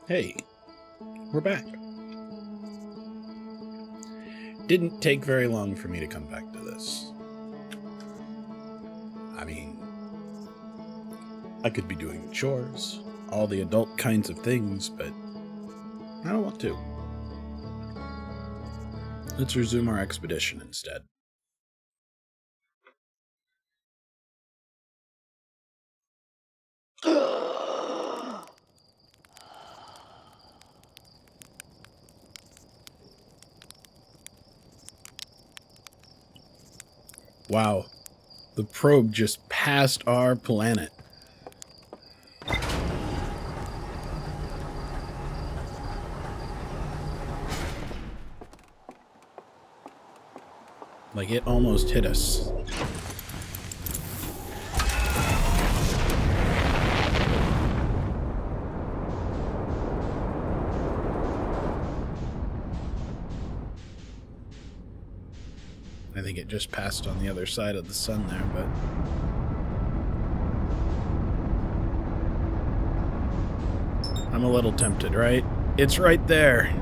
Hey, we're back. Didn't take very long for me to come back to this. I mean, I could be doing chores, all the adult kinds of things, but I don't want to. Let's resume our expedition instead. Wow, the probe just passed our planet. Like, it almost hit us. I think it just passed on the other side of the sun there, but... I'm a little tempted, right? It's right there!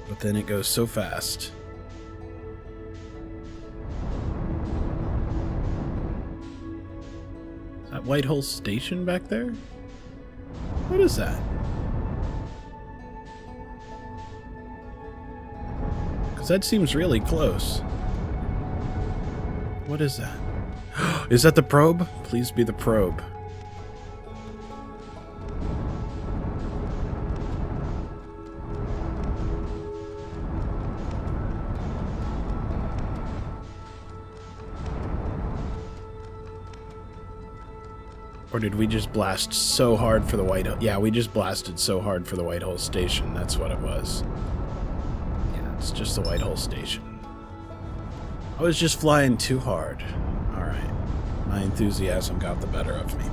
But then it goes so fast. Is that Whitehall Station back there? What is that? That seems really close. What is that? Is that the probe? Please be the probe. Or did we just blast so hard for the Whitehall? Yeah, we just blasted so hard for the Whitehall Station. That's what it was. It's just the Whitehall Station. I was just flying too hard. Alright. My enthusiasm got the better of me.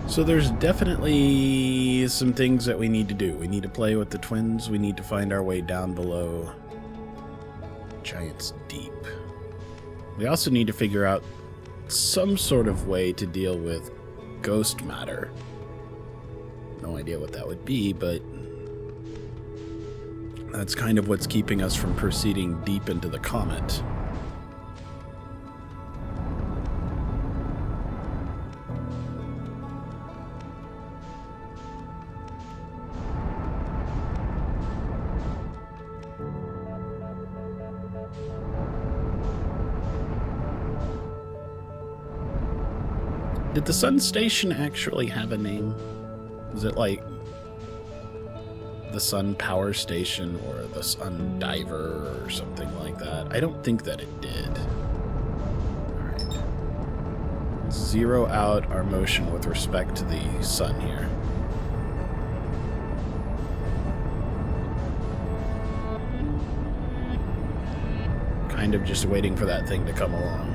So there's definitely some things that we need to do. We need to play with the twins. We need to find our way down below Giant's Deep. We also need to figure out some sort of way to deal with ghost matter. No idea what that would be, but that's kind of what's keeping us from proceeding deep into the comet. Did the Sun Station actually have a name? Was it like the Sun Power Station or the Sun Diver or something like that? I don't think that it did. Alright. Zero out our motion with respect to the sun here. Kind of just waiting for that thing to come along.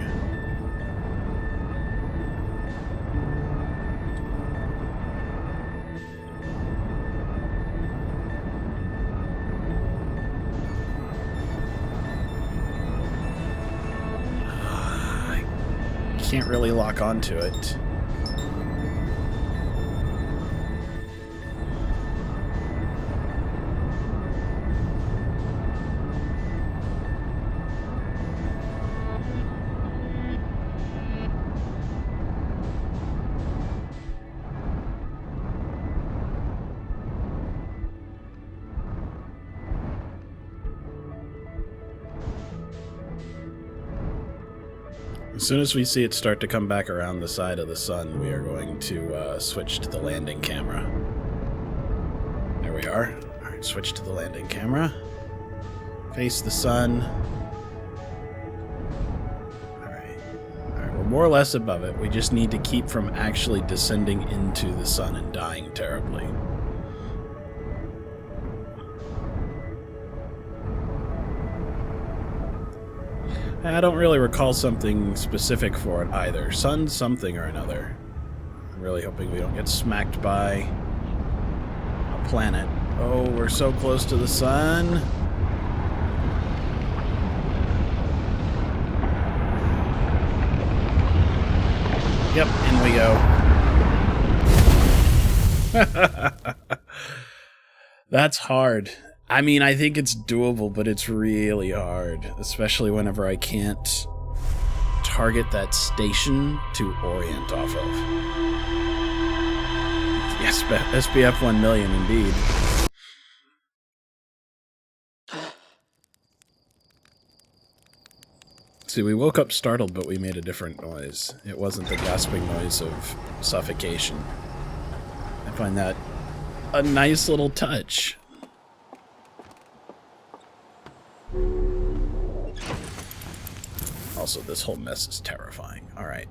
Can't really lock onto it. As soon as we see it start to come back around the side of the sun, we are going to switch to the landing camera. There we are. Alright, switch to the landing camera. Face the sun. Alright, we're more or less above it. We just need to keep from actually descending into the sun and dying terribly. I don't really recall something specific for it either. Sun something or another. I'm really hoping we don't get smacked by a planet. Oh, we're so close to the sun. Yep, in we go. That's hard. I mean, I think it's doable, but it's really hard, especially whenever I can't target that station to orient off of. Yes, SPF 1 million indeed. See, we woke up startled, but we made a different noise. It wasn't the gasping noise of suffocation. I find that a nice little touch. Also, this whole mess is terrifying. All right.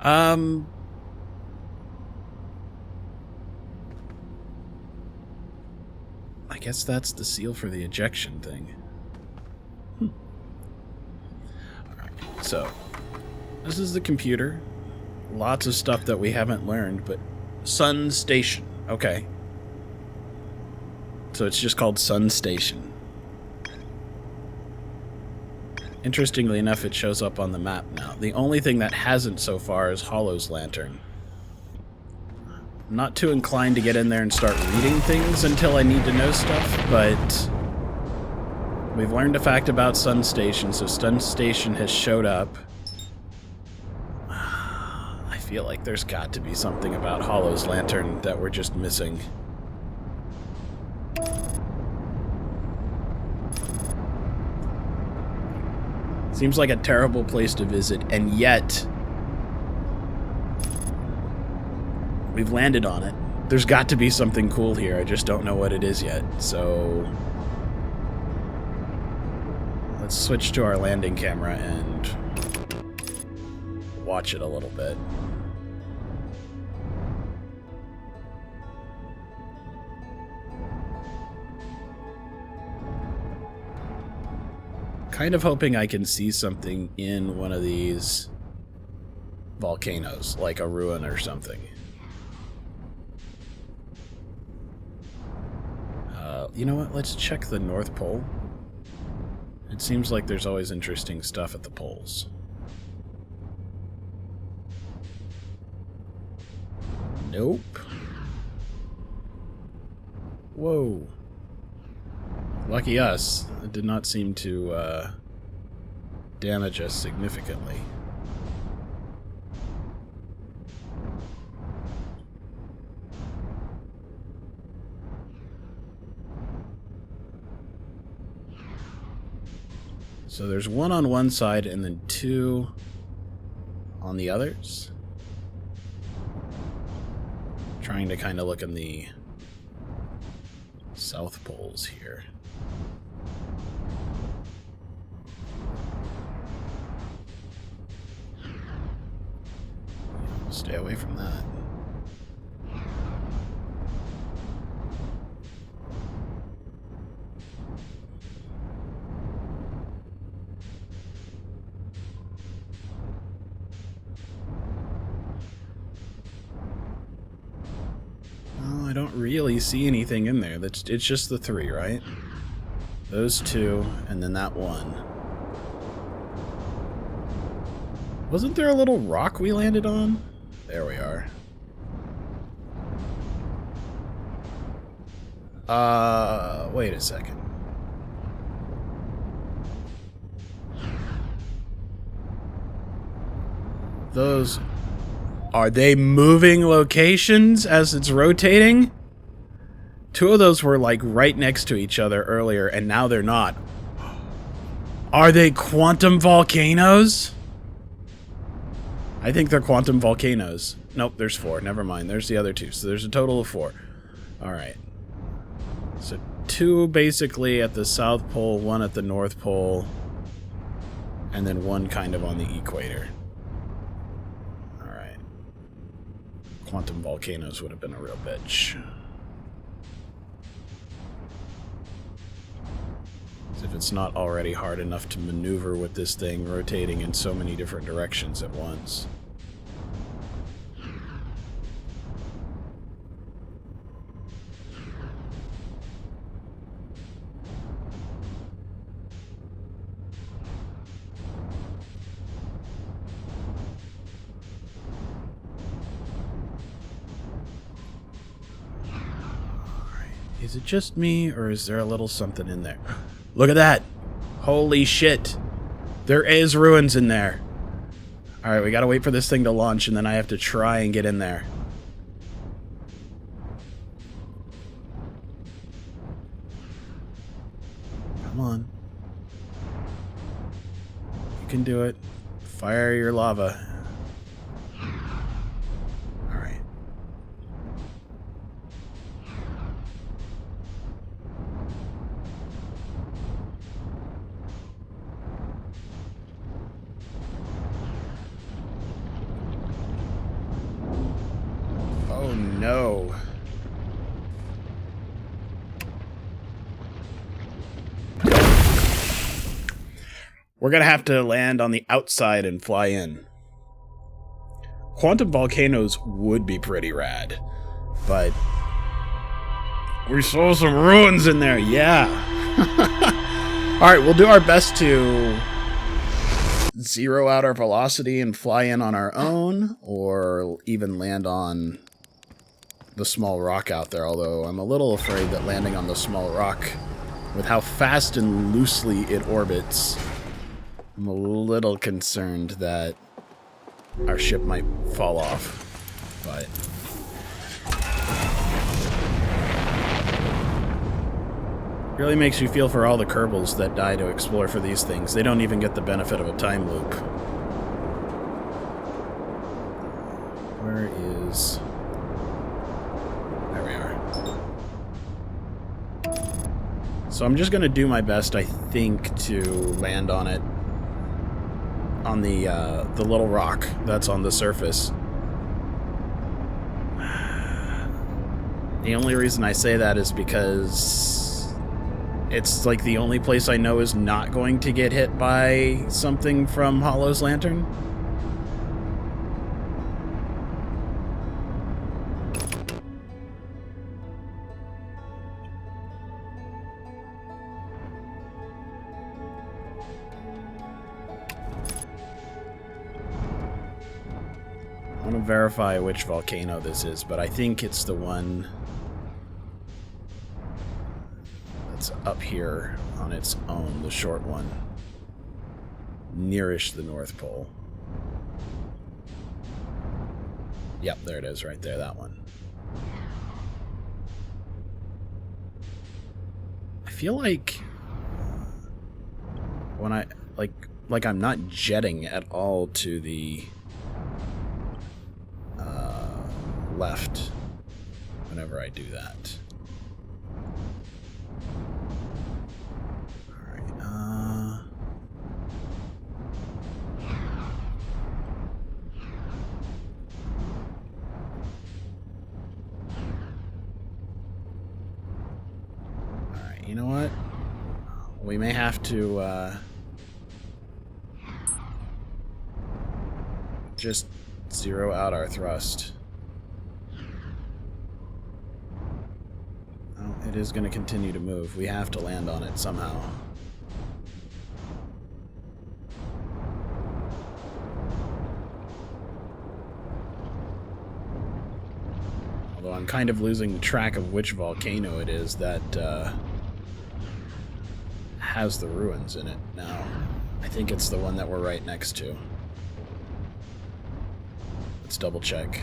I guess that's the seal for the ejection thing. All right. So, this is the computer. Lots of stuff that we haven't learned, but Sun Station. Okay. So it's just called Sun Station. Interestingly enough, it shows up on the map now. The only thing that hasn't so far is Hollow's lantern. I'm not too inclined to get in there and start reading things until I need to know stuff, but we've learned a fact about Sun Station, so Sun Station has showed up. I feel like there's got to be something about Hollow's lantern that we're just missing. Seems like a terrible place to visit, and yet we've landed on it. There's got to be something cool here. I just don't know what it is yet. So let's switch to our landing camera and watch it a little bit. Kind of hoping I can see something in one of these volcanoes, like a ruin or something. You know what? Let's check the North Pole. It seems like there's always interesting stuff at the poles. Nope. Whoa. Lucky us. It did not seem to damage us significantly. So there's one on one side and then two on the others. Trying to kind of look in the south poles here. Stay away from that. Well, I don't really see anything in there. It's just the three, right? Those two, and then that one. Wasn't there a little rock we landed on? There we are. Wait a second. Those... Are they moving locations as it's rotating? Two of those were like right next to each other earlier, and now they're not. Are they quantum volcanoes? I think they're quantum volcanoes. Nope, there's four. Never mind. There's the other two. So there's a total of four. Alright. So two basically at the South Pole, one at the North Pole, and then one kind of on the equator. Alright. Quantum volcanoes would have been a real bitch. As if it's not already hard enough to maneuver with this thing rotating in so many different directions at once. Is it just me, or is there a little something in there? Look at that! Holy shit! There is ruins in there! Alright, we gotta wait for this thing to launch, and then I have to try and get in there. Come on. You can do it. Fire your lava. Alright. Oh no. We're gonna have to land on the outside and fly in. Quantum volcanoes would be pretty rad, but we saw some ruins in there, yeah. Alright, we'll do our best to zero out our velocity and fly in on our own, or even land on the small rock out there, although I'm a little afraid that landing on the small rock, with how fast and loosely it orbits, I'm a little concerned that our ship might fall off, but it really makes you feel for all the Kerbals that die to explore for these things. They don't even get the benefit of a time loop. Where is... There we are. So I'm just going to do my best, I think, to land on it. On the little rock that's on the surface. The only reason I say that is because it's like the only place I know is not going to get hit by something from Hollow's lantern. I want to verify which volcano this is, but I think it's the one that's up here on its own, the short one, nearish the North Pole. Yep, there it is, right there, that one. I feel like when I like I'm not jetting at all to the left whenever I do that. Alright, Alright, you know what? We may have to, just zero out our thrust. It is going to continue to move. We have to land on it somehow. Although I'm kind of losing track of which volcano it is that has the ruins in it now. I think it's the one that we're right next to. Let's double check.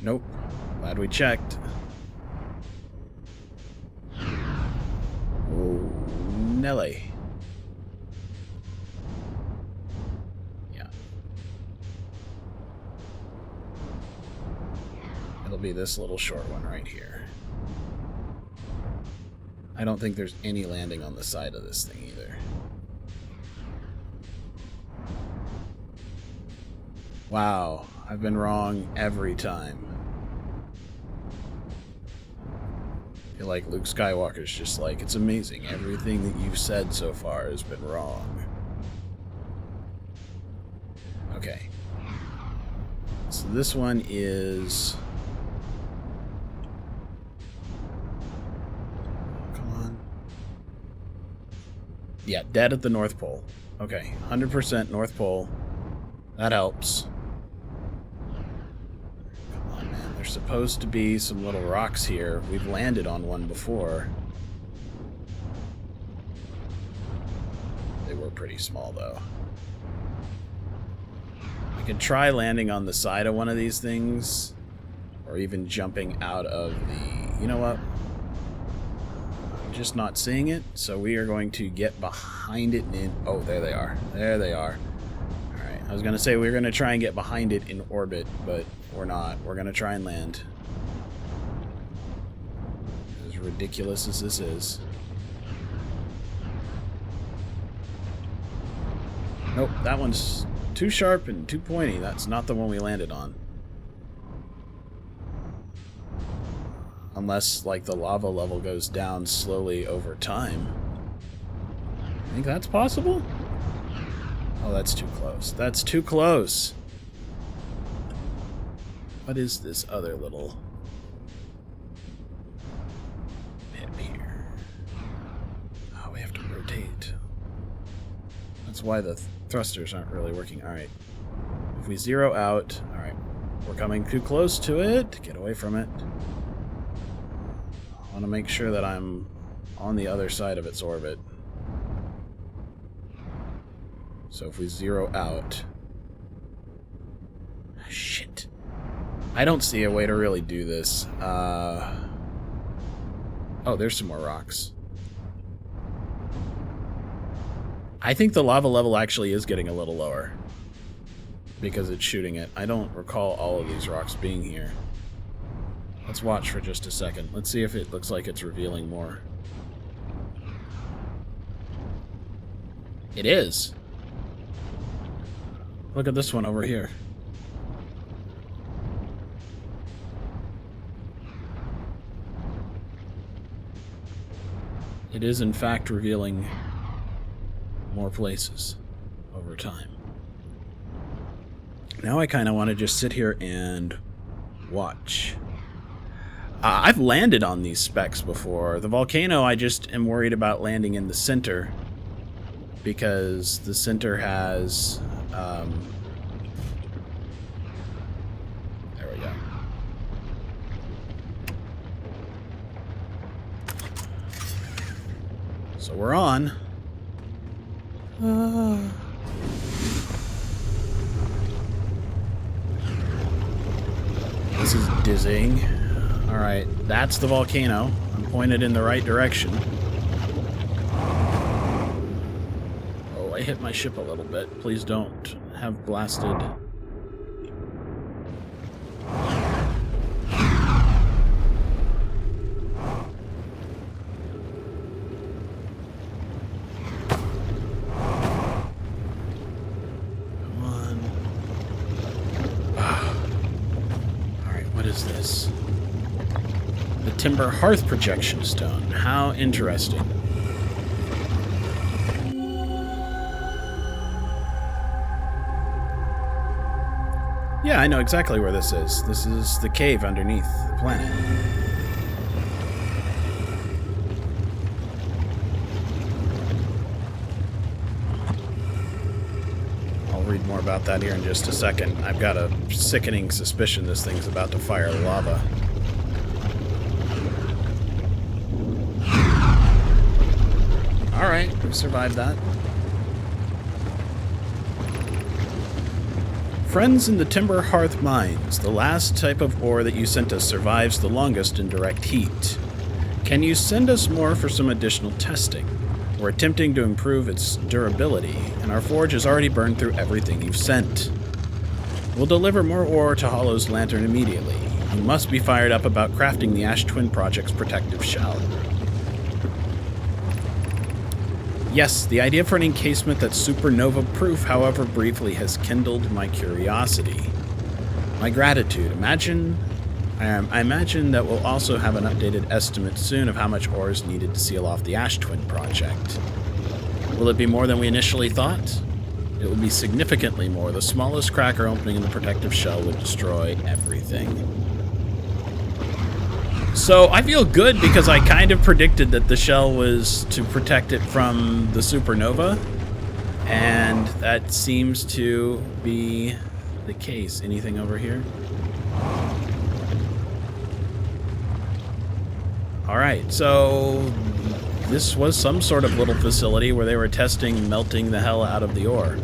Nope. Glad we checked. Oh, Nelly. Yeah. It'll be this little short one right here. I don't think there's any landing on the side of this thing either. Wow, I've been wrong every time. feel like Luke Skywalker's just like, it's amazing. Everything that you've said so far has been wrong. Okay. So this one is... Come on. Yeah, dead at the North Pole. Okay, 100% North Pole. That helps. Come on, man. There's supposed to be some little rocks here. We've landed on one before. They were pretty small, though. I could try landing on the side of one of these things, or even jumping out of the... You know what? I'm just not seeing it, so we are going to get behind it and... Oh, there they are. There they are. Alright, I was going to say we were going to try and get behind it in orbit, but we're not. We're going to try and land. As ridiculous as this is. Nope, that one's too sharp and too pointy. That's not the one we landed on. Unless, like, the lava level goes down slowly over time. I think that's possible? Oh, that's too close. That's too close! What is this other little pit here? Oh, we have to rotate. That's why the thrusters aren't really working. Alright. If we zero out... Alright. We're coming too close to it. Get away from it. I want to make sure that I'm on the other side of its orbit. So if we zero out... Shit. I don't see a way to really do this. Oh, there's some more rocks. I think the lava level actually is getting a little lower because it's shooting it. I don't recall all of these rocks being here. Let's watch for just a second. Let's see if it looks like it's revealing more. It is. Look at this one over here. It is in fact revealing more places over time. Now I kind of want to just sit here and watch. I've landed on these specks before. The volcano, I just am worried about landing in the center because the center has... there we go. So we're on. This is dizzying. Alright, that's the volcano. I'm pointed in the right direction. Oh, I hit my ship a little bit. Please don't have blasted... Timber Hearth Projection Stone. How interesting. Yeah, I know exactly where this is. This is the cave underneath the planet. I'll read more about that here in just a second. I've got a sickening suspicion this thing's about to fire lava. Alright, we survived that. Friends in the Timber Hearth Mines. The last type of ore that you sent us survives the longest in direct heat. Can you send us more for some additional testing? We're attempting to improve its durability, and our forge has already burned through everything you've sent. We'll deliver more ore to Hollow's Lantern immediately. You must be fired up about crafting the Ash Twin Project's protective shell. Yes, the idea for an encasement that's supernova-proof, however briefly, has kindled my curiosity. My gratitude. Imagine I imagine that we'll also have an updated estimate soon of how much ore is needed to seal off the Ash Twin project. Will it be more than we initially thought? It will be significantly more. The smallest crack or opening in the protective shell would destroy everything. So I feel good because I kind of predicted that the shell was to protect it from the supernova. And that seems to be the case. Anything over here? Alright, so this was some sort of little facility where they were testing melting the hell out of the ore.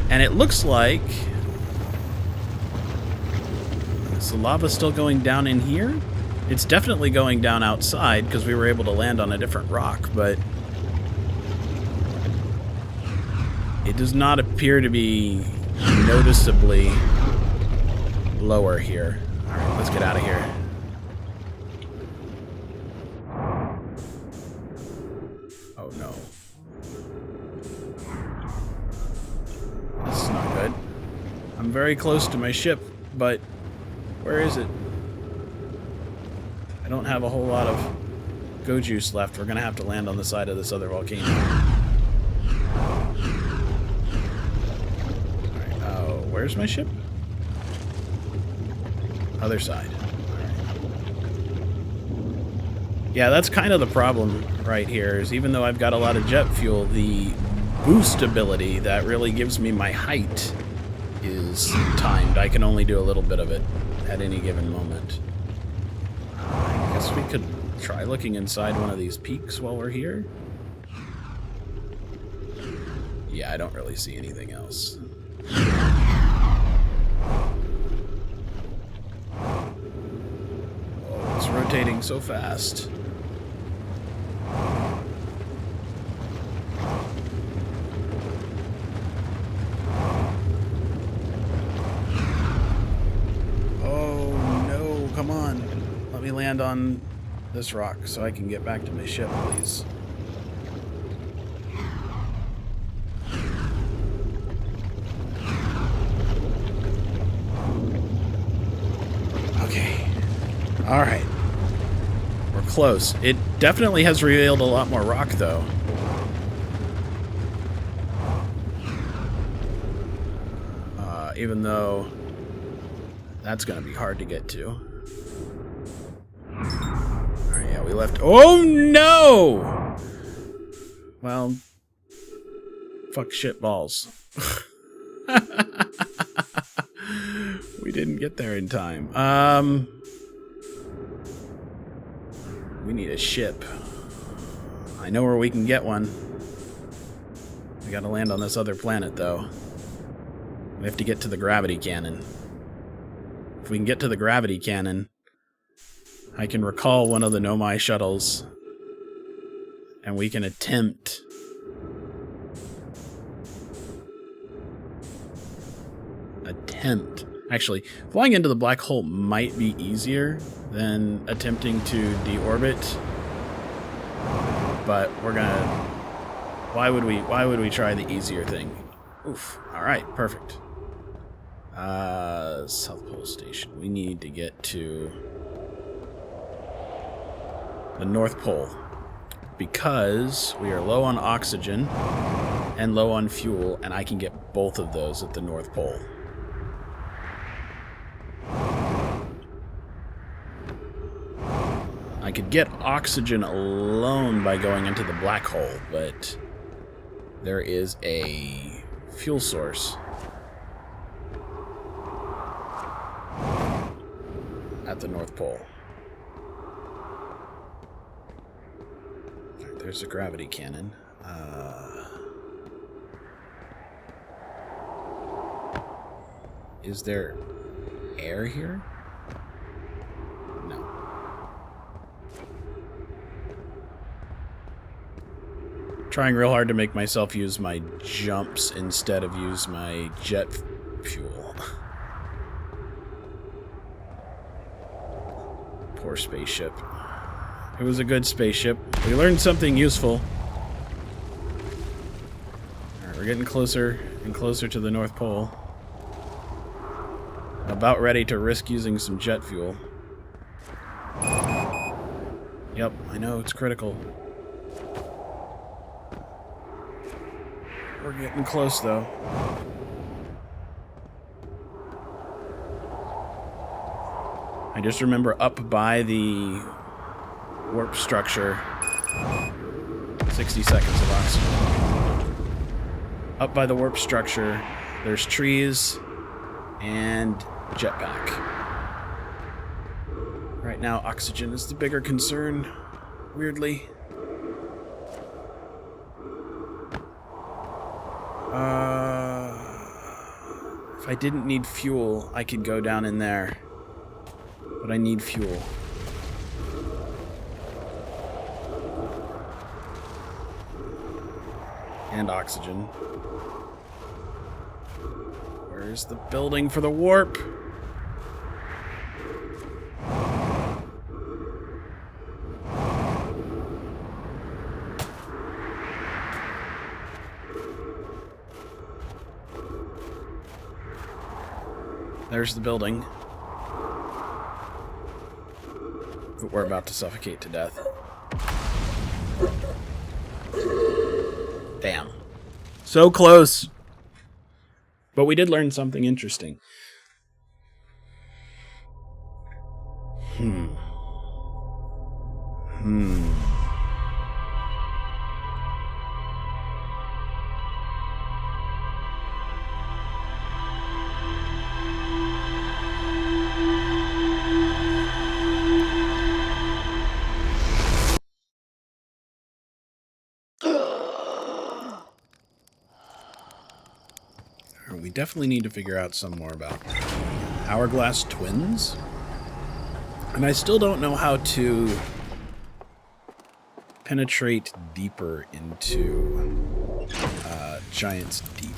And it looks like... is the lava still going down in here? It's definitely going down outside because we were able to land on a different rock, but... it does not appear to be noticeably lower here. Alright, let's get out of here. Oh no. This is not good. I'm very close to my ship, but where is it? I don't have a whole lot of go juice left. We're gonna have to land on the side of this other volcano. Alright, where's my ship? Other side. Alright. Yeah, that's kind of the problem right here, is even though I've got a lot of jet fuel, the boost ability that really gives me my height is timed. I can only do a little bit of it at any given moment. I guess we could try looking inside one of these peaks while we're here. Yeah, I don't really see anything else. Oh, it's rotating so fast. Come on. Let me land on this rock so I can get back to my ship, please. Okay. Alright. We're close. It definitely has revealed a lot more rock, though. Even though that's going to be hard to get to. Alright, yeah, we left... oh, no! Well, fuck shit balls. We didn't get there in time. We need a ship. I know where we can get one. We gotta land on this other planet, though. We have to get to the gravity cannon. If we can get to the gravity cannon, I can recall one of the Nomai shuttles, and we can attempt actually, flying into the black hole might be easier than attempting to deorbit, but we're gonna... why would we try the easier thing? Oof. Alright, perfect. South Pole Station. We need to get to the North Pole because we are low on oxygen and low on fuel, and I can get both of those at the North Pole. I could get oxygen alone by going into the black hole, but there is a fuel source at the North Pole. There's a gravity cannon. Is there air here? No. Trying real hard to make myself use my jumps instead of use my jet fuel. Poor spaceship. It was a good spaceship. We learned something useful. Alright, we're getting closer And closer to the North Pole. About ready to risk using some jet fuel. Yep, I know, it's critical. We're getting close, though. I just remember up by the warp structure, 60 seconds of oxygen. Up by the warp structure, there's trees and jetpack. Right now, oxygen is the bigger concern, weirdly. If I didn't need fuel, I could go down in there. But I need fuel. And oxygen. Where's the building for the warp? There's the building. But we're about to suffocate to death. Damn. So close. But we did learn something interesting. We definitely need to figure out some more about hourglass twins. And I still don't know how to penetrate deeper into Giant's Deep.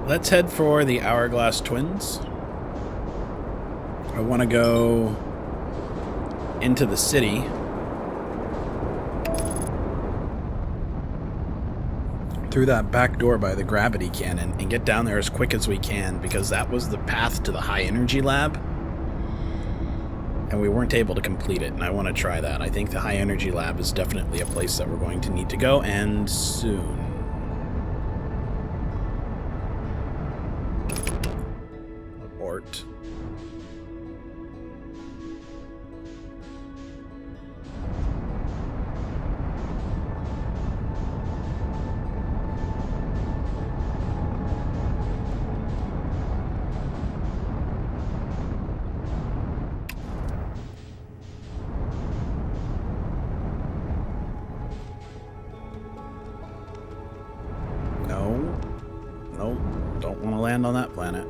Let's head for the hourglass twins. I want to go into the city. Through that back door by the gravity cannon and get down there as quick as we can, because that was the path to the high energy lab and we weren't able to complete it, and I want to try that. I think the high energy lab is definitely a place that we're going to need to go, and soon. Abort. On that planet.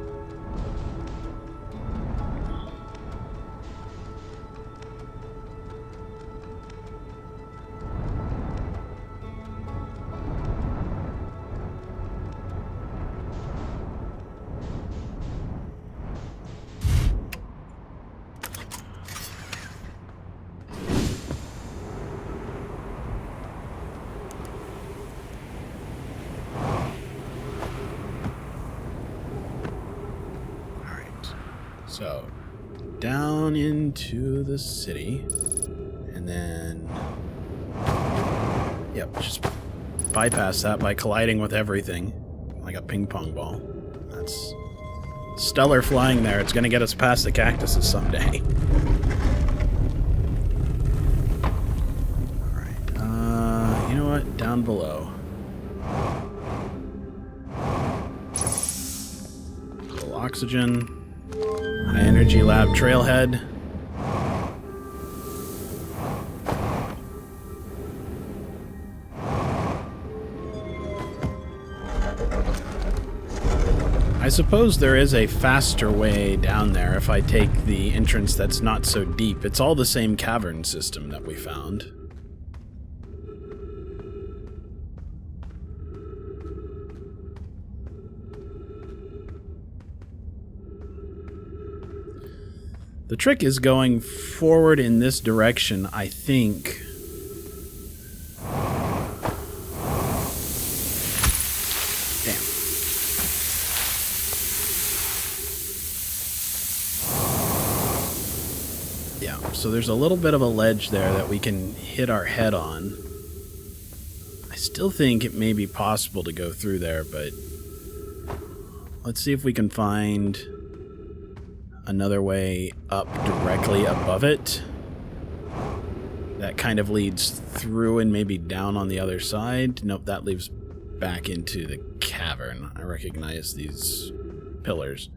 So, down into the city, and then, yep, just bypass that by colliding with everything, like a ping pong ball. That's stellar flying there. It's going to get us past the cactuses someday. Alright, you know what? Down below. A little oxygen. High Energy Lab trailhead. I suppose there is a faster way down there if I take the entrance that's not so deep. It's all the same cavern system that we found. The trick is going forward in this direction, I think. Yeah, so there's a little bit of a ledge there that we can hit our head on. I still think it may be possible to go through there, but let's see if we can find another way up directly above it. That kind of leads through and maybe down on the other side. Nope, that leads back into the cavern. I recognize these pillars.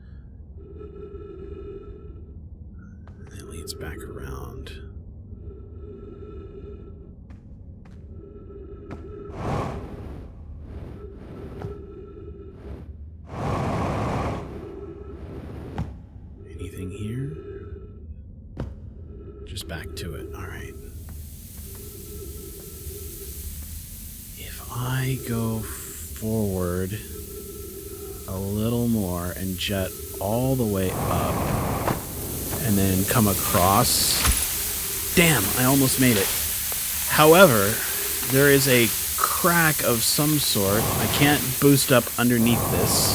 It leads back around. Anything here? Just back to it. All right. If I go forward a little more and jet all the way up and then come across... Damn, I almost made it. However, there is a crack of some sort. I can't boost up underneath this.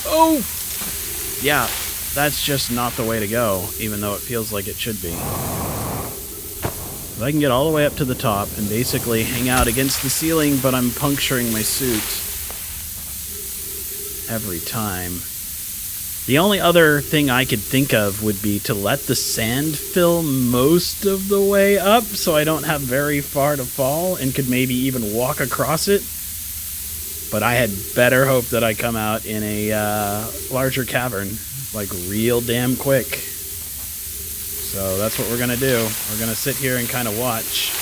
Oh! Yeah, that's just not the way to go, even though it feels like it should be. If I can get all the way up to the top and basically hang out against the ceiling, but I'm puncturing my suit every time. The only other thing I could think of would be to let the sand fill most of the way up so I don't have very far to fall and could maybe even walk across it. But I had better hope that I come out in a larger cavern, like real damn quick. So that's what we're going to do. We're going to sit here and kind of watch.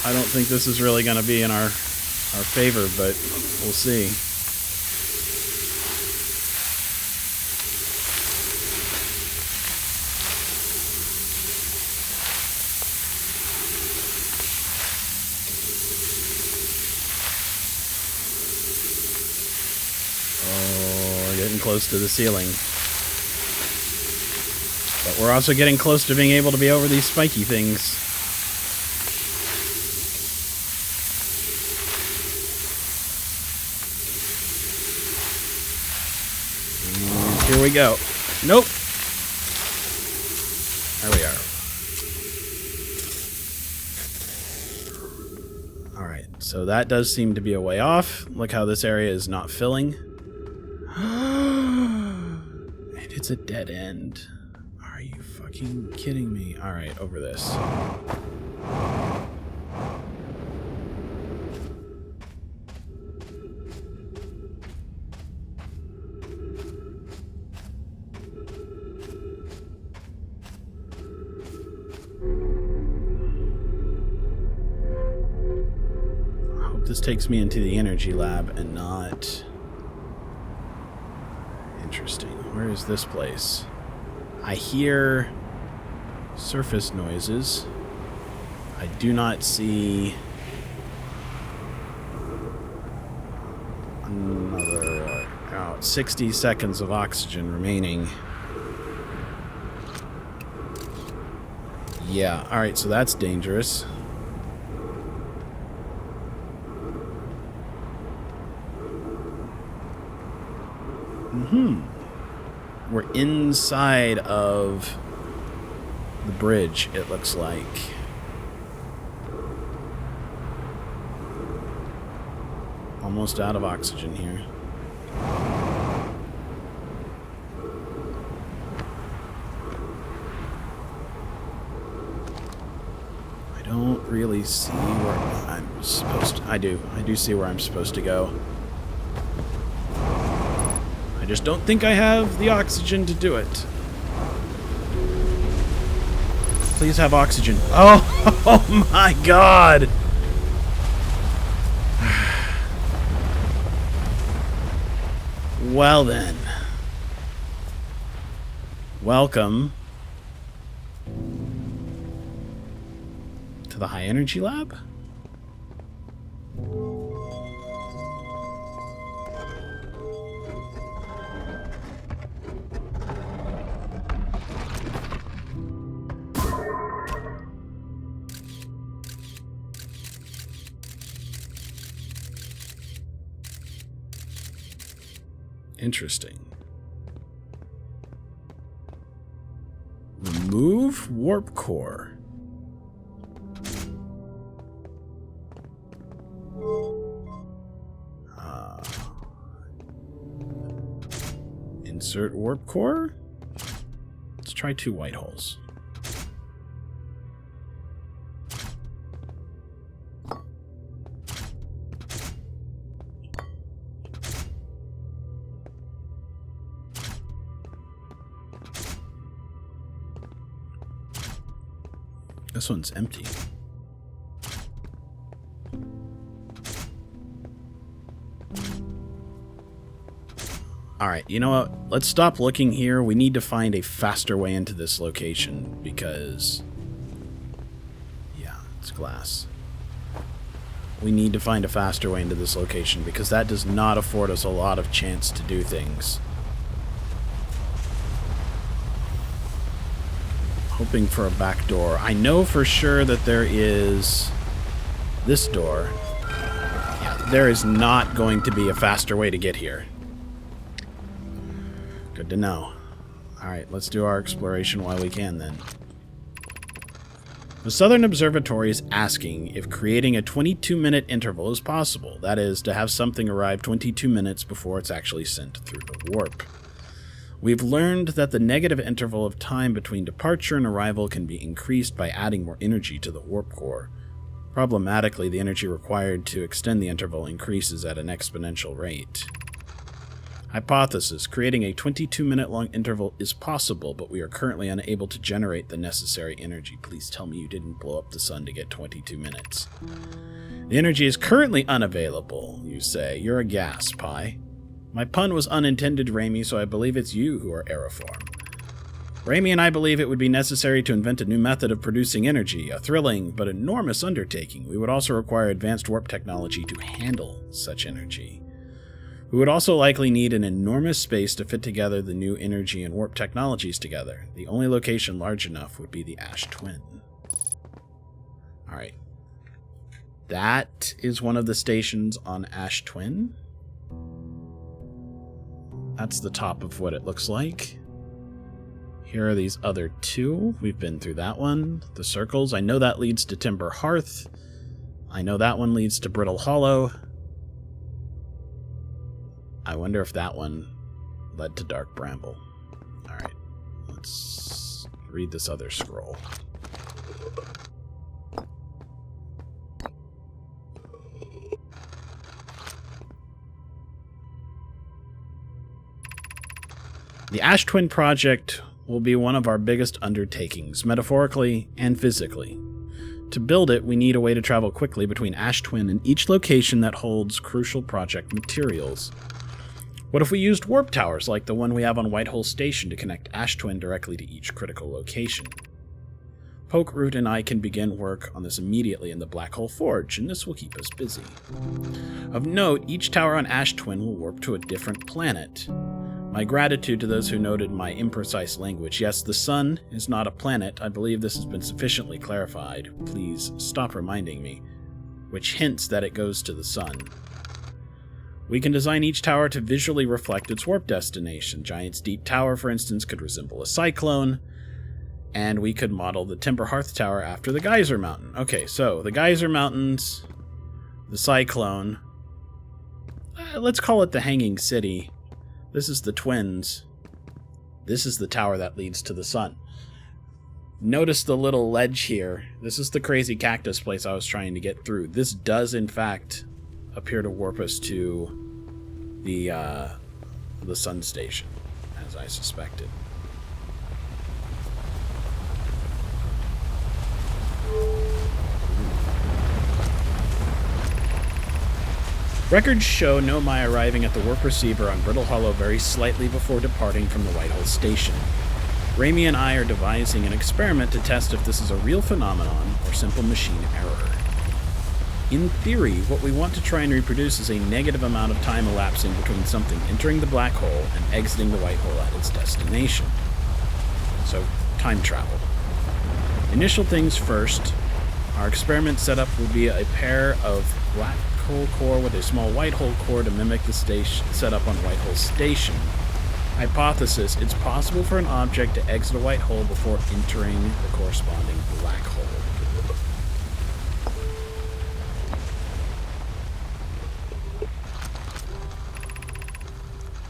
I don't think this is really going to be in our favor, but we'll see. Getting close to the ceiling. But we're also getting close to being able to be over these spiky things. And here we go. Nope. There we are. Alright, so that does seem to be a way off. Look how this area is not filling. And it's a dead end. Are you fucking kidding me? Alright, over this. I hope this takes me into the energy lab and not... Interesting. Where is this place? I hear surface noises. I do not see another 60 seconds of oxygen remaining. Yeah, alright, so that's dangerous. We're inside of the bridge, it looks like. Almost out of oxygen here. I don't really see where I'm supposed to... I do see where I'm supposed to go. I just don't think I have the oxygen to do it. Please have oxygen. Oh, oh my god! Well then. Welcome to the high energy lab? Interesting. Remove warp core. Insert warp core. Let's try 2 white holes. This one's empty. Alright, you know what? Let's stop looking here. We need to find a faster way into this location because... yeah, it's glass. We need to find a faster way into this location because that does not afford us a lot of chance to do things. Hoping for a back door. I know for sure that there is this door. Yeah, there is not going to be a faster way to get here. Good to know. Alright, let's do our exploration while we can then. The Southern Observatory is asking if creating a 22-minute interval is possible. That is, to have something arrive 22 minutes before it's actually sent through the warp. We've learned that the negative interval of time between departure and arrival can be increased by adding more energy to the warp core. Problematically, the energy required to extend the interval increases at an exponential rate. Hypothesis: creating a 22-minute long interval is possible, but we are currently unable to generate the necessary energy. Please tell me you didn't blow up the sun to get 22 minutes. The energy is currently unavailable, you say. You're a gas, Pi. My pun was unintended, Raimi, so I believe it's you who are aeriform. Raimi and I believe it would be necessary to invent a new method of producing energy, a thrilling but enormous undertaking. We would also require advanced warp technology to handle such energy. We would also likely need an enormous space to fit together the new energy and warp technologies together. The only location large enough would be the Ash Twin. Alright. That is one of the stations on Ash Twin. That's the top of what it looks like. Here are these other 2. We've been through that one. The circles. I know that leads to Timber Hearth. I know that one leads to Brittle Hollow. I wonder if that one led to Dark Bramble. Alright, let's read this other scroll. The Ash Twin project will be one of our biggest undertakings, metaphorically and physically. To build it, we need a way to travel quickly between Ash Twin and each location that holds crucial project materials. What if we used warp towers like the one we have on Whitehole Station to connect Ash Twin directly to each critical location? Pokeroot and I can begin work on this immediately in the Black Hole Forge, and this will keep us busy. Of note, each tower on Ash Twin will warp to a different planet. My gratitude to those who noted my imprecise language. Yes, the sun is not a planet. I believe this has been sufficiently clarified. Please stop reminding me. Which hints that it goes to the sun. We can design each tower to visually reflect its warp destination. Giant's Deep Tower, for instance, could resemble a cyclone. And we could model the Timber Hearth Tower after the Geyser Mountain. Okay, so the Geyser Mountains, the cyclone. Let's call it the Hanging City. This is the Twins. This is the tower that leads to the sun. Notice the little ledge here. This is the crazy cactus place I was trying to get through. This does, in fact, appear to warp us to the sun station, as I suspected. Records show Nomai arriving at the warp receiver on Brittle Hollow very slightly before departing from the Whitehole Station. Raimi and I are devising an experiment to test if this is a real phenomenon or simple machine error. In theory, what we want to try and reproduce is a negative amount of time elapsing between something entering the black hole and exiting the white hole at its destination. So, time travel. Initial things first. Our experiment setup will be a pair of black hole core with a small white hole core to mimic the station set up on White Hole Station. Hypothesis: it's possible for an object to exit a white hole before entering the corresponding black hole.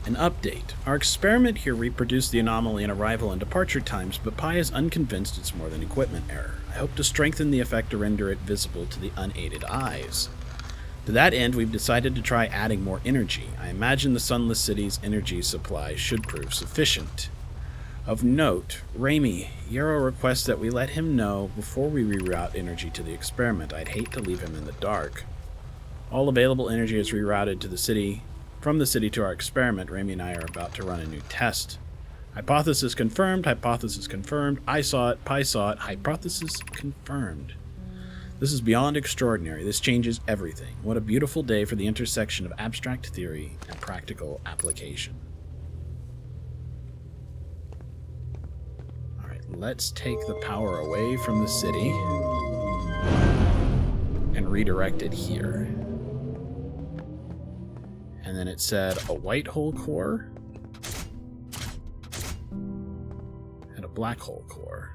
An update. Our experiment here reproduced the anomaly in arrival and departure times, but Pi is unconvinced it's more than equipment error. I hope to strengthen the effect to render it visible to the unaided eyes. To that end, we've decided to try adding more energy. I imagine the Sunless City's energy supply should prove sufficient. Of note, Raimi, Yarrow requests that we let him know before we reroute energy to the experiment. I'd hate to leave him in the dark. All available energy is rerouted to the city. From the city to our experiment, Raimi and I are about to run a new test. Hypothesis confirmed, hypothesis confirmed, I saw it, Pi saw it, hypothesis confirmed. This is beyond extraordinary. This changes everything. What a beautiful day for the intersection of abstract theory and practical application. Alright, let's take the power away from the city and redirect it here. And then it said a white hole core and a black hole core.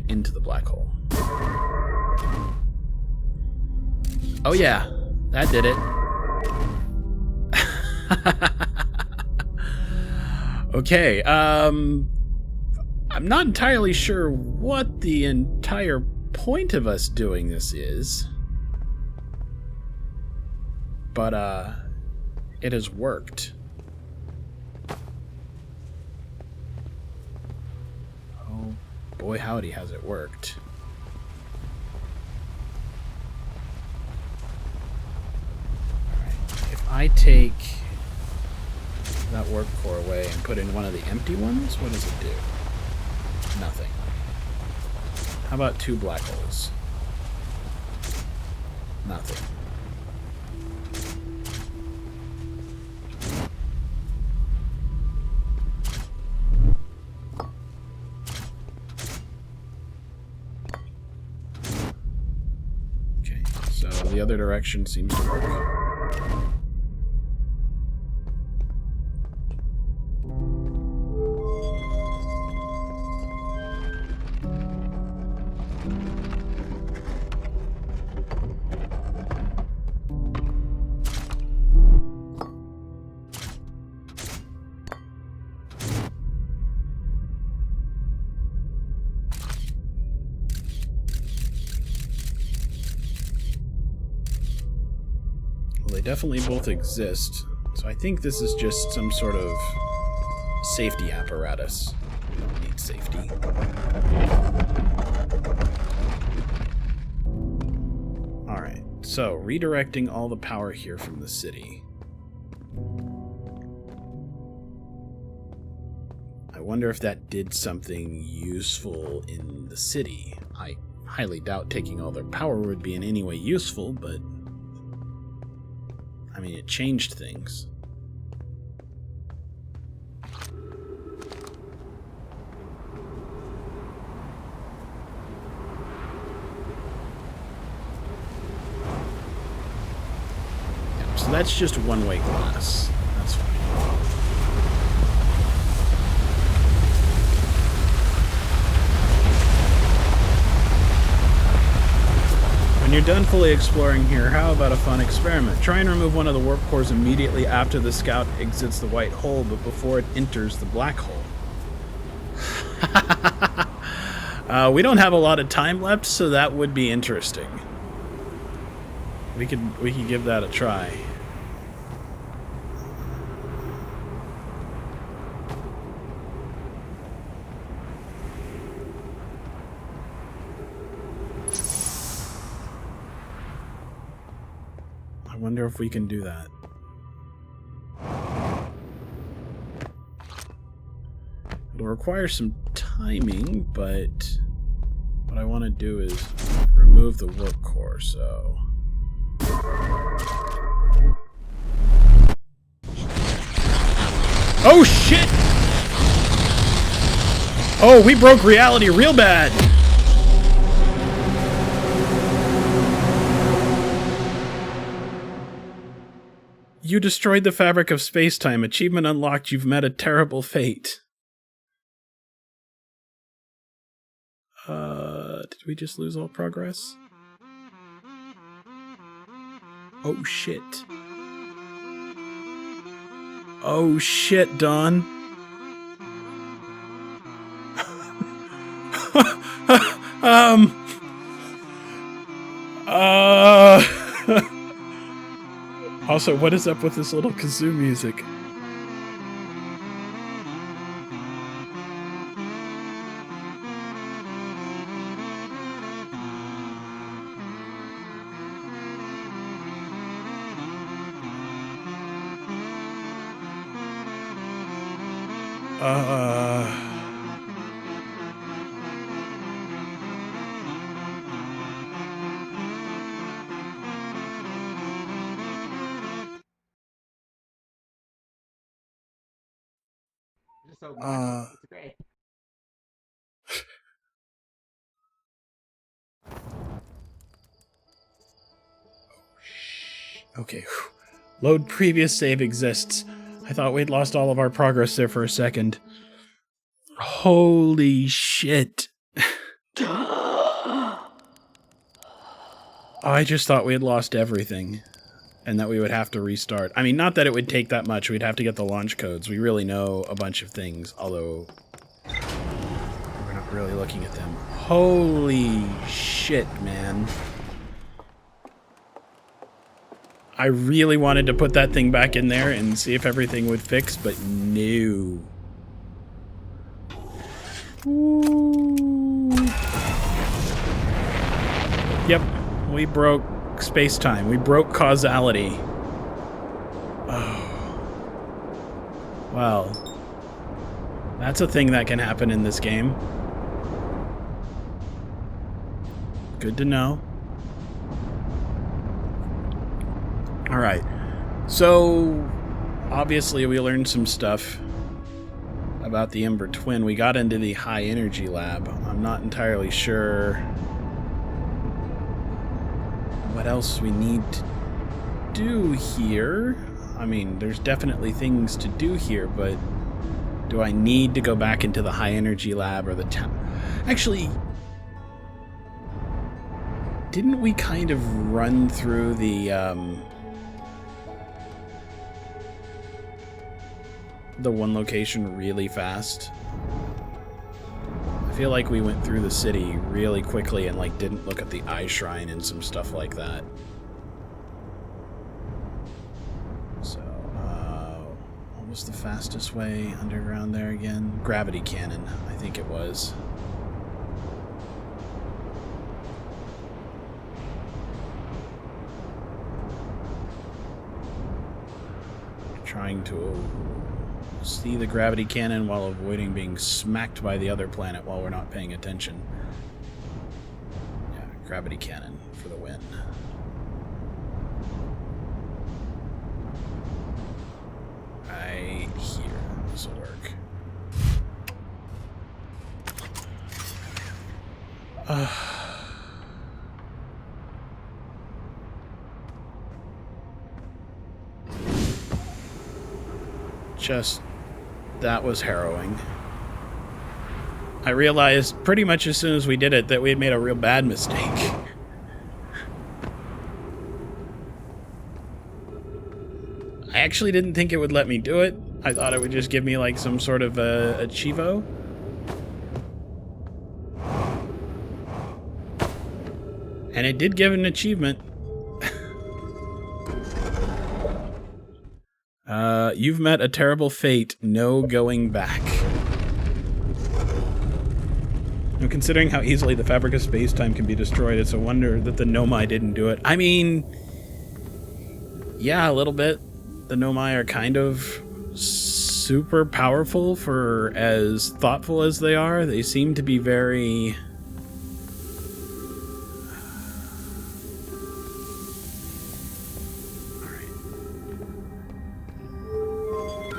Into the black hole. Oh yeah, that did it. Okay, I'm not entirely sure what the entire point of us doing this is, but it has worked. Boy, howdy, has it worked. Alright, if I take that warp core away and put in one of the empty ones, what does it do? Nothing. How about two black holes? Nothing. The other direction seems to work. They definitely both exist, so I think this is just some sort of safety apparatus. We don't need safety. Alright, so redirecting all the power here from the city. I wonder if that did something useful in the city. I highly doubt taking all their power would be in any way useful, but I mean, it changed things. Yeah, so that's just one-way glass. That's fine. When you're done fully exploring here, how about a fun experiment? Try and remove one of the warp cores immediately after the scout exits the white hole, but before it enters the black hole. We don't have a lot of time left, so that would be interesting. We could give that a try. I wonder if we can do that. It'll require some timing, but what I want to do is remove the warp core, so... Oh, shit! Oh, we broke reality real bad! You destroyed the fabric of space-time. Achievement unlocked. You've met a terrible fate. Did we just lose all progress? Oh, shit. Oh, shit, Don. Also, what is up with this little kazoo music? It's great. Okay. Load previous save exists. I thought we'd lost all of our progress there for a second. Holy shit. I just thought we had lost everything. And that we would have to restart. I mean, not that it would take that much. We'd have to get the launch codes. We really know a bunch of things, although we're not really looking at them. Holy shit, man. I really wanted to put that thing back in there and see if everything would fix, but no. Ooh. Yep, we broke space-time. We broke causality. Oh. Well, that's a thing that can happen in this game. Good to know. Alright. So, obviously we learned some stuff about the Ember Twin. We got into the high energy lab. I'm not entirely sure what else we need to do here. I mean, there's definitely things to do here, but do I need to go back into the high energy lab or the town? Actually, didn't we kind of run through the one location really fast? I feel like we went through the city really quickly and like didn't look at the eye shrine and some stuff like that. So, what was the fastest way underground there again? Gravity cannon, I think it was. Trying to see the gravity cannon while avoiding being smacked by the other planet while we're not paying attention. Yeah, gravity cannon for the win. Right here. This will work. Just... that was harrowing. I realized pretty much as soon as we did it that we had made a real bad mistake. I actually didn't think it would let me do it. I thought it would just give me like some sort of a Chivo. And it did give an achievement. You've met a terrible fate. No going back. Now, considering how easily the fabric of space-time can be destroyed, it's a wonder that the Nomai didn't do it. I mean, yeah, a little bit. The Nomai are kind of super powerful for as thoughtful as they are. They seem to be very...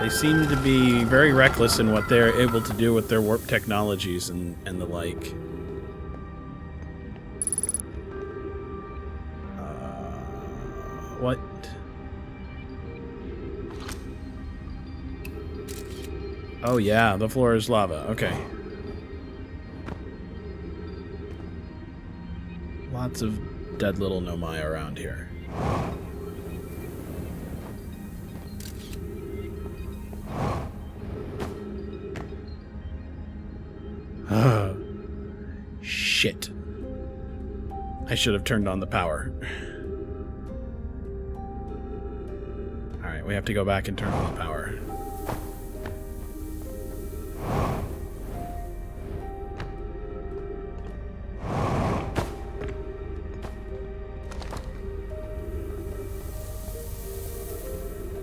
They seem to be very reckless in what they're able to do with their warp technologies and the like. What? Oh yeah, the floor is lava. Okay. Lots of dead little Nomai around here. Shit. I should have turned on the power. Alright, we have to go back and turn on the power.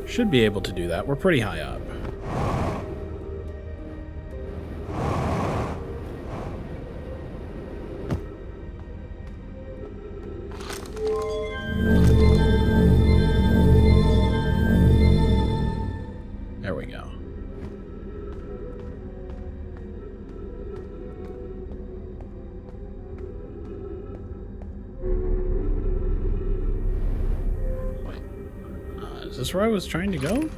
Should be able to do that. We're pretty high up. There we go. Is this where I was trying to go?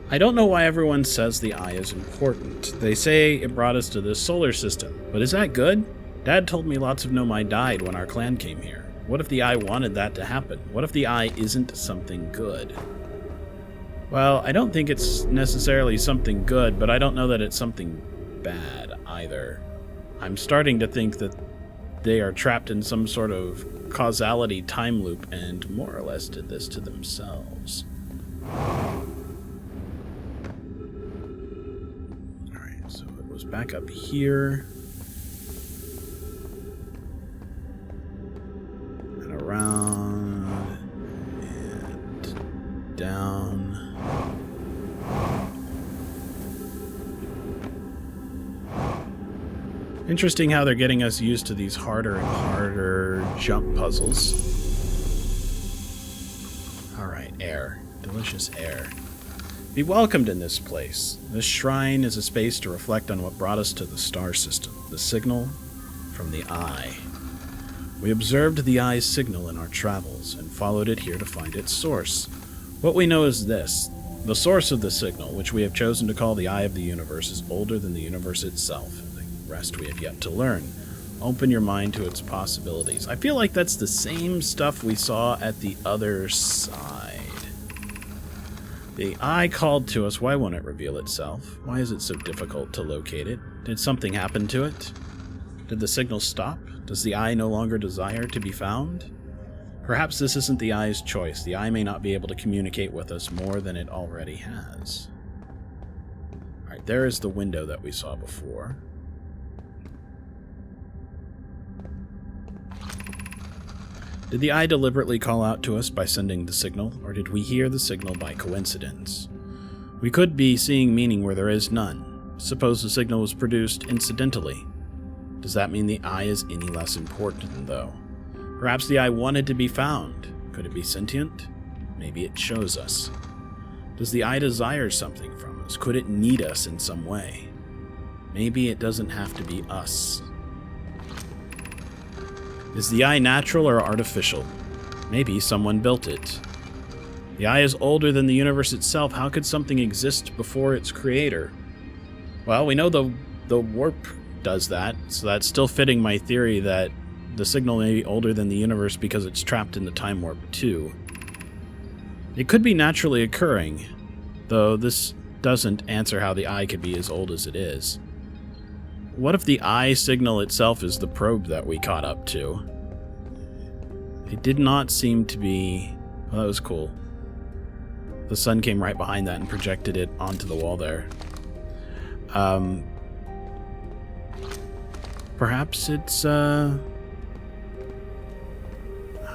I don't know why everyone says the eye is important. They say it brought us to this solar system. But is that good? Dad told me lots of Nomai died when our clan came here. What if the eye wanted that to happen? What if the eye isn't something good? Well, I don't think it's necessarily something good, but I don't know that it's something bad either. I'm starting to think that they are trapped in some sort of causality time loop and more or less did this to themselves. Alright, so it was back up here. And around. And down. Interesting how they're getting us used to these harder and harder jump puzzles. Alright, air. Delicious air. Be welcomed in this place. This shrine is a space to reflect on what brought us to the star system, the signal from the eye. We observed the eye's signal in our travels and followed it here to find its source. What we know is this. The source of the signal, which we have chosen to call the eye of the universe, is older than the universe itself. Rest we have yet to learn. Open your mind to its possibilities. I feel like that's the same stuff we saw at the other side. The eye called to us. Why won't it reveal itself? Why is it so difficult to locate it? Did something happen to it? Did the signal stop? Does the eye no longer desire to be found? Perhaps this isn't the eye's choice. The eye may not be able to communicate with us more than it already has. Alright, there is the window that we saw before. Did the eye deliberately call out to us by sending the signal, or did we hear the signal by coincidence? We could be seeing meaning where there is none. Suppose the signal was produced incidentally. Does that mean the eye is any less important, though? Perhaps the eye wanted to be found. Could it be sentient? Maybe it chose us. Does the eye desire something from us? Could it need us in some way? Maybe it doesn't have to be us. Is the eye natural or artificial? Maybe someone built it. The eye is older than the universe itself. How could something exist before its creator? Well, we know the warp does that, so that's still fitting my theory that the signal may be older than the universe because it's trapped in the time warp too. It could be naturally occurring, though this doesn't answer how the eye could be as old as it is. What if the eye signal itself is the probe that we caught up to? It did not seem to be... Oh, that was cool. The sun came right behind that and projected it onto the wall there. Perhaps it's, How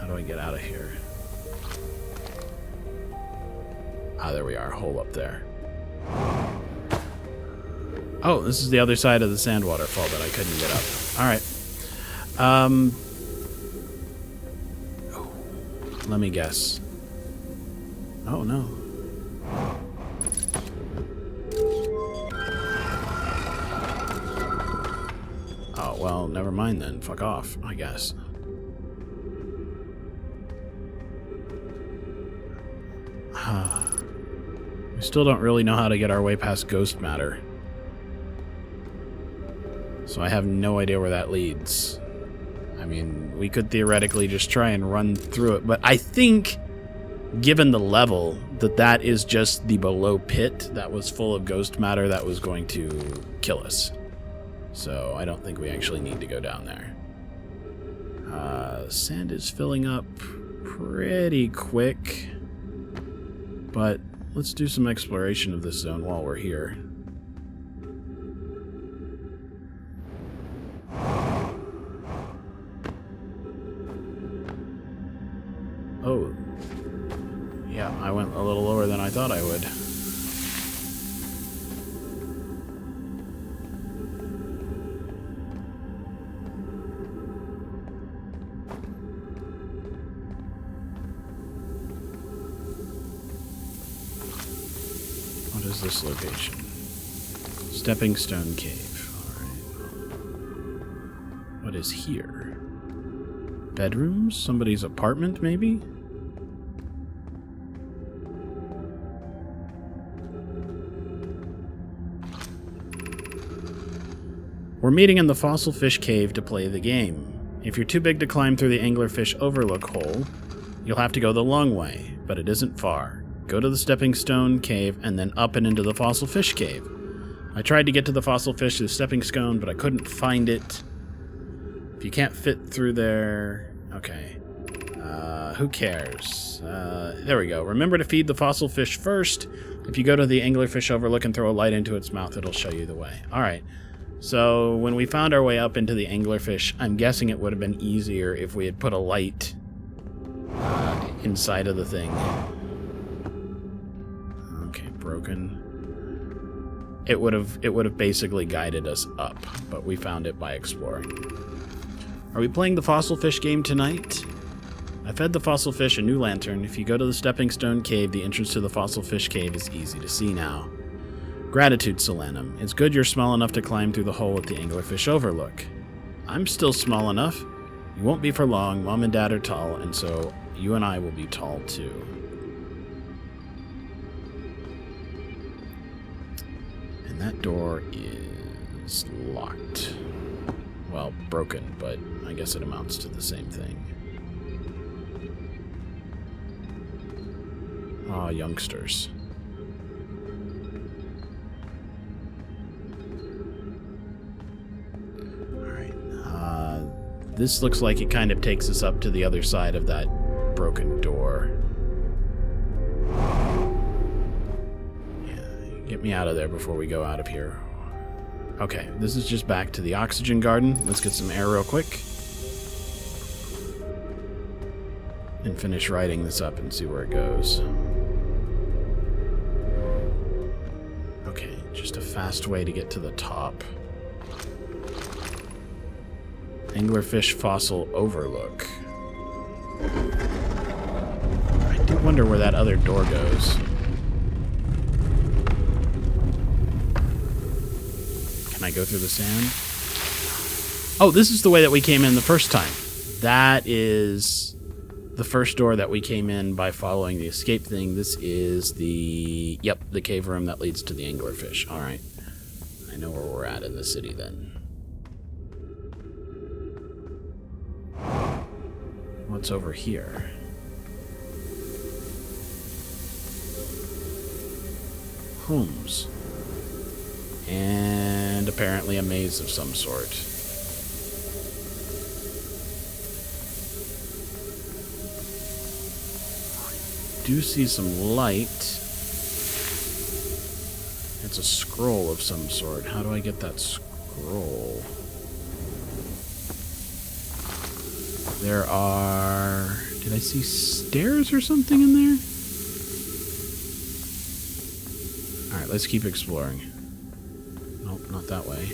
do I get out of here? Ah, there we are. Hole up there. Oh, this is the other side of the sand waterfall that I couldn't get up. Alright. Let me guess. Oh, no. Oh, well, never mind then. Fuck off, I guess. We still don't really know how to get our way past ghost matter. So I have no idea where that leads. I mean, we could theoretically just try and run through it, but I think, given the level, that is just the below pit that was full of ghost matter that was going to kill us. So I don't think we actually need to go down there. Sand is filling up pretty quick, but let's do some exploration of this zone while we're here. Oh, yeah, I went a little lower than I thought I would. What is this location? Stepping Stone Cave. Alright. What is here? Bedrooms? Somebody's apartment, maybe? We're meeting in the Fossil Fish Cave to play the game. If you're too big to climb through the Anglerfish Overlook hole, you'll have to go the long way, but it isn't far. Go to the Stepping Stone Cave and then up and into the Fossil Fish Cave. I tried to get to the Fossil Fish through the Stepping Stone, but I couldn't find it. If you can't fit through there... Okay. Who cares? There we go. Remember to feed the fossil fish first. If you go to the Anglerfish Overlook and throw a light into its mouth, it'll show you the way. Alright. So, when we found our way up into the Anglerfish, I'm guessing it would have been easier if we had put a light inside of the thing. Okay, broken. It would have basically guided us up, but we found it by exploring. Are we playing the Fossil Fish game tonight? I fed the fossil fish a new lantern. If you go to the Stepping Stone Cave, the entrance to the Fossil Fish Cave is easy to see now. Gratitude, Solanum. It's good you're small enough to climb through the hole at the Anglerfish Overlook. I'm still small enough. You won't be for long. Mom and Dad are tall, and so you and I will be tall too. And that door is locked. Well, broken, but I guess it amounts to the same thing. Aw, youngsters. Alright, this looks like it kind of takes us up to the other side of that broken door. Yeah, get me out of there before we go out of here. Okay, this is just back to the oxygen garden. Let's get some air real quick. And finish writing this up and see where it goes. Okay, just a fast way to get to the top. Anglerfish Fossil Overlook. I do wonder where that other door goes. Can I go through the sand? Oh, this is the way that we came in the first time. That is the first door that we came in by following the escape thing. This is the... Yep, the cave room that leads to the Anglerfish. Alright. I know where we're at in the city then. What's over here? Homes. And apparently a maze of some sort. Do see some light. It's a scroll of some sort. How do I get that scroll? There are... Did I see stairs or something in there? Alright, let's keep exploring. Nope, not that way.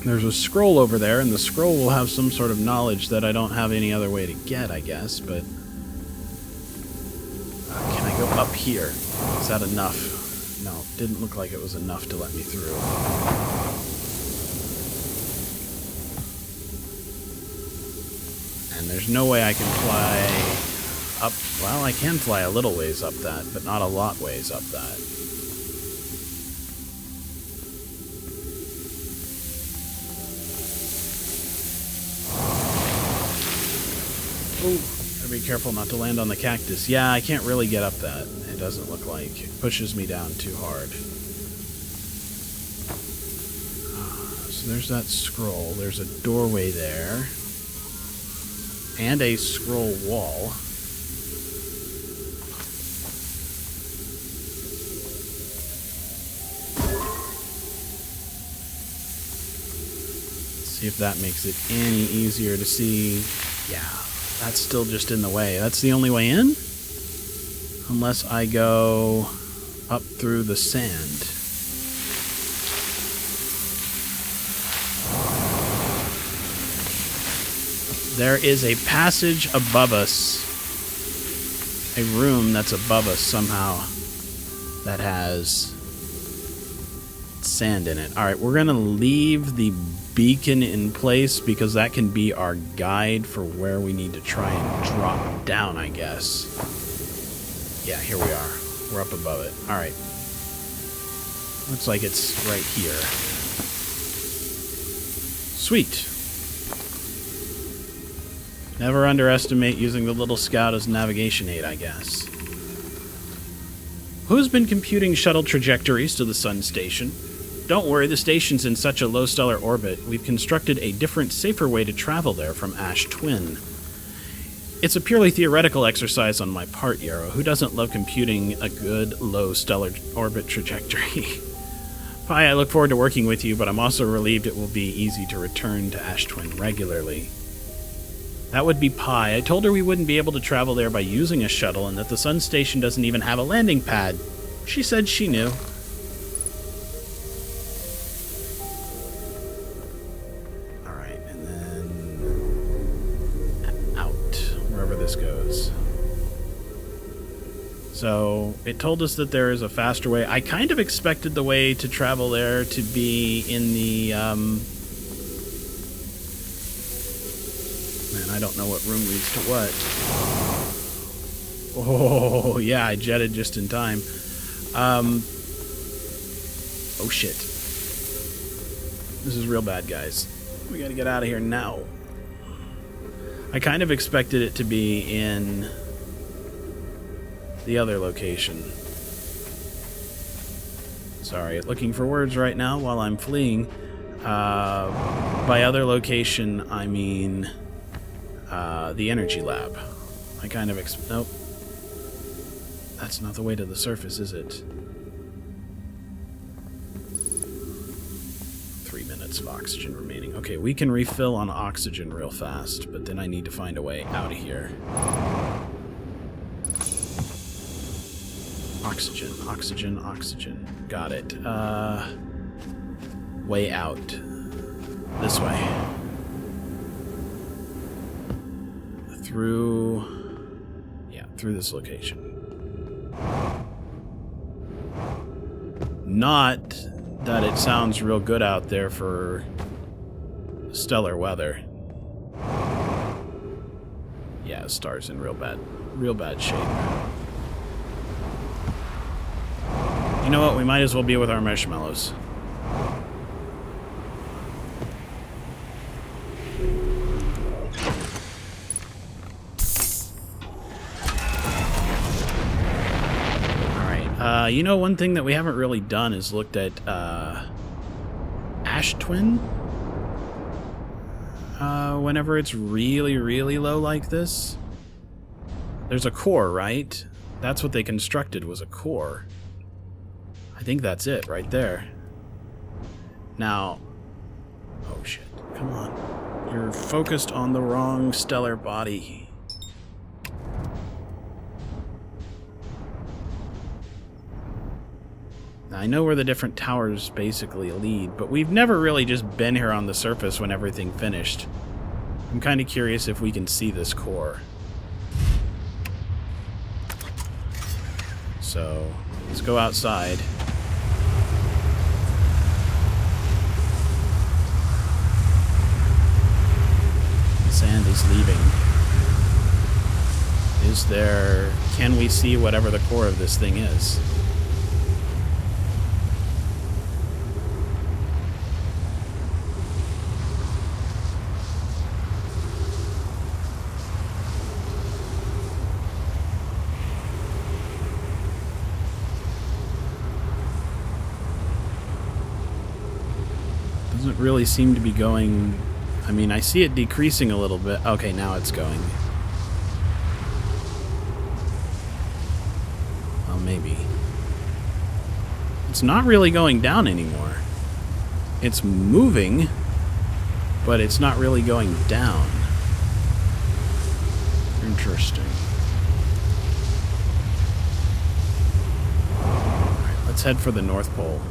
There's a scroll over there, and the scroll will have some sort of knowledge that I don't have any other way to get, I guess, but... can I go up here? Is that enough? No, didn't look like it was enough to let me through. And there's no way I can fly up... Well, I can fly a little ways up that, but not a lot ways up that. Ooh, gotta be careful not to land on the cactus. Yeah, I can't really get up that. It doesn't look like. It pushes me down too hard. So there's that scroll. There's a doorway there. And a scroll wall. Let's see if that makes it any easier to see. Yeah, that's still just in the way. That's the only way in? Unless I go up through the sand. There is a passage above us. A room that's above us somehow that has sand in it. Alright, we're going to leave the beacon in place because that can be our guide for where we need to try and drop down, I guess. Yeah, here we are. We're up above it. Alright. Looks like it's right here. Sweet. Never underestimate using the little scout as navigation aid, I guess. Who's been computing shuttle trajectories to the sun station? Don't worry, the station's in such a low stellar orbit, we've constructed a different, safer way to travel there from Ash Twin. It's a purely theoretical exercise on my part, Yarrow. Who doesn't love computing a good, low stellar orbit trajectory? Pi, I look forward to working with you, but I'm also relieved it will be easy to return to Ash Twin regularly. That would be Pi. I told her we wouldn't be able to travel there by using a shuttle and that the sun station doesn't even have a landing pad. She said she knew. Alright, and then out, wherever this goes. So, it told us that there is a faster way. I kind of expected the way to travel there to be in the, Man, I don't know what room leads to what. Oh, yeah, I jetted just in time. Oh, shit. This is real bad, guys. We gotta get out of here now. I kind of expected it to be in the other location. Sorry, looking for words right now while I'm fleeing. By other location, I mean... the energy lab. I kind of nope. That's not the way to the surface, is it? 3 minutes of oxygen remaining. Okay, we can refill on oxygen real fast, but then I need to find a way out of here. Oxygen, oxygen, oxygen. Got it. Way out. This way. Through this location. Not that it sounds real good out there for stellar weather. Yeah, star's in real bad shape. You know what? We might as well be with our marshmallows. You know, one thing that we haven't really done is looked at Ash Twin. Whenever it's really, really low like this. There's a core, right? That's what they constructed, was a core. I think that's it, right there. Now... Oh, shit. Come on. You're focused on the wrong stellar body. Now, I know where the different towers basically lead, but we've never really just been here on the surface when everything finished. I'm kind of curious if we can see this core. So, let's go outside. The sand is leaving. Is there... Can we see whatever the core of this thing is? Doesn't really seem to be going... I mean, I see it decreasing a little bit. Okay, now it's going. Well, maybe. It's not really going down anymore. It's moving, but it's not really going down. Interesting. Alright, let's head for the North Pole.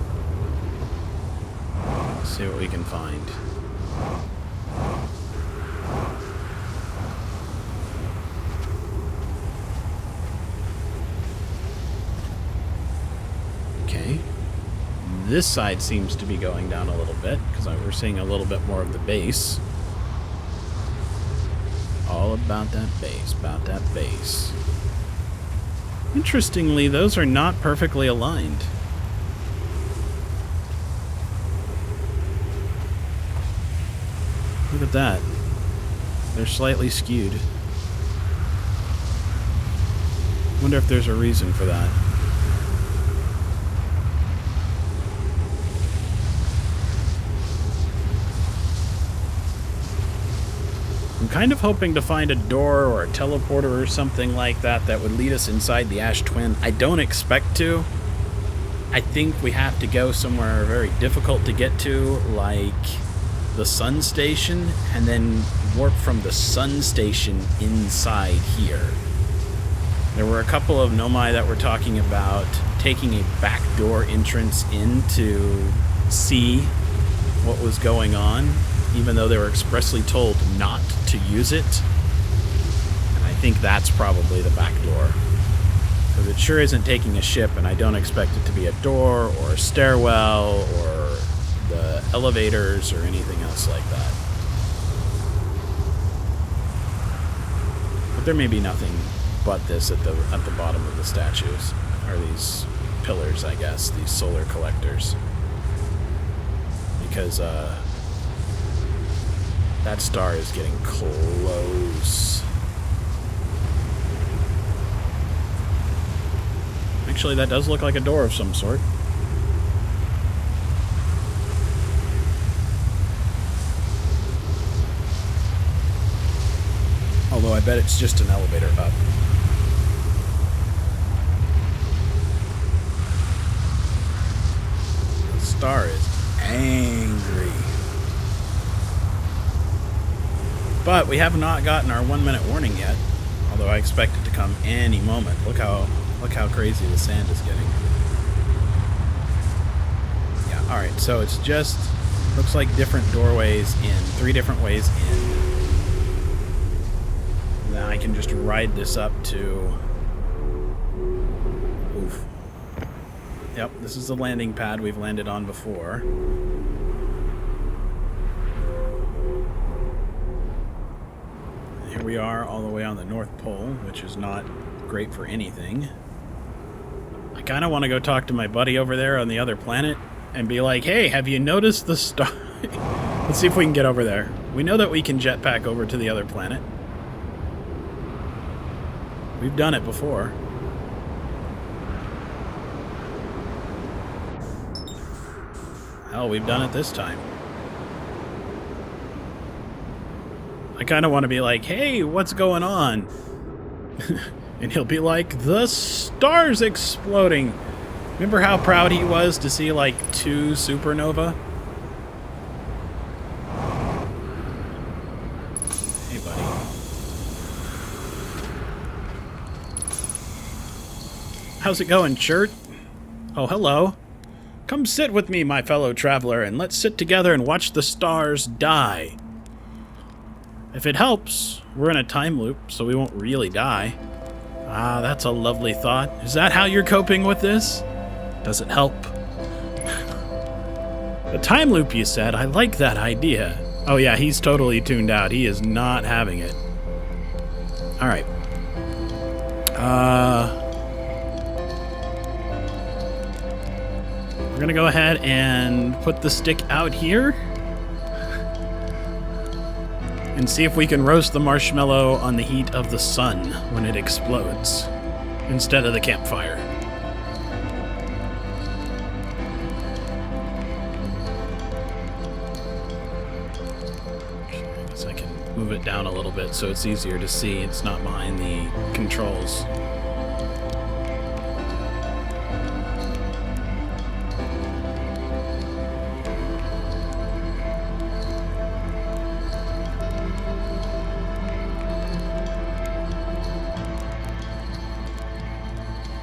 See what we can find. Okay. This side seems to be going down a little bit, because we're seeing a little bit more of the base. All about that base, about that base. Interestingly, those are not perfectly aligned. Look at that. They're slightly skewed. Wonder if there's a reason for that. I'm kind of hoping to find a door or a teleporter or something like that that would lead us inside the Ash Twin. I don't expect to. I think we have to go somewhere very difficult to get to, like the Sun Station, and then warp from the Sun Station inside here. There were a couple of Nomai that were talking about taking a backdoor entrance in to see what was going on, even though they were expressly told not to use it. And I think that's probably the back door. Because it sure isn't taking a ship, and I don't expect it to be a door or a stairwell or the elevators or anything else like that. But there may be nothing but this at the bottom of the statues, or these pillars, I guess, these solar collectors. Because that star is getting close. Actually, that does look like a door of some sort. Although I bet it's just an elevator up. The star is angry. But we have not gotten our 1 minute warning yet. Although I expect it to come any moment. Look how crazy the sand is getting. Yeah, alright, so it's just looks like different doorways in 3 different ways in. Now I can just ride this up to... Oof. Yep, this is the landing pad we've landed on before. Here we are all the way on the North Pole, which is not great for anything. I kind of want to go talk to my buddy over there on the other planet and be like, hey, have you noticed the star? Let's see if we can get over there. We know that we can jetpack over to the other planet. We've done it before. Hell, we've done it this time. I kind of want to be like, hey, what's going on? And he'll be like, the star's exploding. Remember how proud he was to see like 2 supernova? How's it going, Chert? Oh, hello. Come sit with me, my fellow traveler, and let's sit together and watch the stars die. If it helps, we're in a time loop, so we won't really die. Ah, that's a lovely thought. Is that how you're coping with this? Does it help? A time loop, you said? I like that idea. Oh yeah, he's totally tuned out. He is not having it. Alright. We're gonna go ahead and put the stick out here. And see if we can roast the marshmallow on the heat of the sun when it explodes, instead of the campfire. I guess I can move it down a little bit so it's easier to see. It's not behind the controls.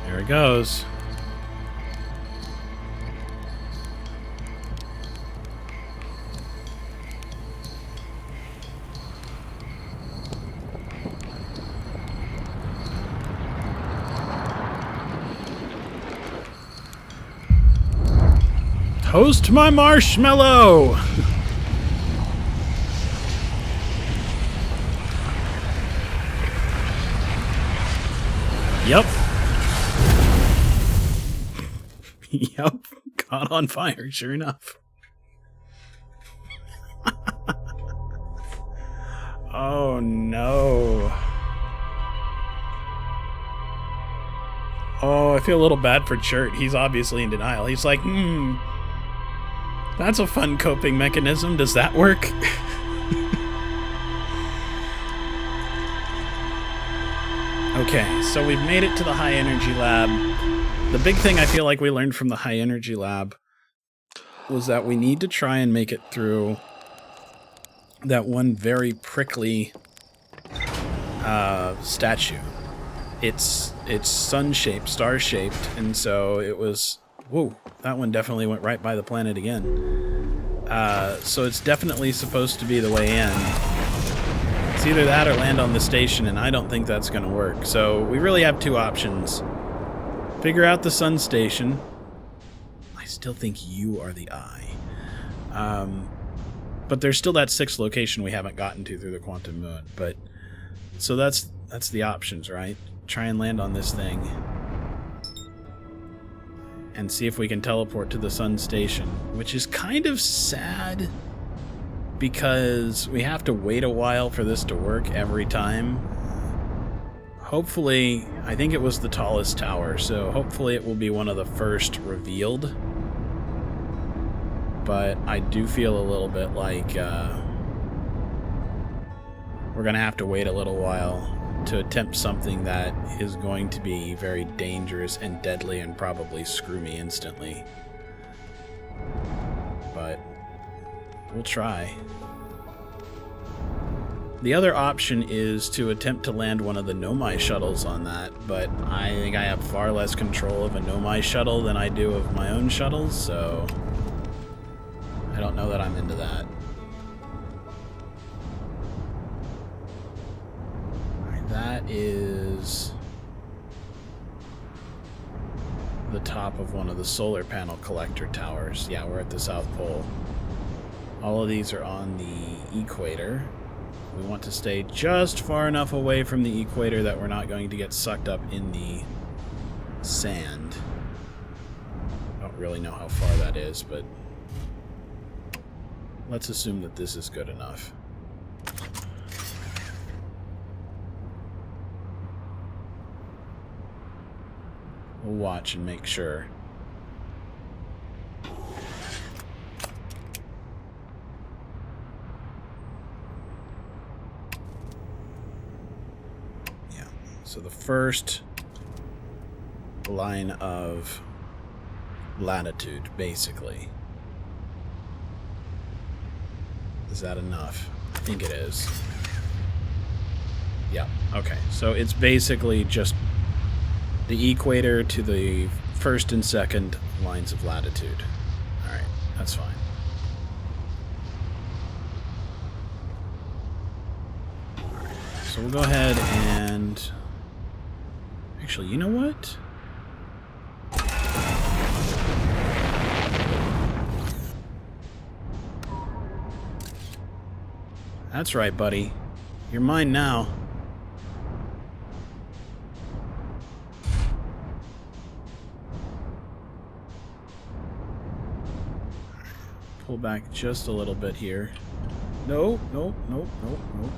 There it goes. Toast my marshmallow! Yep. Yep. Caught on fire, sure enough. Oh no. Oh, I feel a little bad for Chert. He's obviously in denial. He's like, that's a fun coping mechanism. Does that work? Okay, so we've made it to the high energy lab. The big thing I feel like we learned from the high energy lab was that we need to try and make it through that one very prickly statue. It's sun-shaped, star-shaped, and so it was... Whoa, that one definitely went right by the planet again. So it's definitely supposed to be the way in. It's either that or land on the station, and I don't think that's going to work. So we really have two options. Figure out the sun station. I still think you are the eye. But there's still that sixth location we haven't gotten to through the quantum moon. But so that's the options, right? Try and land on this thing. And see if we can teleport to the sun station, which is kind of sad because we have to wait a while for this to work every time. Hopefully, I think it was the tallest tower, so hopefully it will be one of the first revealed. But I do feel a little bit like we're gonna have to wait a little while to attempt something that is going to be very dangerous and deadly and probably screw me instantly. But we'll try. The other option is to attempt to land one of the Nomai shuttles on that, but I think I have far less control of a Nomai shuttle than I do of my own shuttles, so I don't know that I'm into that. That is the top of one of the solar panel collector towers. Yeah, we're at the South Pole. All of these are on the equator. We want to stay just far enough away from the equator that we're not going to get sucked up in the sand. I don't really know how far that is, but let's assume that this is good enough. We'll watch and make sure. Yeah, so the first line of latitude, basically. Is that enough? I think it is. Yeah, okay. So it's basically just the equator to the first and second lines of latitude. Alright, that's fine. Alright, so we'll go ahead and... Actually, you know what? That's right, buddy. You're mine now. Pull back just a little bit here. No, no, no, no, no.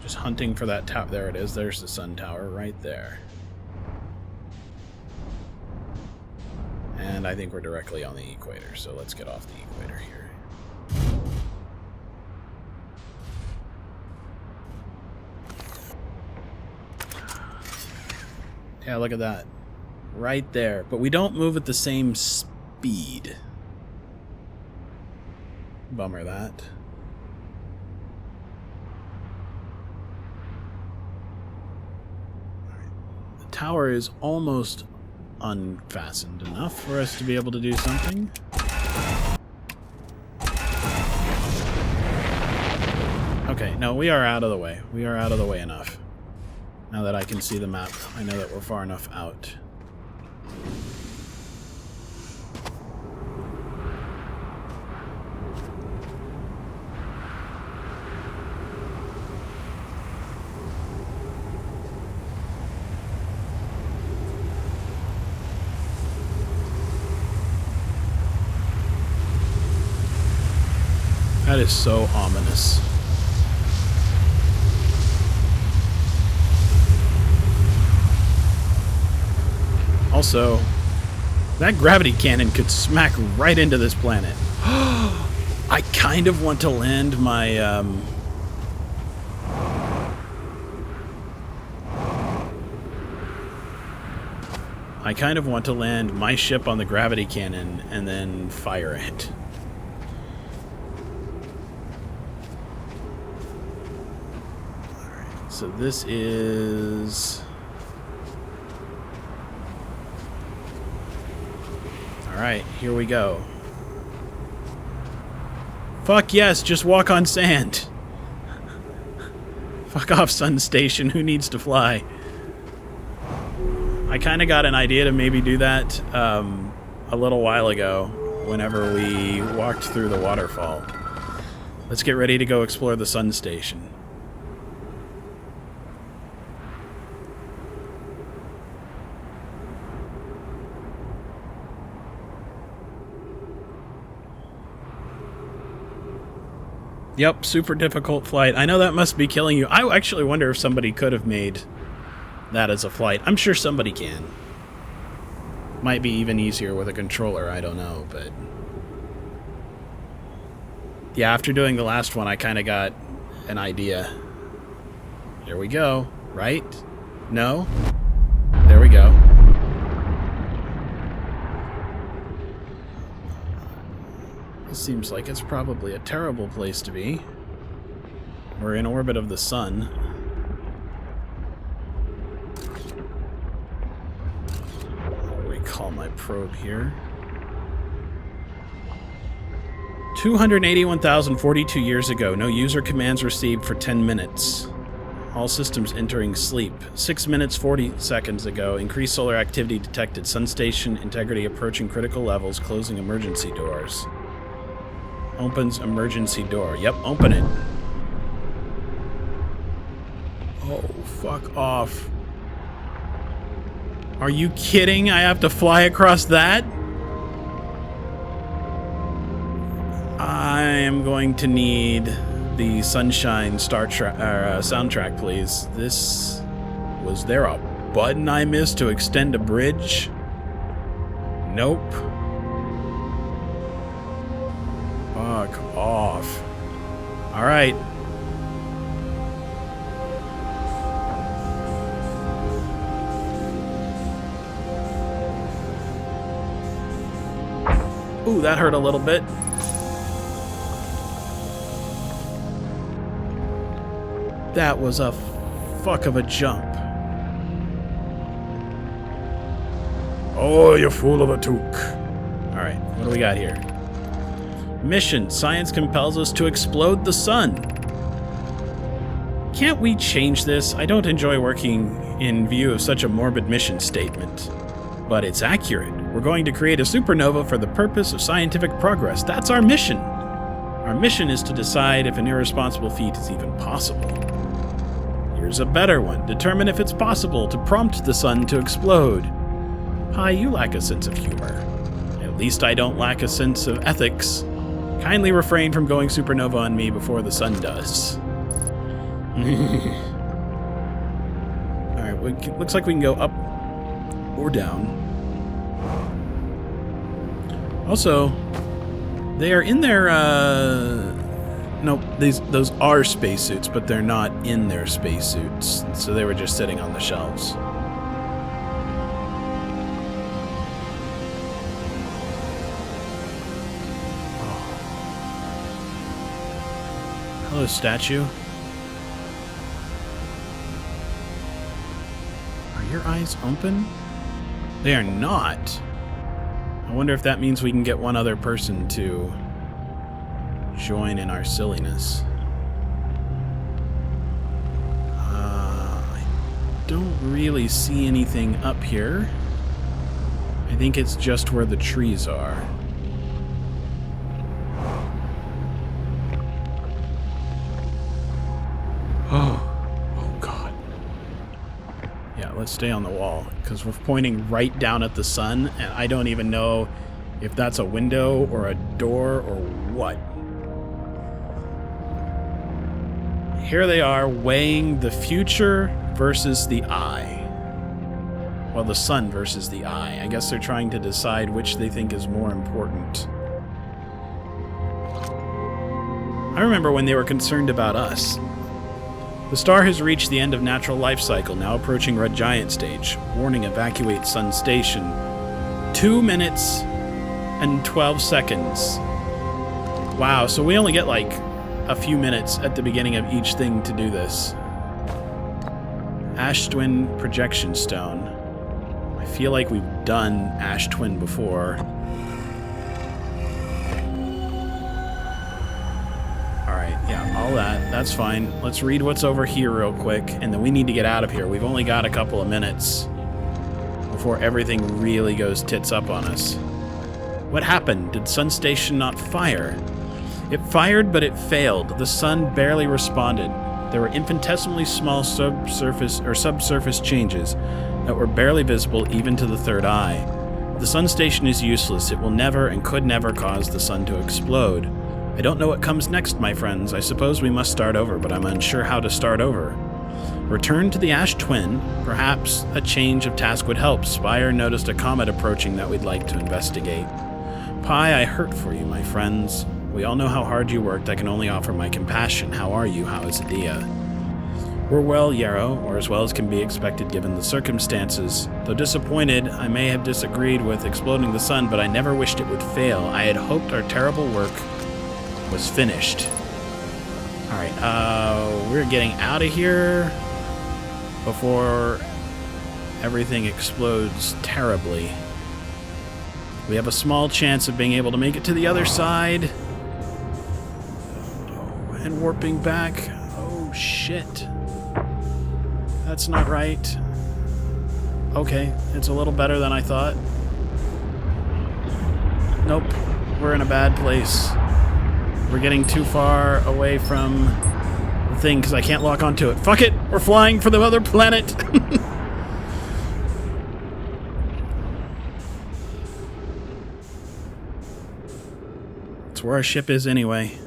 Just hunting for that tower. There it is. There's the sun tower right there. And I think we're directly on the equator, so let's get off the equator here. Yeah, look at that. Right there. But we don't move at the same speed. Bummer that. The tower is almost unfastened enough for us to be able to do something. Okay, no, we are out of the way. We are out of the way enough. Now that I can see the map, I know that we're far enough out. That is so ominous. Also, that gravity cannon could smack right into this planet. I kind of want to land my, I kind of want to land my ship on the gravity cannon and then fire it. Alright, so this is... Alright, here we go. Fuck yes, just walk on sand. Fuck off, Sun Station, who needs to fly? I kind of got an idea to maybe do that a little while ago, whenever we walked through the waterfall. Let's get ready to go explore the Sun Station. Yep, super difficult flight. I know that must be killing you. I actually wonder if somebody could have made that as a flight. I'm sure somebody can. Might be even easier with a controller, I don't know, but... Yeah, after doing the last one, I kind of got an idea. Here we go. Right? No? There we go. Seems like it's probably a terrible place to be. We're in orbit of the sun. I'll recall my probe here. 281,042 years ago, no user commands received for 10 minutes. All systems entering sleep. 6 minutes 40 seconds ago, increased solar activity detected. Sun station integrity approaching critical levels, closing emergency doors. Opens emergency door. Yep, open it. Oh, fuck off. Are you kidding? I have to fly across that? I am going to need the Sunshine soundtrack, please. This... Was there a button I missed to extend a bridge? Nope. Fuck off. Alright. Ooh, that hurt a little bit. That was a fuck of a jump. Oh, you fool of a toque. Alright, what do we got here? Mission. Science compels us to explode the sun. Can't we change this? I don't enjoy working in view of such a morbid mission statement. But it's accurate. We're going to create a supernova for the purpose of scientific progress. That's our mission. Our mission is to decide if an irresponsible feat is even possible. Here's a better one. Determine if it's possible to prompt the sun to explode. Hi, you lack a sense of humor. At least I don't lack a sense of ethics. Kindly refrain from going supernova on me before the sun does. Alright, looks like we can go up or down. Also, they are in their, nope, those are spacesuits, but they're not in their spacesuits. So they were just sitting on the shelves. Hello, statue. Are your eyes open? They are not. I wonder if that means we can get one other person to join in our silliness. I don't really see anything up here. I think it's just where the trees are. Oh God. Yeah, let's stay on the wall, because we're pointing right down at the sun, and I don't even know if that's a window or a door or what. Here they are, weighing the future versus the eye. Well, the sun versus the eye. I guess they're trying to decide which they think is more important. I remember when they were concerned about us. The star has reached the end of natural life cycle, now approaching red giant stage. Warning, evacuate Sun Station. 2 minutes and 12 seconds. Wow, so we only get like a few minutes at the beginning of each thing to do this. Ash Twin Projection Stone. I feel like we've done Ash Twin before. All that's fine. Let's read what's over here real quick, and then we need to get out of here. We've only got a couple of minutes before everything really goes tits up on us. What happened? Did Sun Station not fire? It fired, but it failed. The sun barely responded. There were infinitesimally small subsurface changes that were barely visible even to the third eye. The Sun Station is useless. It will never and could never cause the sun to explode. I don't know what comes next, my friends. I suppose we must start over, but I'm unsure how to start over. Return to the Ash Twin. Perhaps a change of task would help. Spire noticed a comet approaching that we'd like to investigate. Pi, I hurt for you, my friends. We all know how hard you worked. I can only offer my compassion. How are you? How is Adia? We're well, Yarrow, or as well as can be expected given the circumstances. Though disappointed, I may have disagreed with exploding the sun, but I never wished it would fail. I had hoped our terrible work was finished. Alright, we're getting out of here before everything explodes terribly. We have a small chance of being able to make it to the other side. Oh, and warping back. Oh, shit. That's not right. Okay, it's a little better than I thought. Nope, we're in a bad place. We're getting too far away from the thing because I can't lock onto it. Fuck it! We're flying for the other planet! It's where our ship is anyway.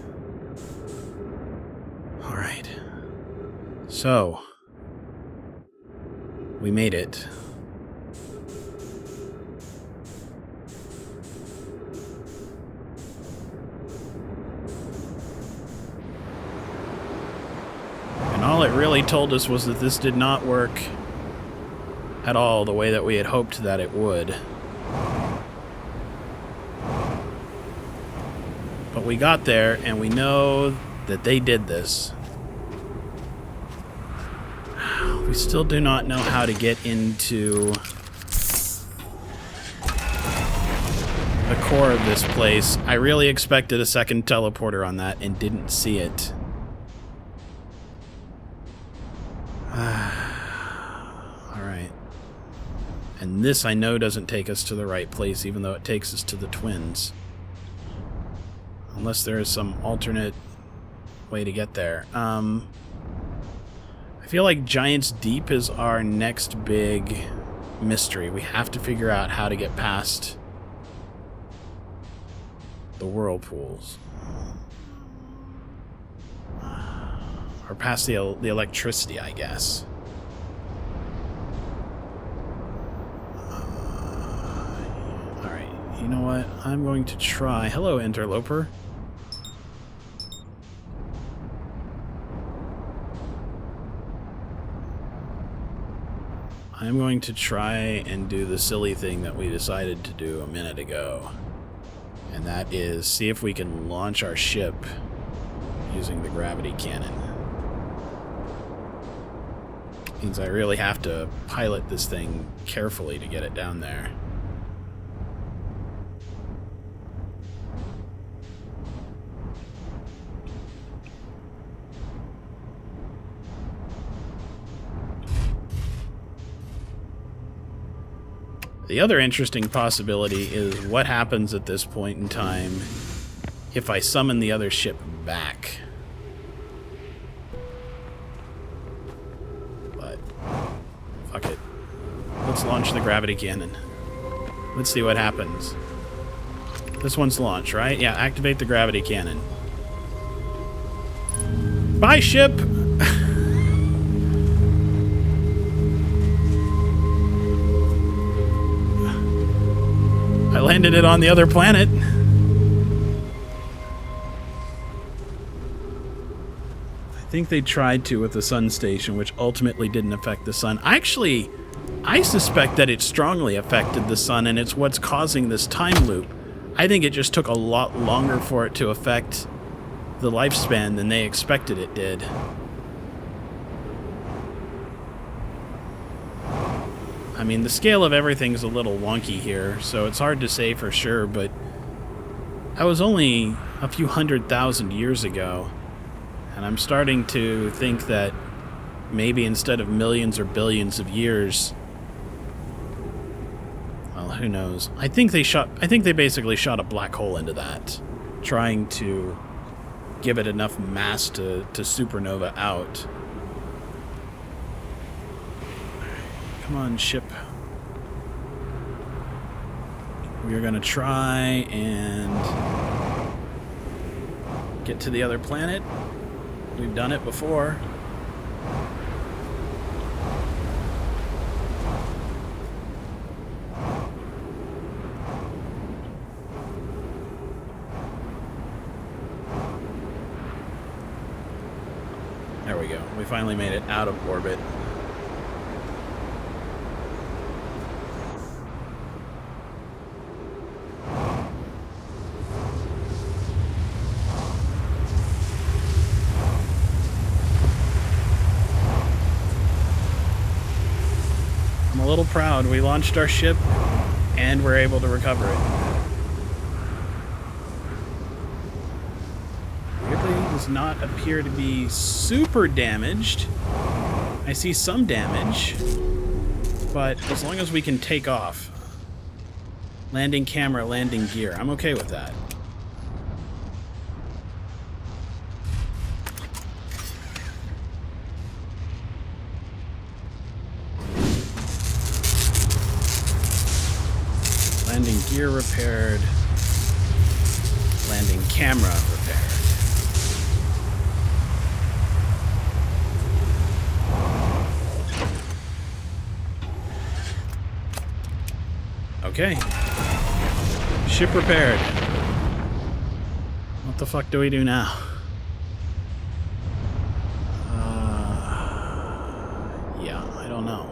Alright. So, we made it. And all it really told us was that this did not work at all the way that we had hoped that it would. But we got there, and we know that they did this. We still do not know how to get into the core of this place. I really expected a second teleporter on that and didn't see it. Alright. And this I know doesn't take us to the right place, even though it takes us to the twins. Unless there is some alternate way to get there. I feel like Giant's Deep is our next big mystery. We have to figure out how to get past the whirlpools. Or past the electricity, I guess. Alright, you know what? I'm going to try... Hello, interloper. I'm going to try and do the silly thing that we decided to do a minute ago. And that is see if we can launch our ship using the gravity cannon. Means I really have to pilot this thing carefully to get it down there. The other interesting possibility is what happens at this point in time if I summon the other ship back. But, fuck it. Let's launch the gravity cannon. Let's see what happens. This one's launched, right? Yeah, activate the gravity cannon. Bye, ship! I landed it on the other planet. I think they tried to with the sun station, which ultimately didn't affect the sun. I suspect that it strongly affected the sun, and it's what's causing this time loop. I think it just took a lot longer for it to affect the lifespan than they expected it did. I mean, the scale of everything's a little wonky here, so it's hard to say for sure, but that was only a few 100,000 years ago, and I'm starting to think that maybe instead of millions or billions of years, well, who knows? I think they basically shot a black hole into that, trying to give it enough mass to supernova out. Come on, ship. We're gonna try and get to the other planet. We've done it before. There we go. We finally made it out of orbit. I'm a little proud. We launched our ship and we're able to recover it. Weirdly, does not appear to be super damaged. I see some damage, but as long as we can take off. Landing camera, landing gear. I'm okay with that. Landing gear repaired. Landing camera repaired. Okay. Ship repaired. What the fuck do we do now? Yeah, I don't know.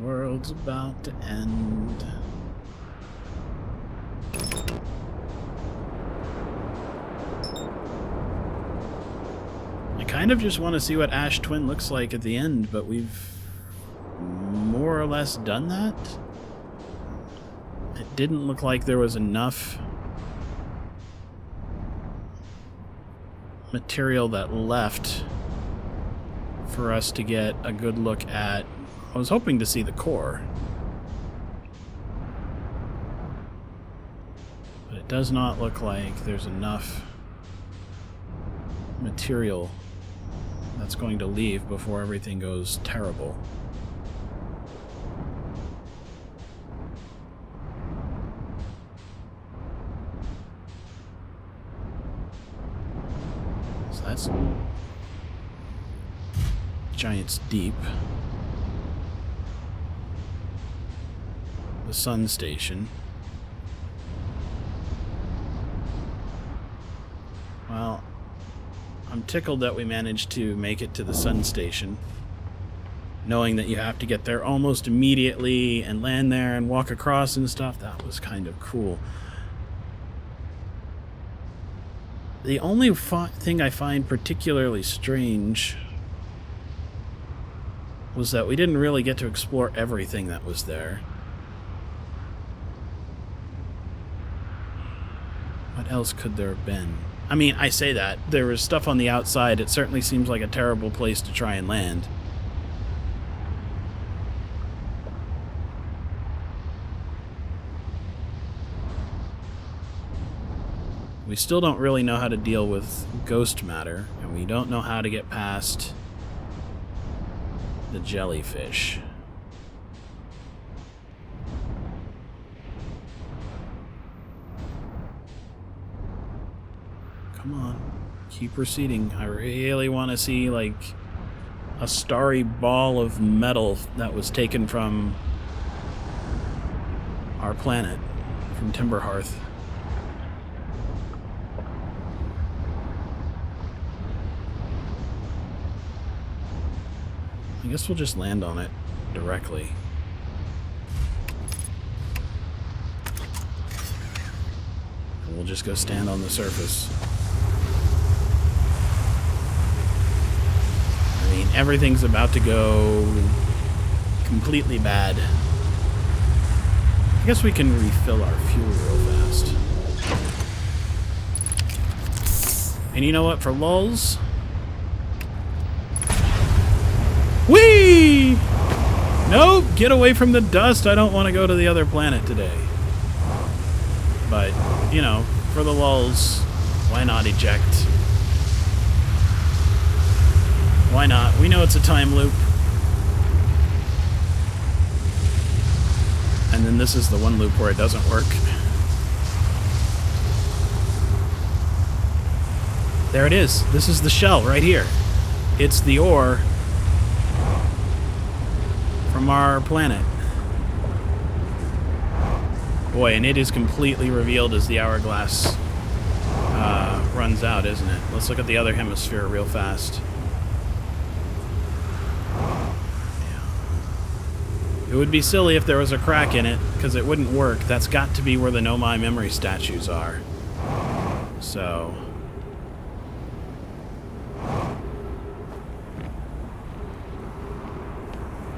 world's about to end. I kind of just want to see what Ash Twin looks like at the end, but we've more or less done that. It didn't look like there was enough material that left for us to get a good look at. I was hoping to see the core, but it does not look like there's enough material that's going to leave before everything goes terrible. So that's Giant's Deep. The Sun Station. Well, I'm tickled that we managed to make it to the Sun Station, knowing that you have to get there almost immediately and land there and walk across and stuff. That was kind of cool. The only thing I find particularly strange was that we didn't really get to explore everything that was there. What else could there have been? I mean, I say that. There was stuff on the outside. It certainly seems like a terrible place to try and land. We still don't really know how to deal with ghost matter, and we don't know how to get past the jellyfish. Come on, keep proceeding. I really want to see, like, a starry ball of metal that was taken from our planet, from Timberhearth. I guess we'll just land on it directly. And we'll just go stand on the surface. I mean, everything's about to go completely bad. I guess we can refill our fuel real fast. And you know what? For lulz... Whee! Nope, get away from the dust. I don't want to go to the other planet today. But, you know, for the lulz, why not eject? Why not? We know it's a time loop. And then this is the one loop where it doesn't work. There it is. This is the shell right here. It's the ore from our planet. Boy, and it is completely revealed as the hourglass runs out, isn't it? Let's look at the other hemisphere real fast. Yeah. It would be silly if there was a crack in it, because it wouldn't work. That's got to be where the Nomai memory statues are. So...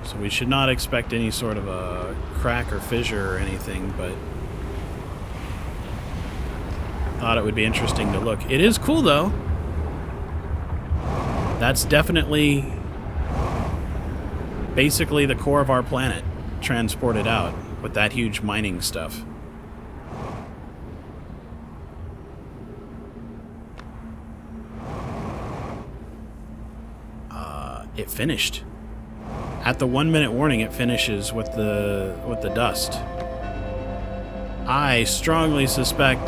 So we should not expect any sort of a crack or fissure or anything, but thought it would be interesting to look. It is cool, though. That's definitely basically the core of our planet transported out with that huge mining stuff. It finished. At the 1 minute warning, it finishes with the dust. I strongly suspect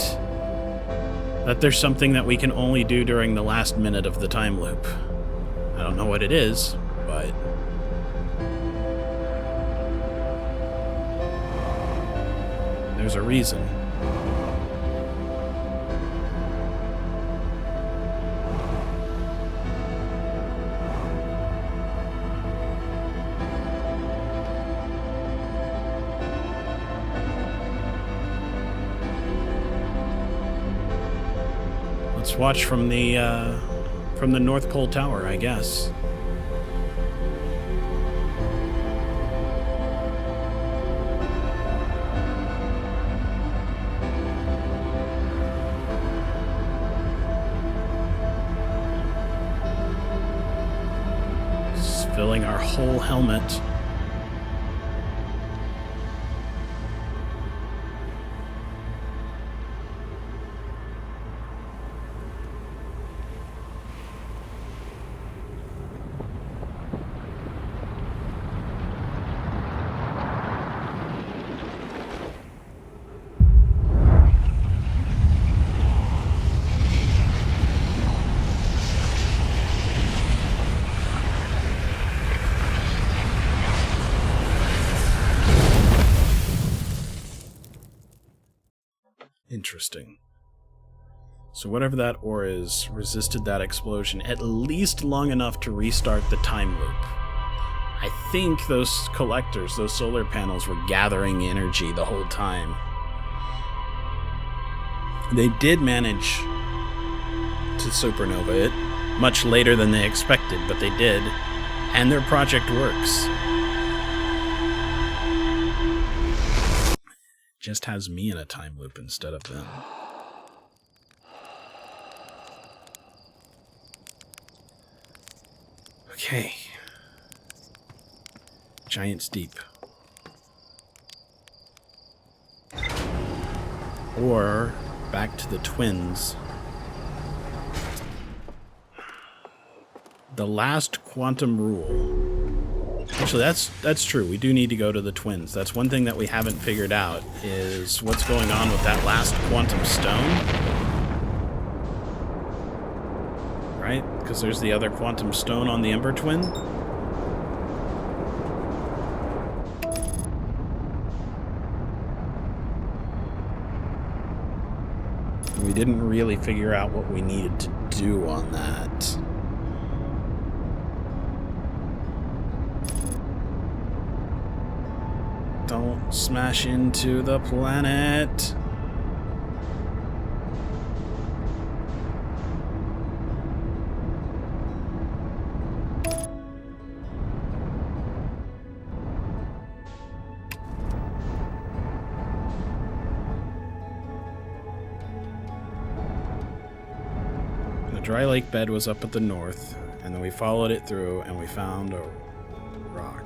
that there's something that we can only do during the last minute of the time loop. I don't know what it is, but... there's a reason. watch from the North Pole Tower, I guess. Just filling our whole helmet. Interesting. So whatever that ore is resisted that explosion at least long enough to restart the time loop. I think those collectors, those solar panels, were gathering energy the whole time. They did manage to supernova it much later than they expected, but they did, and their project works. Just has me in a time loop instead of them. Okay. Giant's Deep. Or back to the Twins. The last quantum rule. Actually, that's true. We do need to go to the Twins. That's one thing that we haven't figured out, is what's going on with that last quantum stone. Right? Because there's the other quantum stone on the Ember Twin. We didn't really figure out what we needed to do on that. Don't smash into the planet. The dry lake bed was up at the north, and then we followed it through and we found a rock.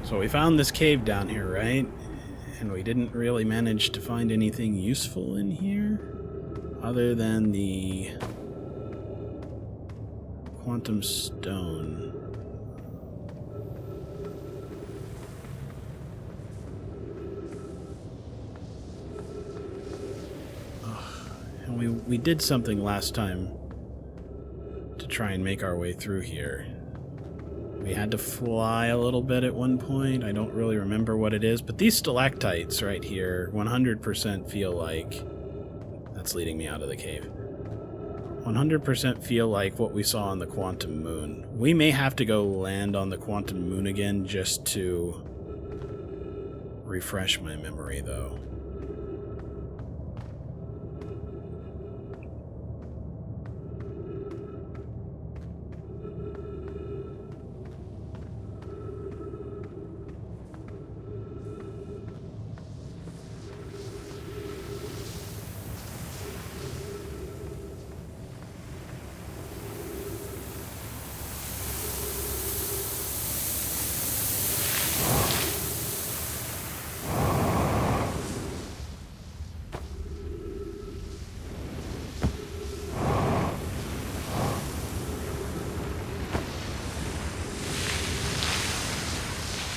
So we found this cave down here, right? And we didn't really manage to find anything useful in here, other than the quantum stone. And we did something last time to try and make our way through here. We had to fly a little bit at one point. I don't really remember what it is, but these stalactites right here 100% feel like... That's leading me out of the cave. 100% feel like what we saw on the quantum moon. We may have to go land on the quantum moon again just to refresh my memory, though.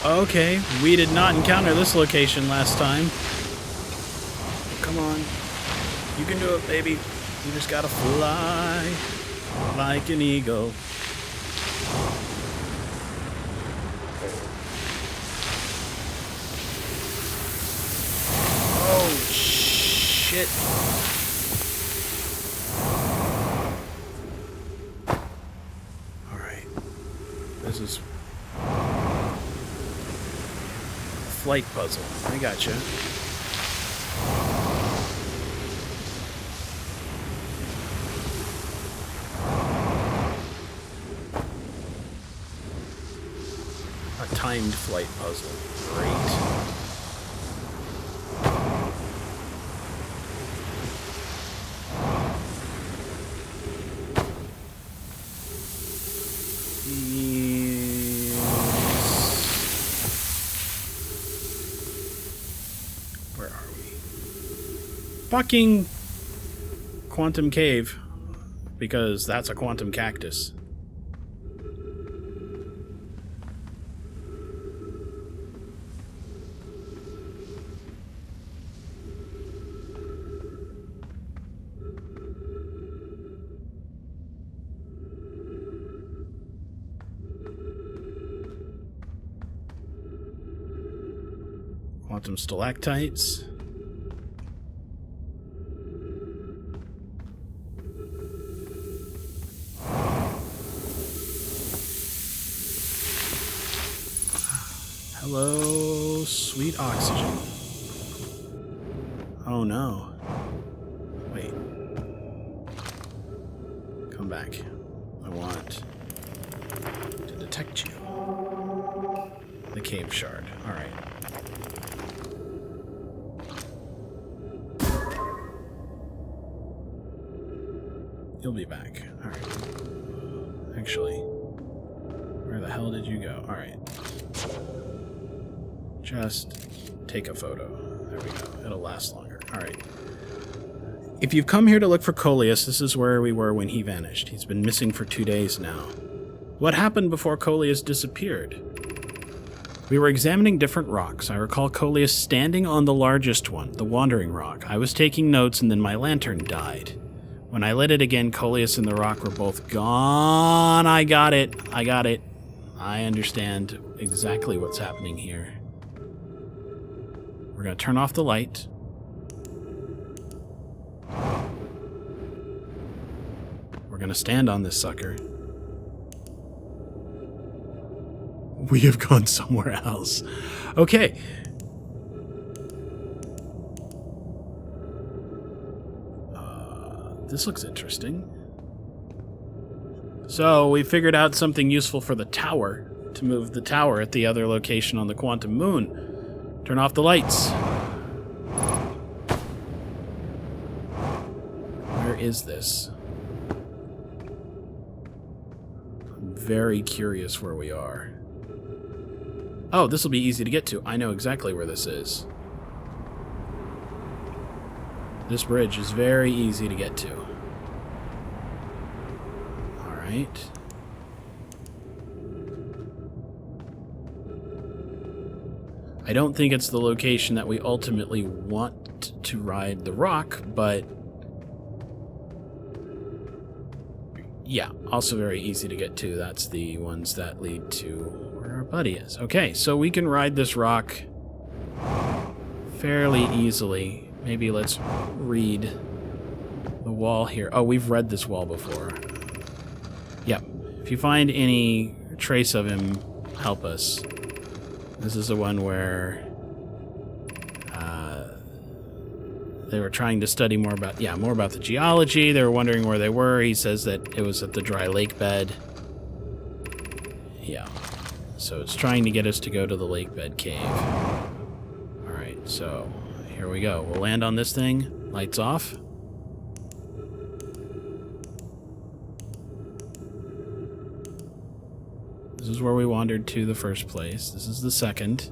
Okay, we did not encounter this location last time. can do it, baby. You just gotta fly like an eagle. Oh, shit. Alright. This is a flight puzzle. I gotcha. A timed flight puzzle. Great. Where are we? Fucking quantum cave, because that's a quantum cactus. Quantum stalactites. Hello, sweet oxygen. Oh no. Wait. Come back. I want to detect you. The cave shard. Alright. You'll be back. Alright. Actually, where the hell did you go? Alright. Just take a photo. There we go. It'll last longer. Alright. If you've come here to look for Coleus, this is where we were when he vanished. He's been missing for 2 days now. What happened before Coleus disappeared? We were examining different rocks. I recall Coleus standing on the largest one, the Wandering Rock. I was taking notes and then my lantern died. When I lit it again, Coleus and the rock were both gone. I got it. I got it. I understand exactly what's happening here. We're going to turn off the light. We're going to stand on this sucker. We have gone somewhere else. Okay. This looks interesting. So we figured out something useful for the tower, to move the tower at the other location on the quantum moon. Turn off the lights. Where is this? I'm very curious where we are. Oh, this will be easy to get to. I know exactly where this is. This bridge is very easy to get to. Alright. I don't think it's the location that we ultimately want to ride the rock, but yeah, also very easy to get to. That's the ones that lead to where our buddy is. Okay, so we can ride this rock fairly easily. Maybe let's read the wall here. Oh, we've read this wall before. Yep. If you find any trace of him, help us. This is the one where they were trying to study more about the geology. They were wondering where they were. He says that it was at the dry lake bed. Yeah. So it's trying to get us to go to the lake bed cave. Alright, so here we go. We'll land on this thing. Lights off. This is where we wandered to the first place. This is the second.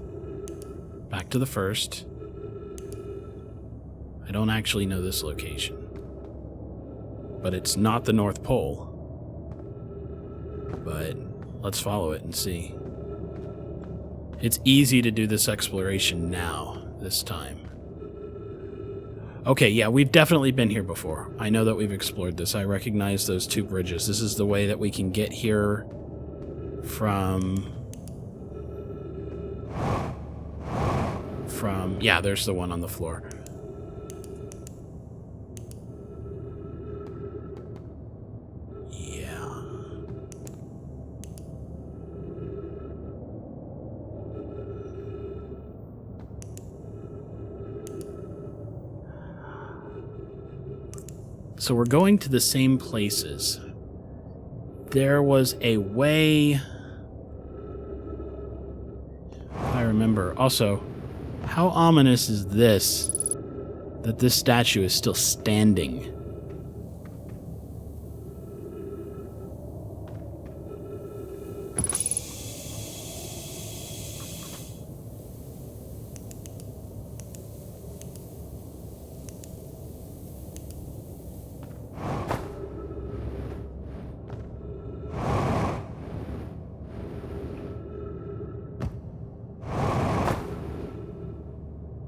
Back to the first. I don't actually know this location. But it's not the North Pole. But let's follow it and see. It's easy to do this exploration now, this time. Okay, yeah, we've definitely been here before. I know that we've explored this. I recognize those two bridges. This is the way that we can get here from... Yeah, there's the one on the floor. Yeah. So we're going to the same places. There was a way... I remember. Also, how ominous is this, that this statue is still standing?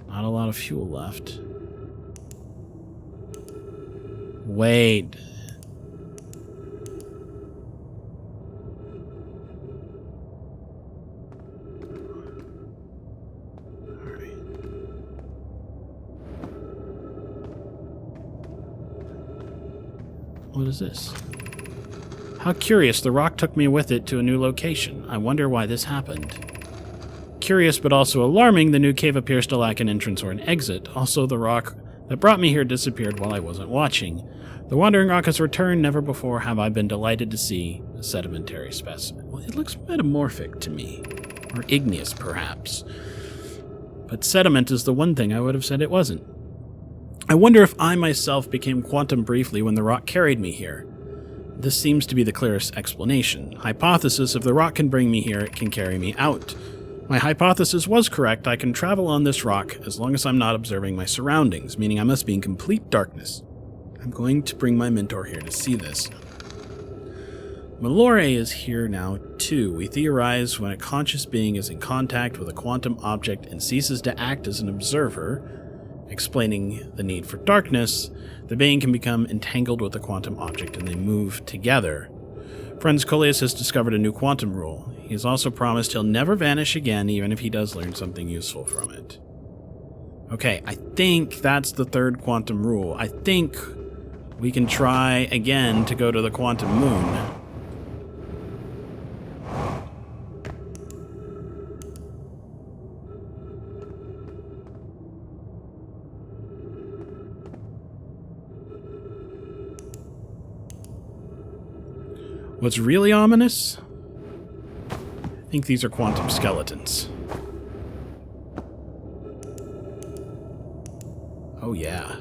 Not a lot of fuel left. Wait. Alright. What is this? How curious, the rock took me with it to a new location. I wonder why this happened. Curious but also alarming, the new cave appears to lack an entrance or an exit. Also, the rock that brought me here disappeared while I wasn't watching. The wandering rock has returned. Never before have I been delighted to see a sedimentary specimen. Well, it looks metamorphic to me. Or igneous, perhaps. But sediment is the one thing I would have said it wasn't. I wonder if I myself became quantum briefly when the rock carried me here. This seems to be the clearest explanation. Hypothesis, if the rock can bring me here, it can carry me out. My hypothesis was correct. I can travel on this rock as long as I'm not observing my surroundings, meaning I must be in complete darkness. I'm going to bring my mentor here to see this. Malore is here now, too. We theorize when a conscious being is in contact with a quantum object and ceases to act as an observer, explaining the need for darkness, the being can become entangled with the quantum object and they move together. Friends Coleus has discovered a new quantum rule. He has also promised he'll never vanish again, even if he does learn something useful from it. Okay, I think that's the third quantum rule. I think we can try again to go to the quantum moon. What's really ominous? I think these are quantum skeletons. Oh yeah.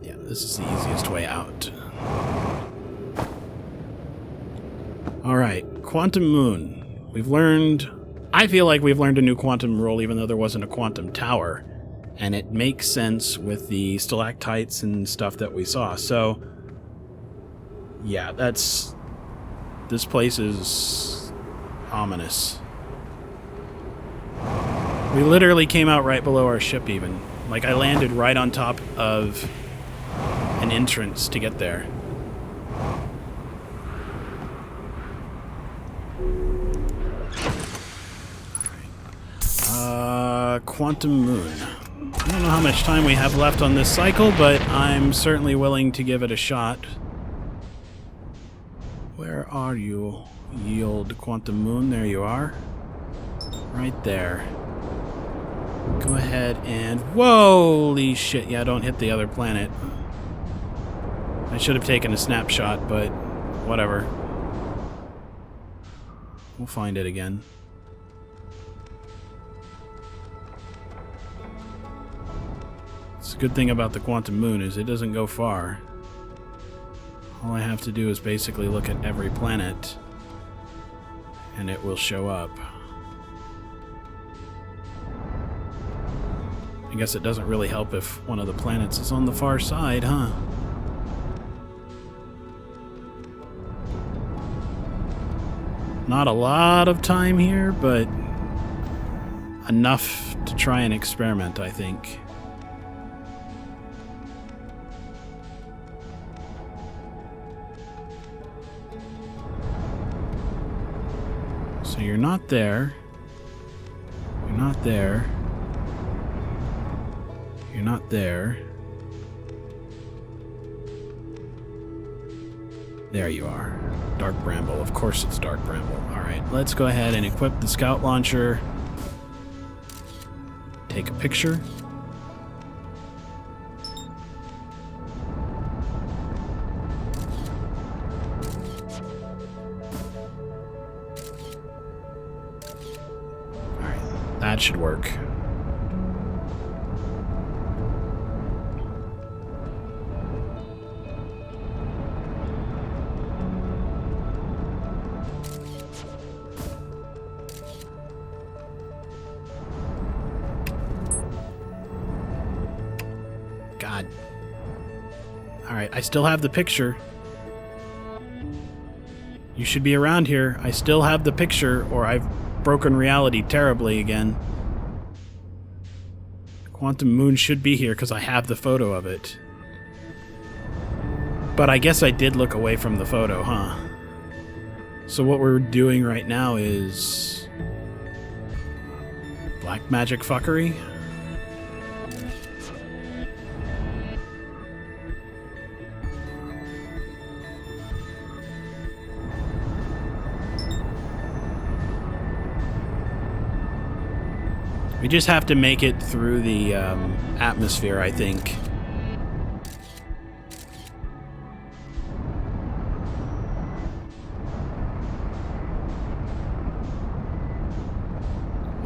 Yeah, this is the easiest way out. Alright, quantum moon. I feel like we've learned a new quantum rule even though there wasn't a quantum tower. And it makes sense with the stalactites and stuff that we saw. So, yeah, this place is ominous. We literally came out right below our ship even. Like, I landed right on top of an entrance to get there. Quantum moon. I don't know how much time we have left on this cycle, but I'm certainly willing to give it a shot. Where are you, ye old quantum moon? There you are. Right there. Go ahead and... Holy shit, yeah, don't hit the other planet. I should have taken a snapshot, but whatever. We'll find it again. The good thing about the quantum moon is it doesn't go far. All I have to do is basically look at every planet and it will show up. I guess it doesn't really help if one of the planets is on the far side, huh? Not a lot of time here, but enough to try and experiment, I think. So you're not there. You're not there. You're not there. There you are. Dark Bramble. Of course it's Dark Bramble. Alright, let's go ahead and equip the scout launcher. Take a picture. Alright, that should work. God. Alright, I still have the picture. You should be around here. I still have the picture, or I've broken reality terribly again. The Quantum Moon should be here because I have the photo of it. But I guess I did look away from the photo, huh? So what we're doing right now is black magic fuckery? We just have to make it through the atmosphere, I think.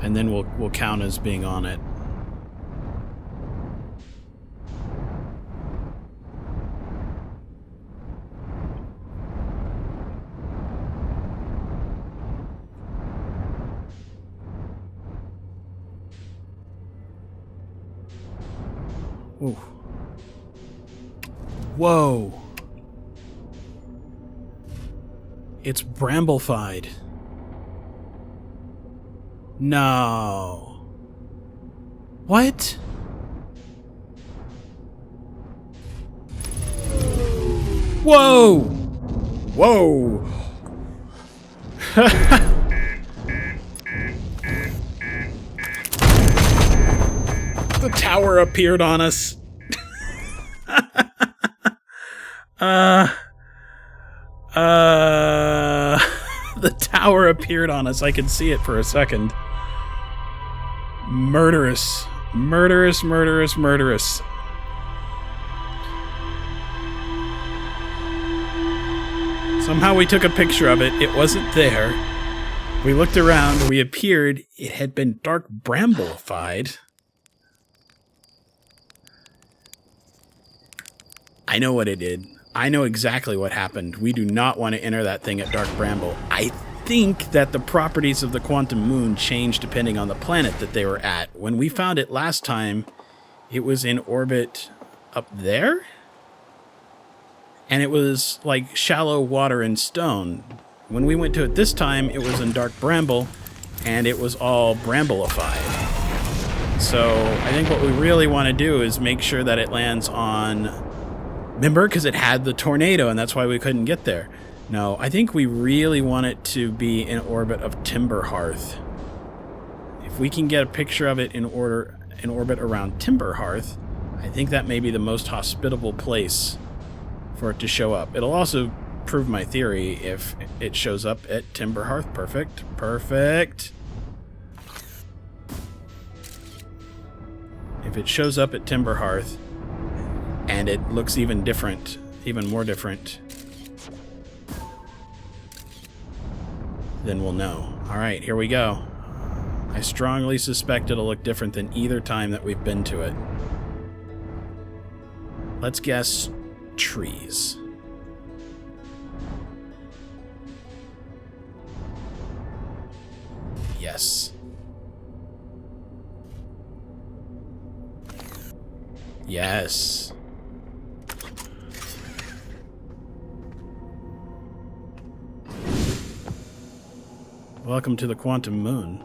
And then we'll count as being on it. Ooh. Whoa. It's bramblified. No. What? Whoa! Whoa! The tower appeared on us. The tower appeared on us. I could see it for a second. Murderous. Murderous, murderous, murderous. Somehow we took a picture of it. It wasn't there. We looked around. We appeared. It had been dark bramblified. I know what it did. I know exactly what happened. We do not want to enter that thing at Dark Bramble. I think that the properties of the Quantum Moon change depending on the planet that they were at. When we found it last time, it was in orbit up there? And it was like shallow water and stone. When we went to it this time, it was in Dark Bramble, and it was all bramblified. So I think what we really want to do is make sure that it lands on... Remember, because it had the tornado, and that's why we couldn't get there. No, I think we really want it to be in orbit of Timberhearth. If we can get a picture of it in orbit around Timberhearth, I think that may be the most hospitable place for it to show up. It'll also prove my theory if it shows up at Timberhearth. Perfect. Perfect. If it shows up at Timberhearth, and it looks even different, even more different, then we'll know. Alright, here we go. I strongly suspect it'll look different than either time that we've been to it. Let's guess trees. Yes. Yes. Welcome to the Quantum Moon.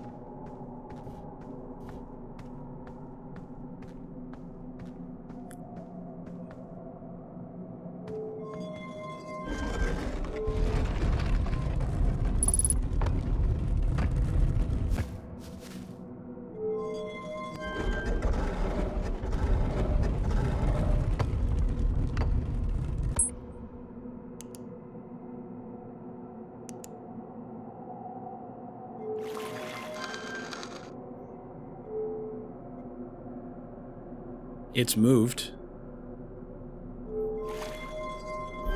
It's moved.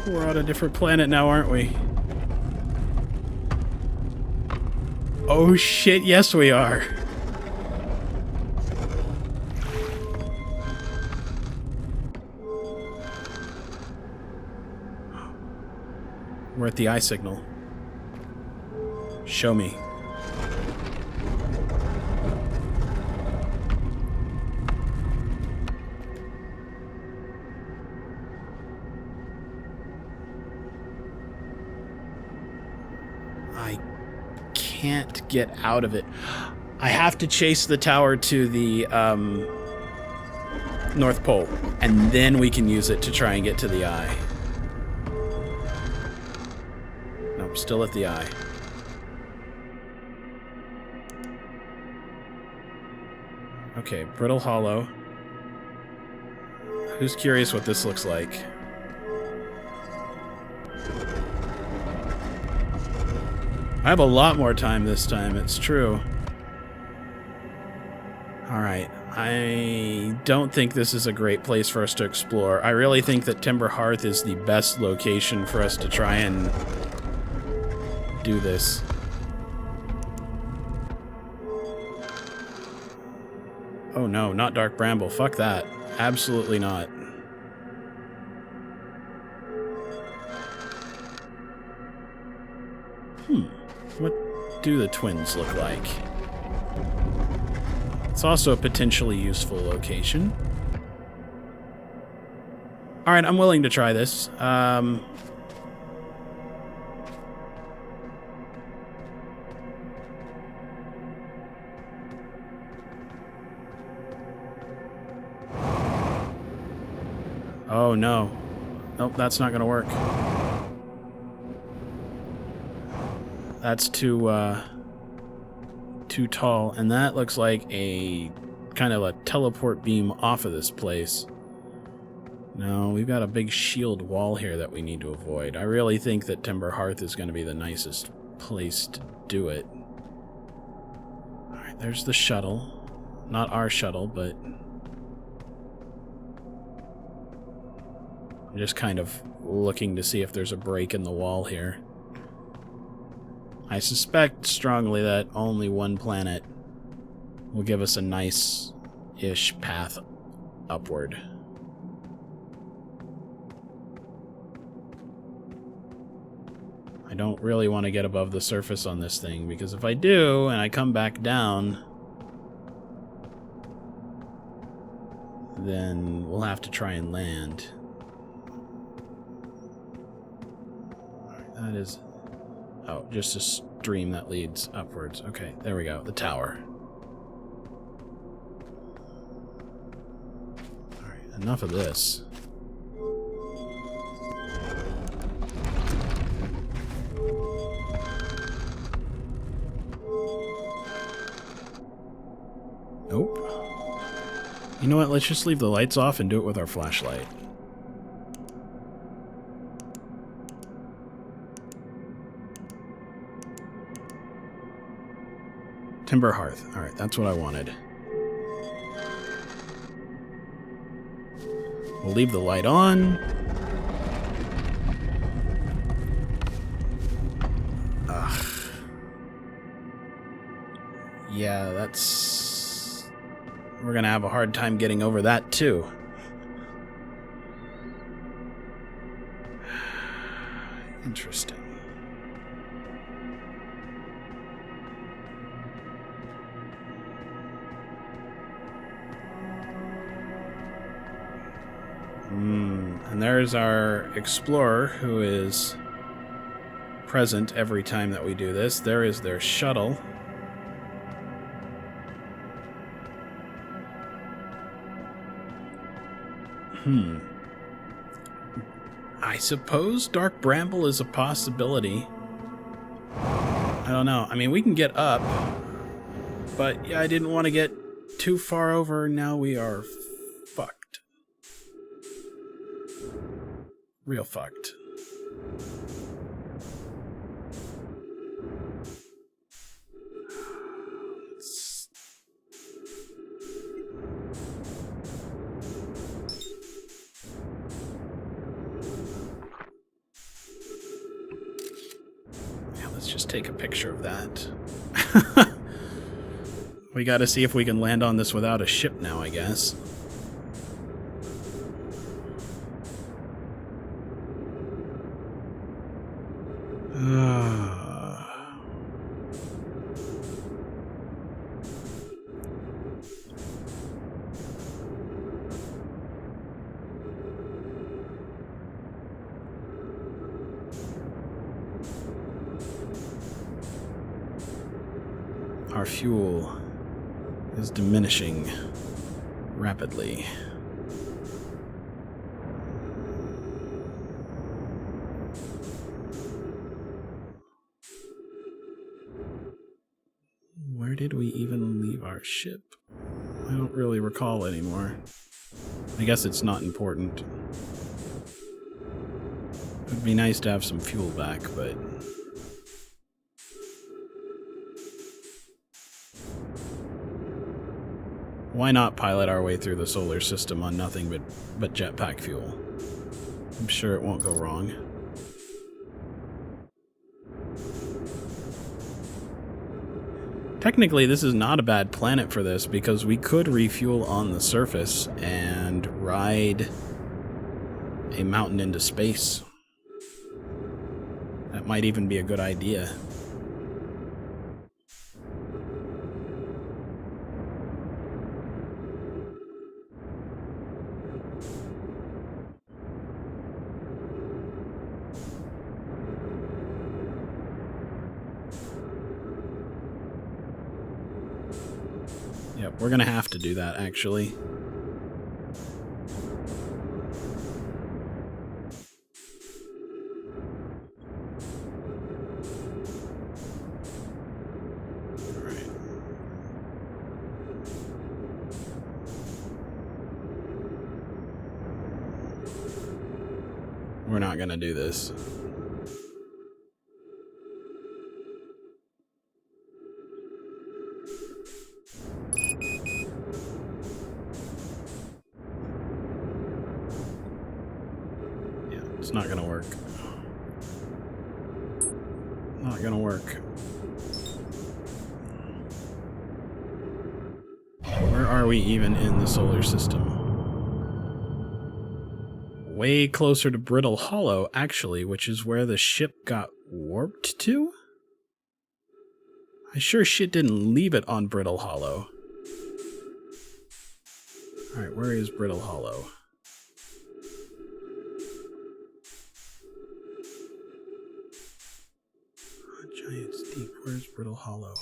We're on a different planet now, aren't we? Oh shit, yes we are. We're at the eye signal. Show me. I can't get out of it. I have to chase the tower to the North Pole, and then we can use it to try and get to the eye. Nope, still at the eye. Okay, Brittle Hollow. Who's curious what this looks like? I have a lot more time this time, it's true. Alright, I don't think this is a great place for us to explore. I really think that Timber Hearth is the best location for us to try and do this. Oh no, not Dark Bramble. Fuck that. Absolutely not. What do the twins look like? It's also a potentially useful location. Alright, I'm willing to try this. Oh no. Nope, that's not gonna work. That's too tall, and that looks like a kind of a teleport beam off of this place. No, we've got a big shield wall here that we need to avoid. I really think that Timber Hearth is going to be the nicest place to do it. Alright, there's the shuttle. Not our shuttle, but I'm just kind of looking to see if there's a break in the wall here. I suspect strongly that only one planet will give us a nice-ish path upward. I don't really want to get above the surface on this thing, because if I do, and I come back down, then we'll have to try and land. That is... oh, just a stream that leads upwards. Okay, there we go. The tower. Alright, enough of this. Nope. You know what? Let's just leave the lights off and do it with our flashlight. Timber Hearth. Alright, that's what I wanted. We'll leave the light on. Ugh. Yeah, that's... we're gonna have a hard time getting over that, too. Interesting. And there's our explorer, who is present every time that we do this. There is their shuttle. I suppose Dark Bramble is a possibility. I don't know. I mean, we can get up, but yeah, I didn't want to get too far over. Now we are fucked. Real fucked. Let's just take a picture of that. We gotta see if we can land on this without a ship now, I guess. Our fuel is diminishing rapidly. Where did we even leave our ship? I don't really recall anymore. I guess it's not important. It would be nice to have some fuel back, but... why not pilot our way through the solar system on nothing but jetpack fuel? I'm sure it won't go wrong. Technically, this is not a bad planet for this, because we could refuel on the surface and ride a mountain into space. That might even be a good idea. Yep, we're gonna have to do that, actually. Alright. We're not gonna do this. It's not gonna work. Not gonna work. Where are we even in the solar system? Way closer to Brittle Hollow, actually, which is where the ship got warped to? I sure shit didn't leave it on Brittle Hollow. Alright, where is Brittle Hollow? Giant's Deep. Where's Brittle Hollow?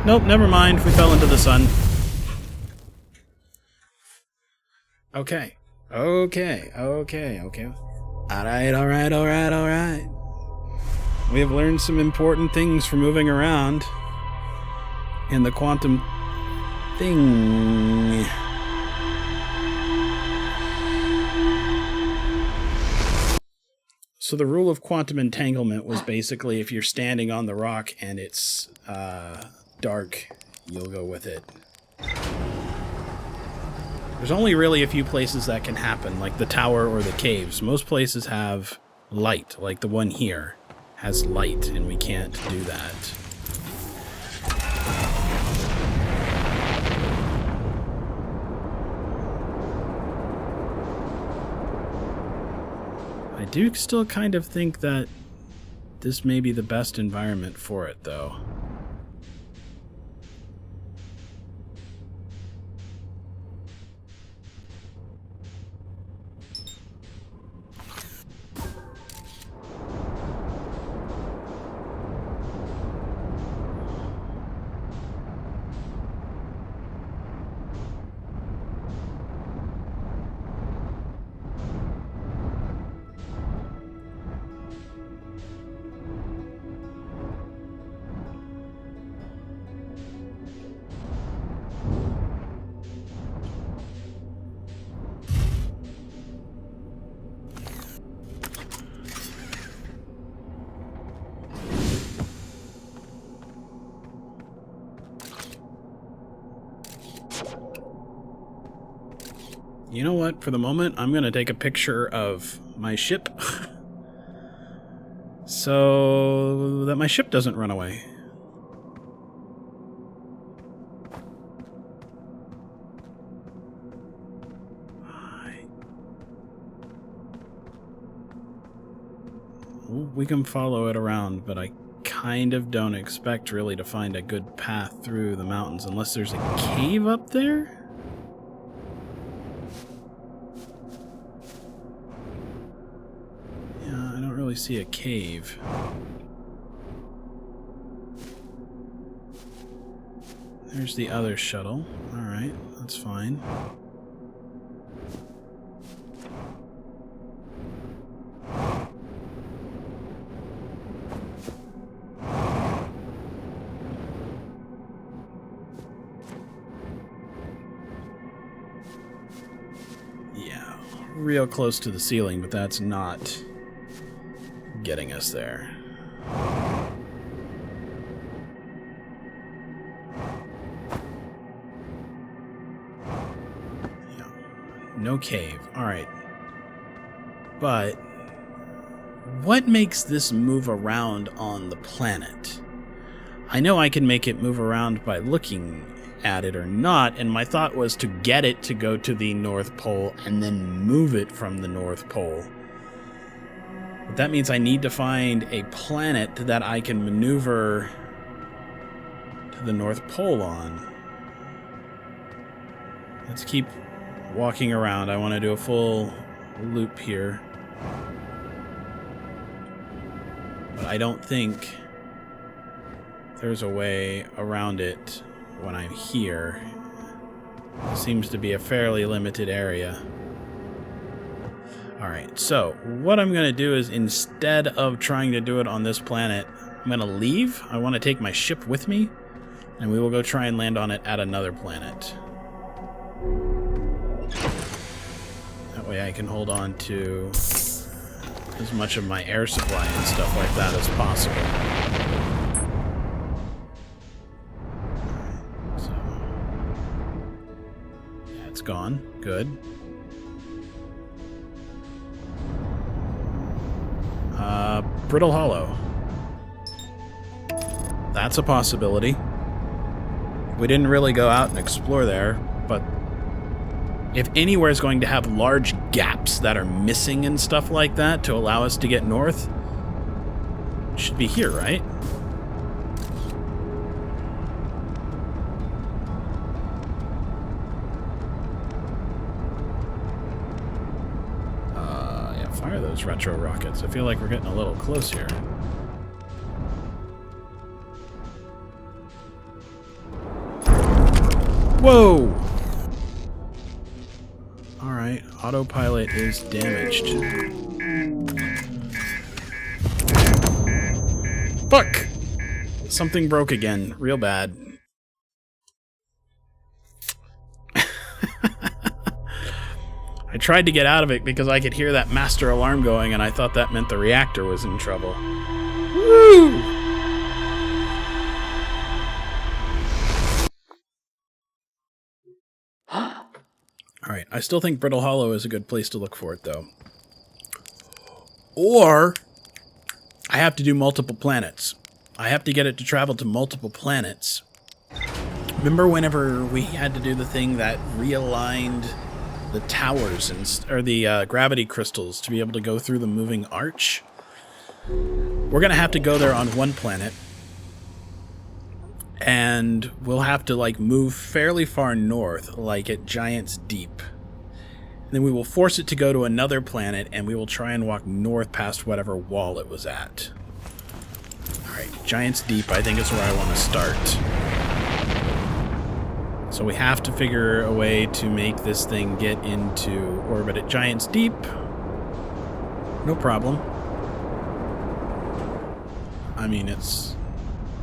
Nope, never mind. We fell into the sun. Okay. Okay. Alright. We have learned some important things for moving around in the quantum thing. So the rule of quantum entanglement was basically if you're standing on the rock and it's dark, you'll go with it. There's only really a few places that can happen, like the tower or the caves. Most places have light, like the one here has light, and we can't do that. I do still kind of think that this may be the best environment for it, though. You know what? For the moment, I'm going to take a picture of my ship so that my ship doesn't run away. We can follow it around, but I kind of don't expect really to find a good path through the mountains unless there's a cave up there. Yeah, I don't really see a cave. There's the other shuttle. Alright, that's fine. Real close to the ceiling, but that's not getting us there. Yeah. No cave. Alright. But what makes this move around on the planet? I know I can make it move around by looking at it or not, and my thought was to get it to go to the North Pole and then move it from the North Pole. But that means I need to find a planet that I can maneuver to the North Pole on. Let's keep walking around. I want to do a full loop here. But I don't think there's a way around it when I'm here. It seems to be a fairly limited area. Alright, so what I'm going to do is, instead of trying to do it on this planet, I'm going to leave. I want to take my ship with me, and we will go try and land on it at another planet. That way I can hold on to as much of my air supply and stuff like that as possible. It's gone. Good. Brittle Hollow. That's a possibility. We didn't really go out and explore there, but if anywhere is going to have large gaps that are missing and stuff like that to allow us to get north, it should be here, right? Fire those retro rockets. I feel like we're getting a little close here. Whoa! Alright, autopilot is damaged. Fuck! Something broke again. Real bad. I tried to get out of it because I could hear that master alarm going, and I thought that meant the reactor was in trouble. Woo! Alright, I still think Brittle Hollow is a good place to look for it, though. Or I have to do multiple planets. I have to get it to travel to multiple planets. Remember whenever we had to do the thing that realigned the towers or the gravity crystals to be able to go through the moving arch? We're going to have to go there on one planet, and we'll have to like move fairly far north, like at Giant's Deep. And then we will force it to go to another planet, and we will try and walk north past whatever wall it was at. Alright, Giant's Deep I think is where I want to start. So we have to figure a way to make this thing get into orbit at Giant's Deep. No problem. I mean,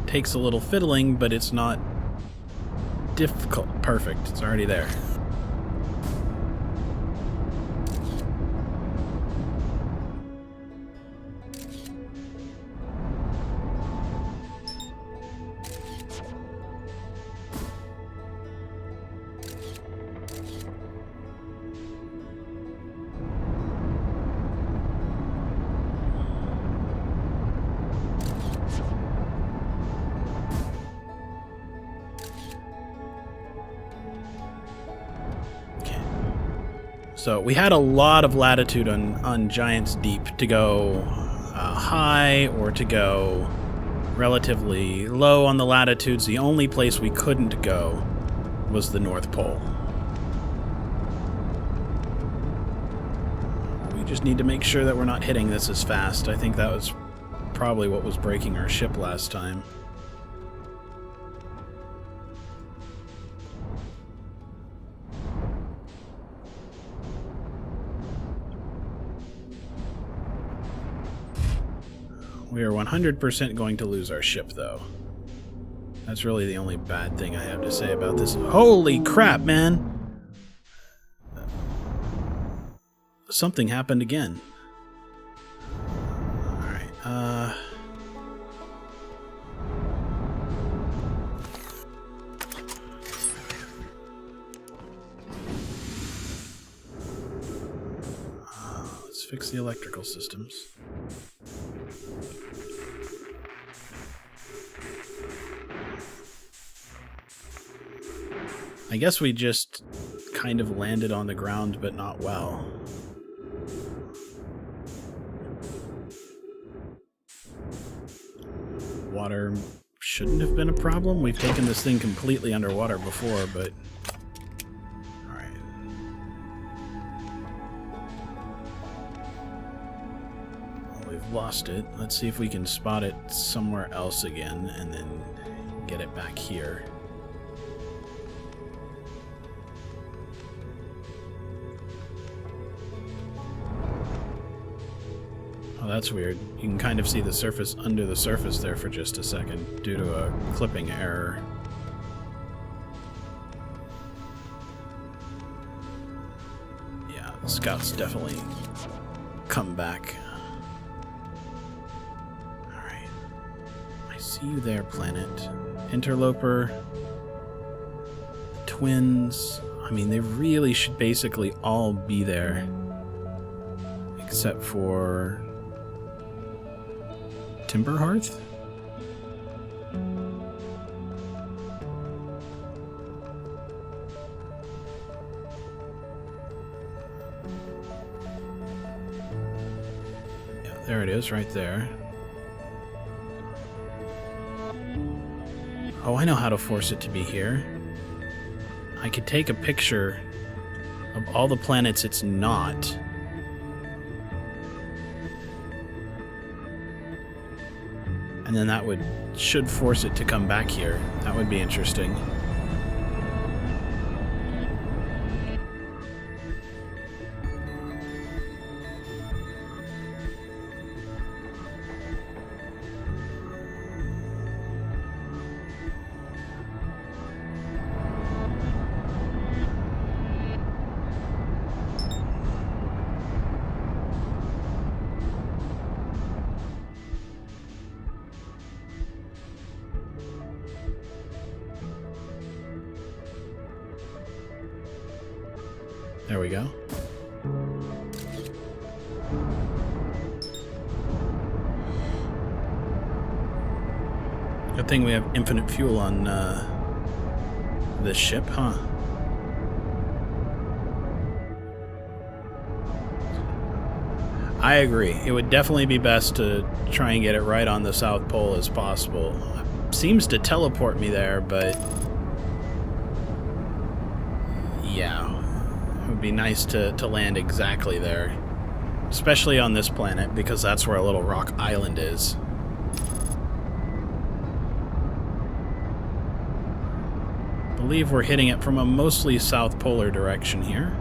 takes a little fiddling, but it's not difficult. Perfect. It's already there. So we had a lot of latitude on Giant's Deep to go high or to go relatively low on the latitudes. The only place we couldn't go was the North Pole. We just need to make sure that we're not hitting this as fast. I think that was probably what was breaking our ship last time. We are 100% going to lose our ship, though. That's really the only bad thing I have to say about this. Holy crap, man! Something happened again. Alright, let's fix the electrical systems. I guess we just kind of landed on the ground, but not well. Water shouldn't have been a problem. We've taken this thing completely underwater before, but... Alright. Well, we've lost it. Let's see if we can spot it somewhere else again, and then get it back here. Oh, that's weird. You can kind of see the surface under the surface there for just a second due to a clipping error. Yeah, the scout's definitely come back. Alright. I see you there, planet. Interloper. Twins. I mean, they really should basically all be there. Except for... Timberhearth? Yeah, there it is, right there. Oh, I know how to force it to be here. I could take a picture of all the planets it's not. And then that should force it to come back here. That would be interesting. There we go. Good thing we have infinite fuel on this ship, huh? I agree. It would definitely be best to try and get it right on the South Pole as possible. It seems to teleport me there, but... yeah. It would be nice to land exactly there. Especially on this planet, because that's where a little rock island is. I believe we're hitting it from a mostly south polar direction here.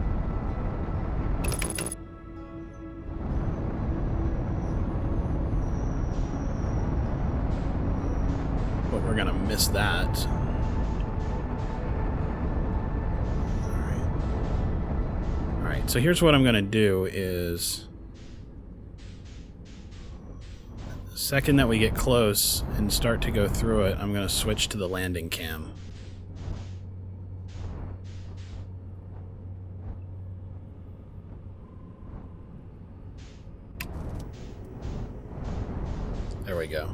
But we're gonna miss that. Alright, so here's what I'm gonna do is... the second that we get close and start to go through it, I'm gonna switch to the landing cam. There we go.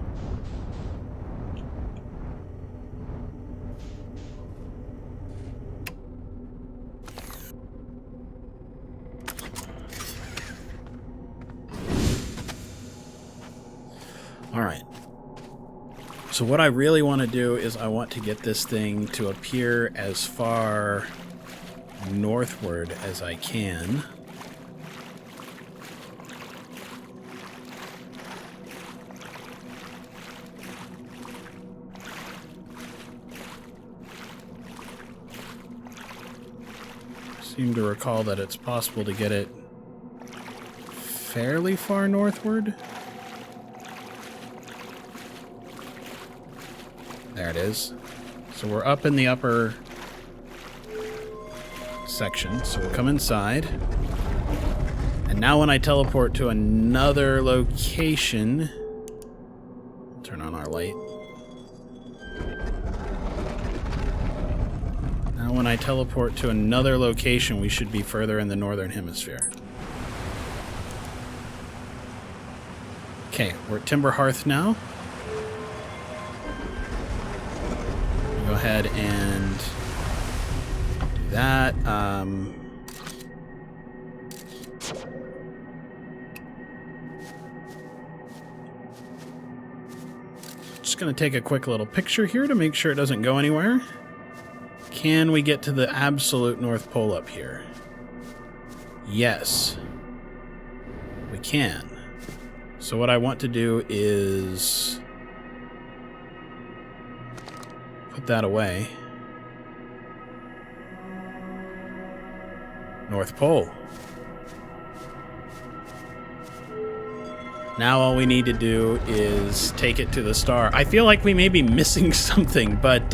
So what I really want to do is I want to get this thing to appear as far northward as I can. I seem to recall that it's possible to get it fairly far northward. There it is. So we're up in the upper section. So we'll come inside. And now when I teleport to another location... Turn on our light. Now when I teleport to another location, we should be further in the northern hemisphere. Okay, we're at Timber Hearth now. Go ahead and do that. Just going to take a quick little picture here to make sure it doesn't go anywhere. Can we get to the absolute North Pole up here? Yes, we can. So what I want to do is put that away. North Pole. Now all we need to do is take it to the star. I feel like we may be missing something, but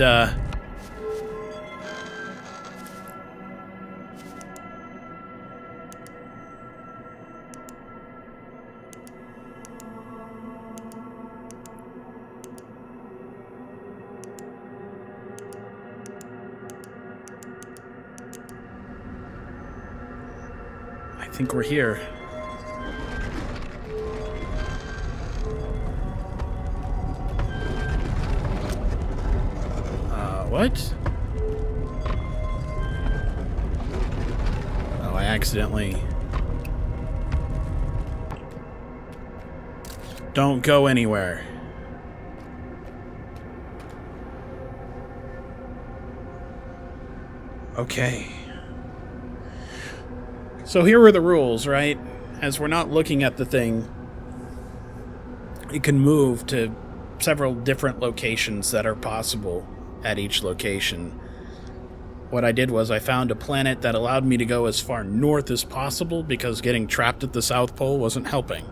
I think we're here. What? Oh, I accidentally... Don't go anywhere. Okay. So here are the rules, right? As we're not looking at the thing, it can move to several different locations that are possible at each location. What I did was I found a planet that allowed me to go as far north as possible because getting trapped at the South Pole wasn't helping.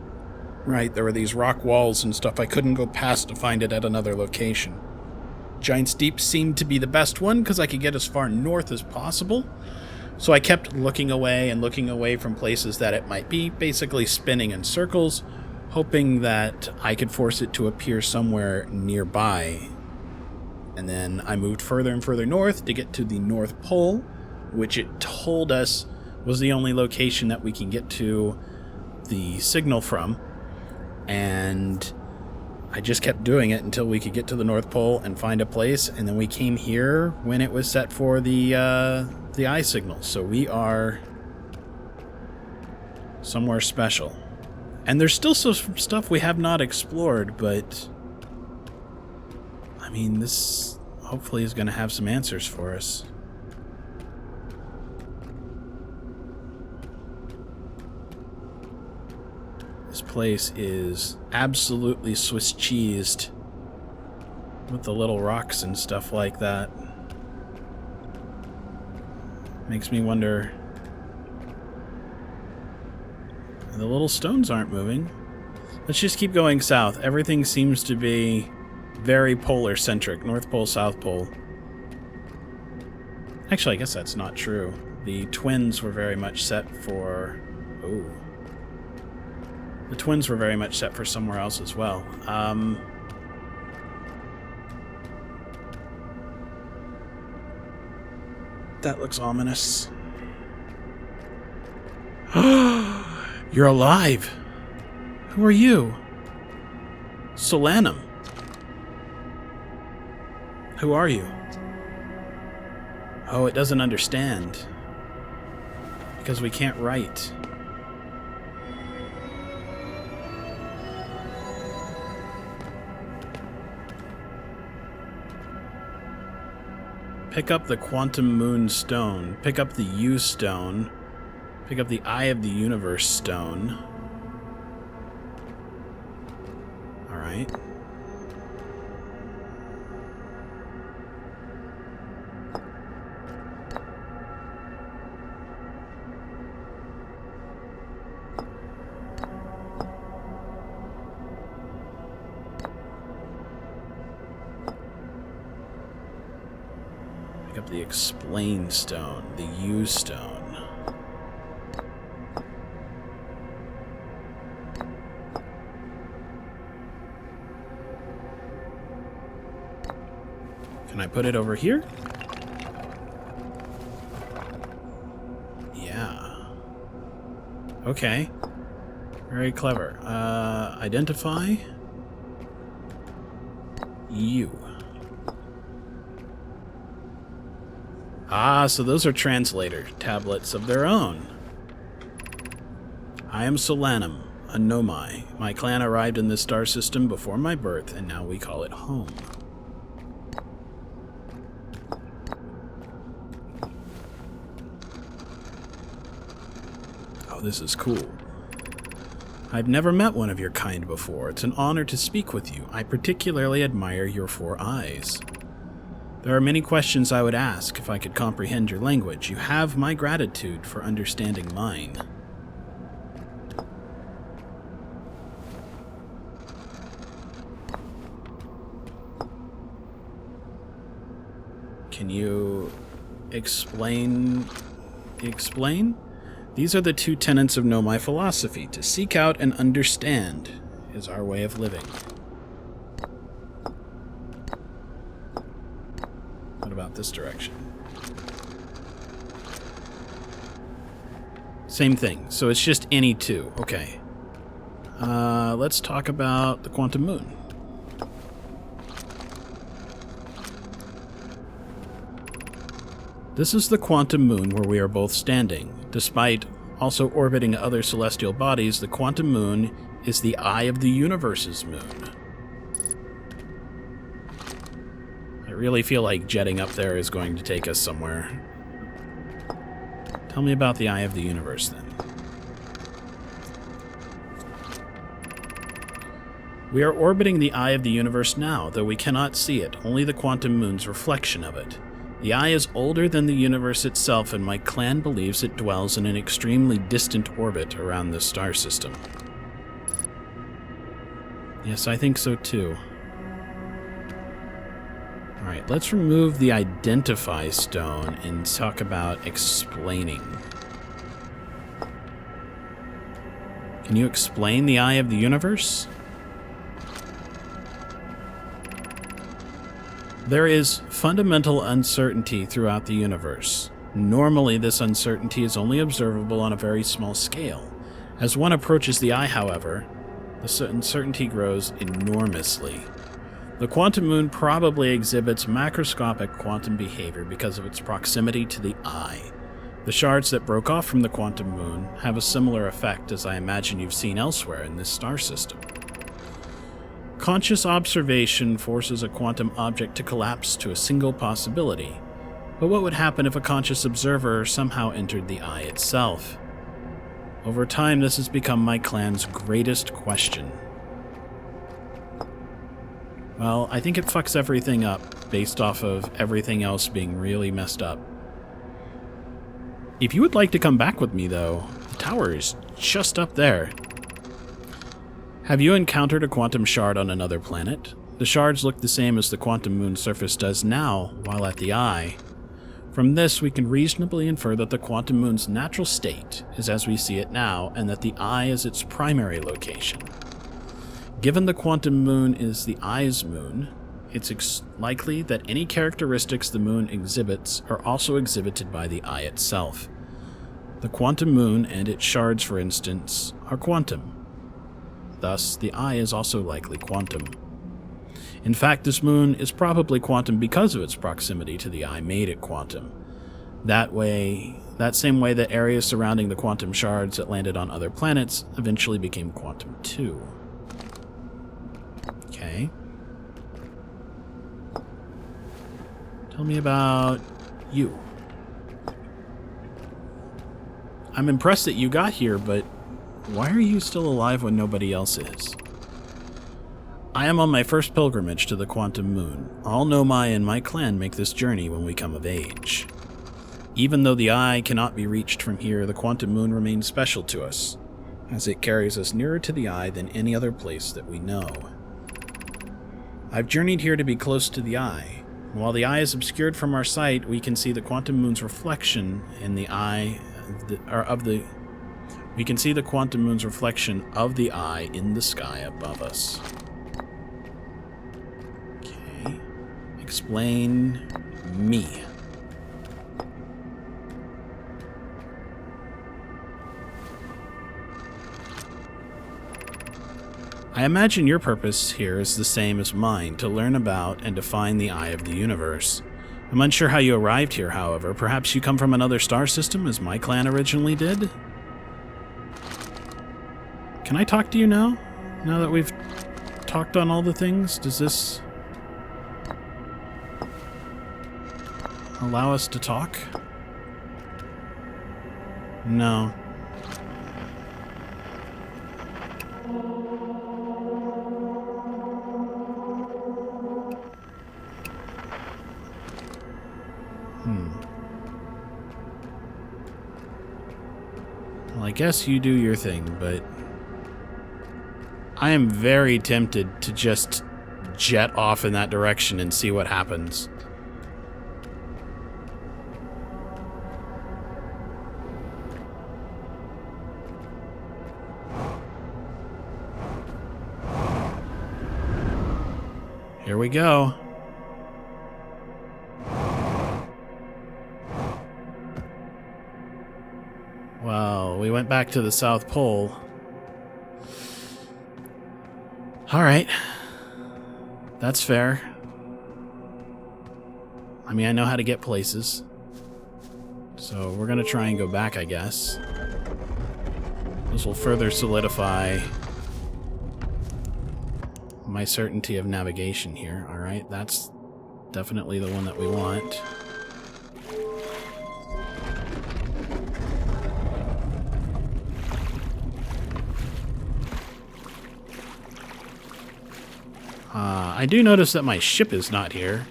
Right, there were these rock walls and stuff I couldn't go past to find it at another location. Giant's Deep seemed to be the best one because I could get as far north as possible. So I kept looking away and looking away from places that it might be, basically spinning in circles, hoping that I could force it to appear somewhere nearby. And then I moved further and further north to get to the North Pole, which it told us was the only location that we can get to the signal from. And I just kept doing it until we could get to the North Pole and find a place. And then we came here when it was set for the eye signal. So we are somewhere special. And there's still some stuff we have not explored, but... I mean, this hopefully is going to have some answers for us. This place is absolutely Swiss cheesed with the little rocks and stuff like that. Makes me wonder... The little stones aren't moving. Let's just keep going south. Everything seems to be very polar-centric. North Pole, South Pole. Actually, I guess that's not true. The twins were very much set for... Ooh. The twins were very much set for somewhere else as well. That looks ominous. You're alive! Who are you? Solanum. Who are you? Oh, it doesn't understand. Because we can't write. Pick up the Quantum Moon Stone. Pick up the U Stone. Pick up the Eye of the Universe Stone. Alright. Pick up the Explain Stone, the U Stone. Can I put it over here? Yeah. Okay. Very clever. Identify. You. Ah, so those are translator tablets of their own. I am Solanum, a Nomai. My clan arrived in this star system before my birth, and now we call it home. Oh, this is cool. I've never met one of your kind before. It's an honor to speak with you. I particularly admire your 4 eyes. There are many questions I would ask if I could comprehend your language. You have my gratitude for understanding mine. Can you explain? These are the 2 tenets of Nomai philosophy. To seek out and understand is our way of living. What about this direction? Same thing. So it's just any 2. Okay. Let's talk about the Quantum Moon. This is the Quantum Moon where we are both standing. Despite also orbiting other celestial bodies, the Quantum Moon is the Eye of the Universe's moon. I really feel like jetting up there is going to take us somewhere. Tell me about the Eye of the Universe, then. We are orbiting the Eye of the Universe now, though we cannot see it, only the Quantum Moon's reflection of it. The Eye is older than the universe itself, and my clan believes it dwells in an extremely distant orbit around this star system. Yes, I think so too. Alright, let's remove the Identify Stone and talk about explaining. Can you explain the Eye of the Universe? There is fundamental uncertainty throughout the universe. Normally, this uncertainty is only observable on a very small scale. As one approaches the Eye, however, the uncertainty grows enormously. The Quantum Moon probably exhibits macroscopic quantum behavior because of its proximity to the Eye. The shards that broke off from the Quantum Moon have a similar effect as I imagine you've seen elsewhere in this star system. Conscious observation forces a quantum object to collapse to a single possibility. But what would happen if a conscious observer somehow entered the Eye itself? Over time, this has become my clan's greatest question. Well, I think it fucks everything up, based off of everything else being really messed up. If you would like to come back with me, though, the tower is just up there. Have you encountered a quantum shard on another planet? The shards look the same as the Quantum Moon's surface does now, while at the Eye. From this, we can reasonably infer that the Quantum Moon's natural state is as we see it now, and that the Eye is its primary location. Given the Quantum Moon is the Eye's moon, it's likely that any characteristics the moon exhibits are also exhibited by the Eye itself. The Quantum Moon and its shards, for instance, are quantum. Thus, the Eye is also likely quantum. In fact, this moon is probably quantum because of its proximity to the Eye made it quantum. That same way that areas surrounding the quantum shards that landed on other planets eventually became quantum too. Okay. Tell me about you. I'm impressed that you got here, but why are you still alive when nobody else is? I am on my first pilgrimage to the Quantum Moon. All Nomai and my clan make this journey when we come of age. Even though the eye cannot be reached from here, the Quantum Moon remains special to us, as it carries us nearer to the eye than any other place that we know. I've journeyed here to be close to the eye. While the eye is obscured from our sight, we can see the Quantum Moon's reflection in the eye we can see the Quantum Moon's reflection of the eye in the sky above us. Okay. Explain me. I imagine your purpose here is the same as mine, to learn about and define the eye of the universe. I'm unsure how you arrived here, however. Perhaps you come from another star system, as my clan originally did? Can I talk to you now? Now that we've talked on all the things, does this allow us to talk? No. Well, I guess you do your thing, but I am very tempted to just jet off in that direction and see what happens. Here we go. Well, we went back to the South Pole. Alright. That's fair. I mean, I know how to get places. So we're gonna try and go back, I guess. This will further solidify my certainty of navigation here. Alright, that's definitely the one that we want. I do notice that my ship is not here.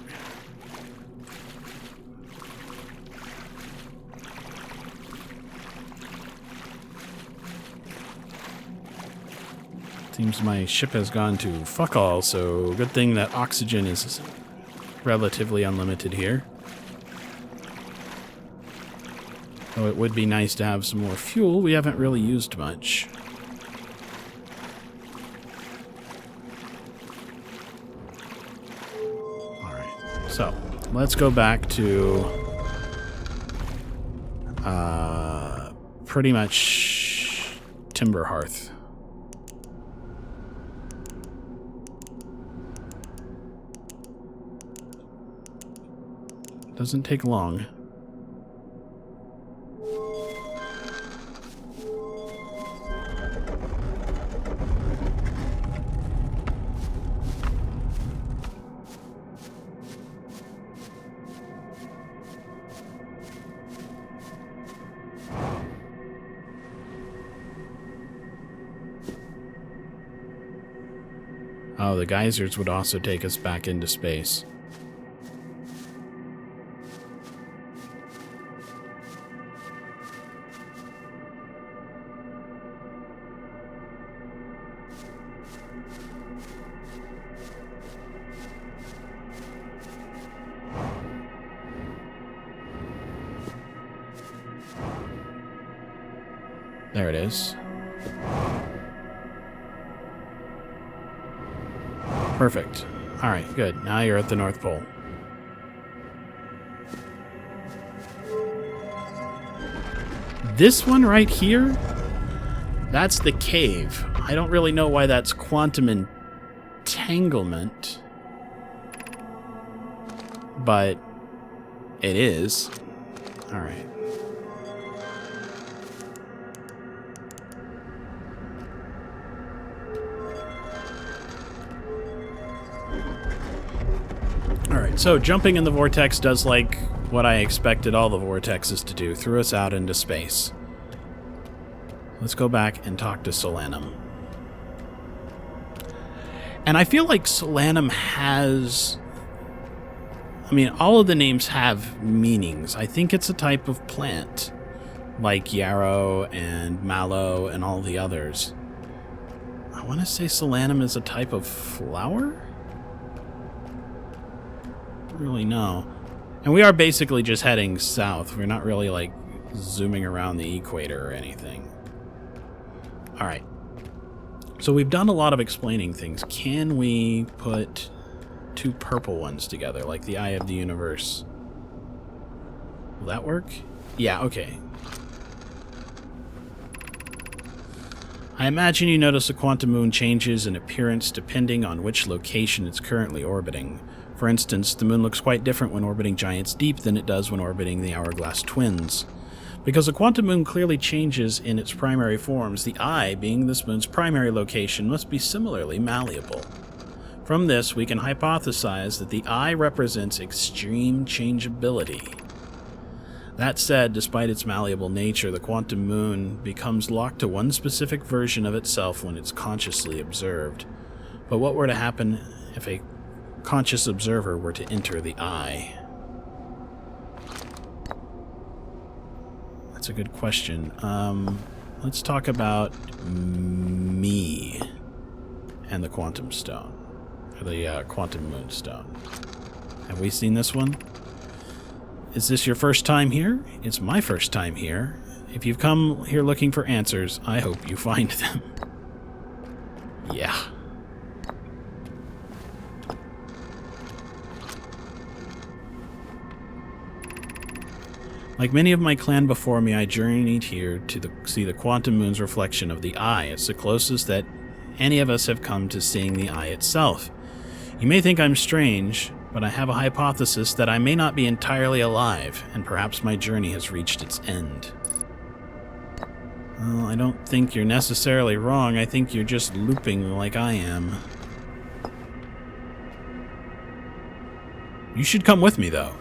Seems my ship has gone to fuck all, so good thing that oxygen is relatively unlimited here. Though it would be nice to have some more fuel. We haven't really used much. So, let's go back to pretty much Timber Hearth. Doesn't take long. Oh, the geysers would also take us back into space. There it is. Perfect. Alright, good. Now you're at the North Pole. This one right here, that's the cave. I don't really know why that's quantum entanglement, but it is. Alright. So, jumping in the vortex does like what I expected all the vortexes to do. Threw us out into space. Let's go back and talk to Solanum. And I feel like Solanum has... I mean, all of the names have meanings. I think it's a type of plant, like yarrow and mallow and all the others. I want to say Solanum is a type of flower? I don't really know. And we are basically just heading south. We're not really, like, zooming around the equator or anything. Alright. So we've done a lot of explaining things. Can we put two purple ones together, like the Eye of the Universe? Will that work? Yeah, okay. I imagine you notice the quantum moon changes in appearance depending on which location it's currently orbiting. For instance, the moon looks quite different when orbiting Giants Deep than it does when orbiting the hourglass twins. Because the quantum moon clearly changes in its primary forms, the eye, being this moon's primary location, must be similarly malleable. From this, we can hypothesize that the eye represents extreme changeability. That said, despite its malleable nature, the quantum moon becomes locked to one specific version of itself when it's consciously observed. But what were to happen if a conscious observer were to enter the eye? That's a good question. Let's talk about me and the quantum stone. Or the quantum moonstone. Have we seen this one? Is this your first time here? It's my first time here. If you've come here looking for answers, I hope you find them. Yeah. Like many of my clan before me, I journeyed here to see the quantum moon's reflection of the eye. It's the closest that any of us have come to seeing the eye itself. You may think I'm strange, but I have a hypothesis that I may not be entirely alive, and perhaps my journey has reached its end. Well, I don't think you're necessarily wrong. I think you're just looping like I am. You should come with me, though.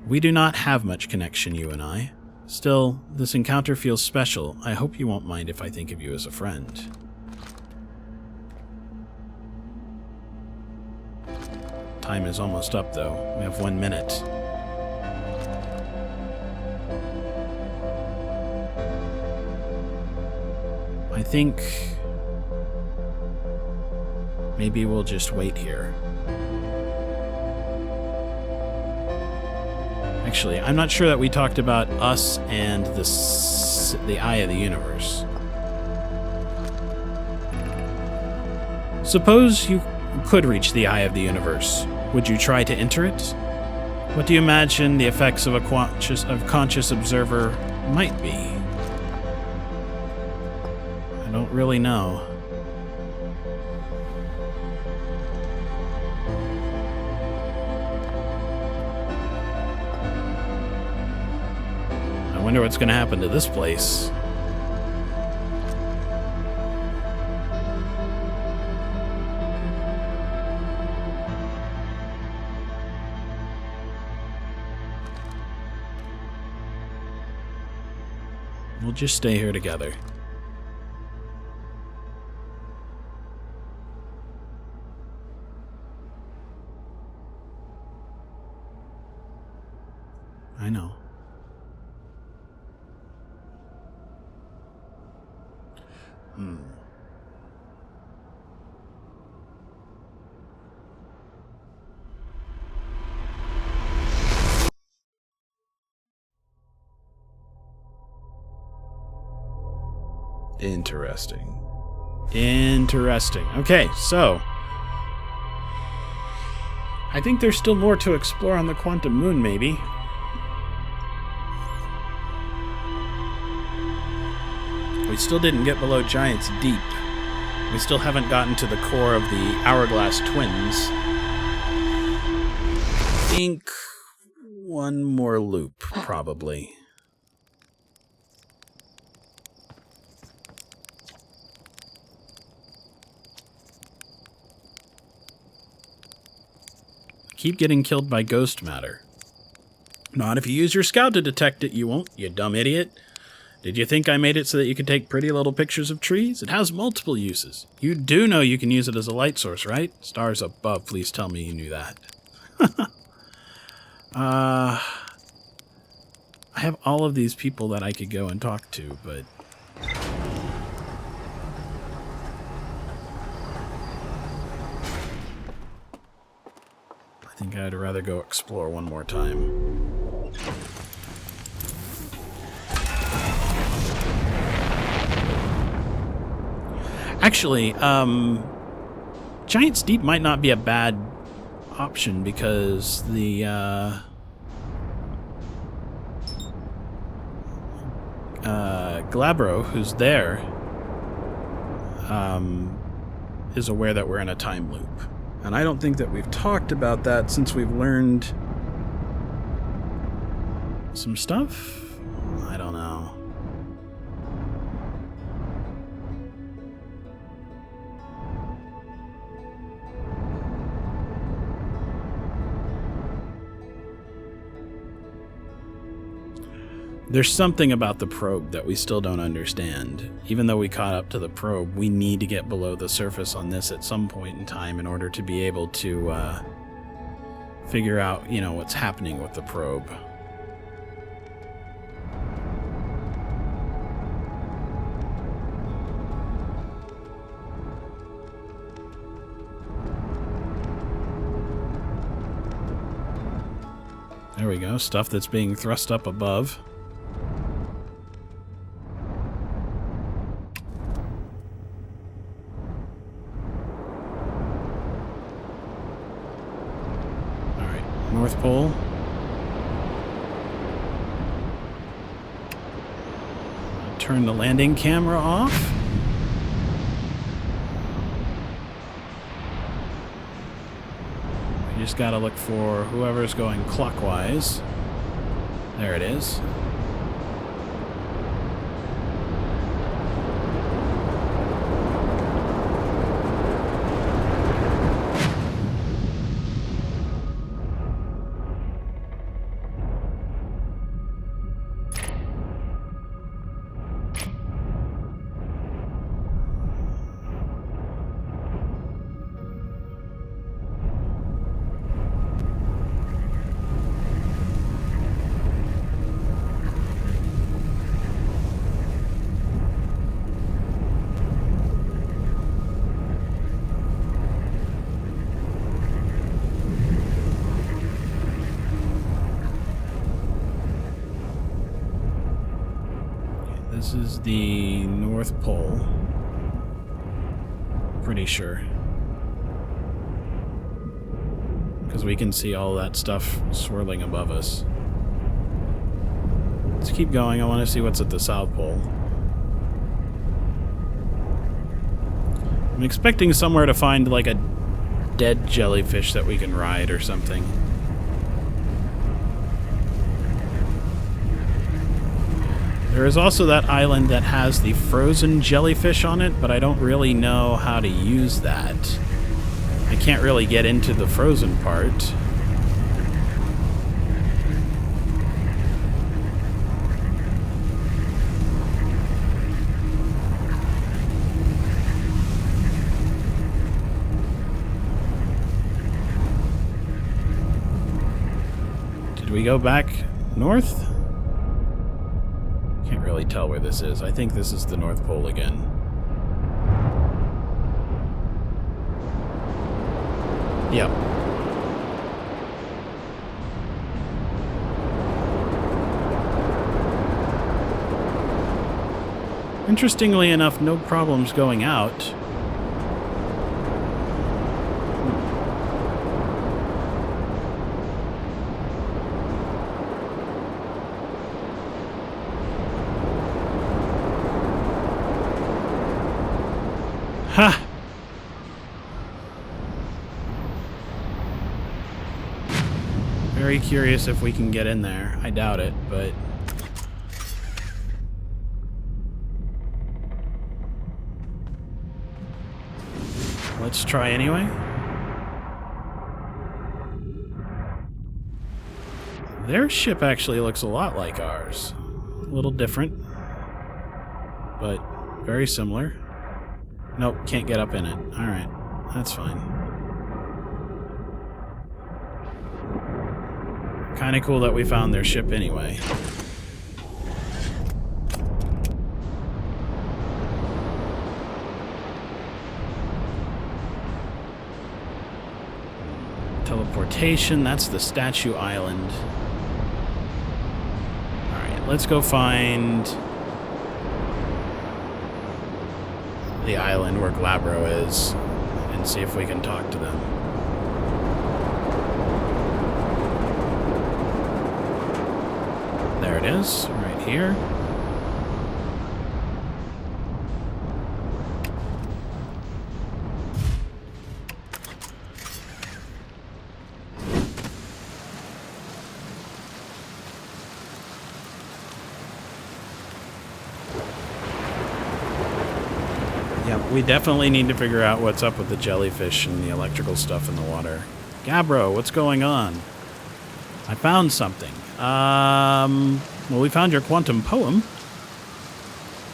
We do not have much connection, you and I. Still, this encounter feels special. I hope you won't mind if I think of you as a friend. Time is almost up, though. We have 1 minute. I think maybe we'll just wait here. Actually, I'm not sure that we talked about us and the Eye of the Universe. Suppose you could reach the Eye of the Universe. Would you try to enter it? What do you imagine the effects of a conscious observer might be? I don't really know. I wonder what's going to happen to this place. We'll just stay here together. I know. Interesting. Interesting. Okay, so I think there's still more to explore on the quantum moon, maybe. We still didn't get below Giants Deep. We still haven't gotten to the core of the hourglass twins. I think one more loop, probably. keep getting killed by ghost matter. Not if you use your scout to detect it, you won't, you dumb idiot. Did you think I made it so that you could take pretty little pictures of trees? It has multiple uses. You do know you can use it as a light source, right? Stars above, please tell me you knew that. I have all of these people that I could go and talk to, but... I think I'd rather go explore one more time. Actually, Giant's Deep might not be a bad option because the Glabro, who's there, is aware that we're in a time loop. And I don't think that we've talked about that since we've learned some stuff. I don't know. There's something about the probe that we still don't understand. Even though we caught up to the probe, we need to get below the surface on this at some point in time in order to be able to figure out, you know, what's happening with the probe. There we go, stuff that's being thrust up above. North Pole. Turn the landing camera off. We just gotta look for whoever's going clockwise. There it is. This is the North Pole. Pretty sure. Because we can see all that stuff swirling above us. Let's keep going. I want to see what's at the South Pole. I'm expecting somewhere to find like a dead jellyfish that we can ride or something. There is also that island that has the frozen jellyfish on it, but I don't really know how to use that. I can't really get into the frozen part. Did we go back north? Can't really tell where this is. I think this is the North Pole again. Yep. Interestingly enough, no problems going out. Ha! Very curious if we can get in there. I doubt it, but... let's try anyway. Their ship actually looks a lot like ours. A little different, but very similar. Nope, can't get up in it. Alright, that's fine. Kinda cool that we found their ship anyway. Teleportation, that's the Statue Island. Alright, let's go find the island where Glabro is and see if we can talk to them. There it is, right here. Yeah, we definitely need to figure out what's up with the jellyfish and the electrical stuff in the water. Gabbro, what's going on? I found something. Well, we found your quantum poem.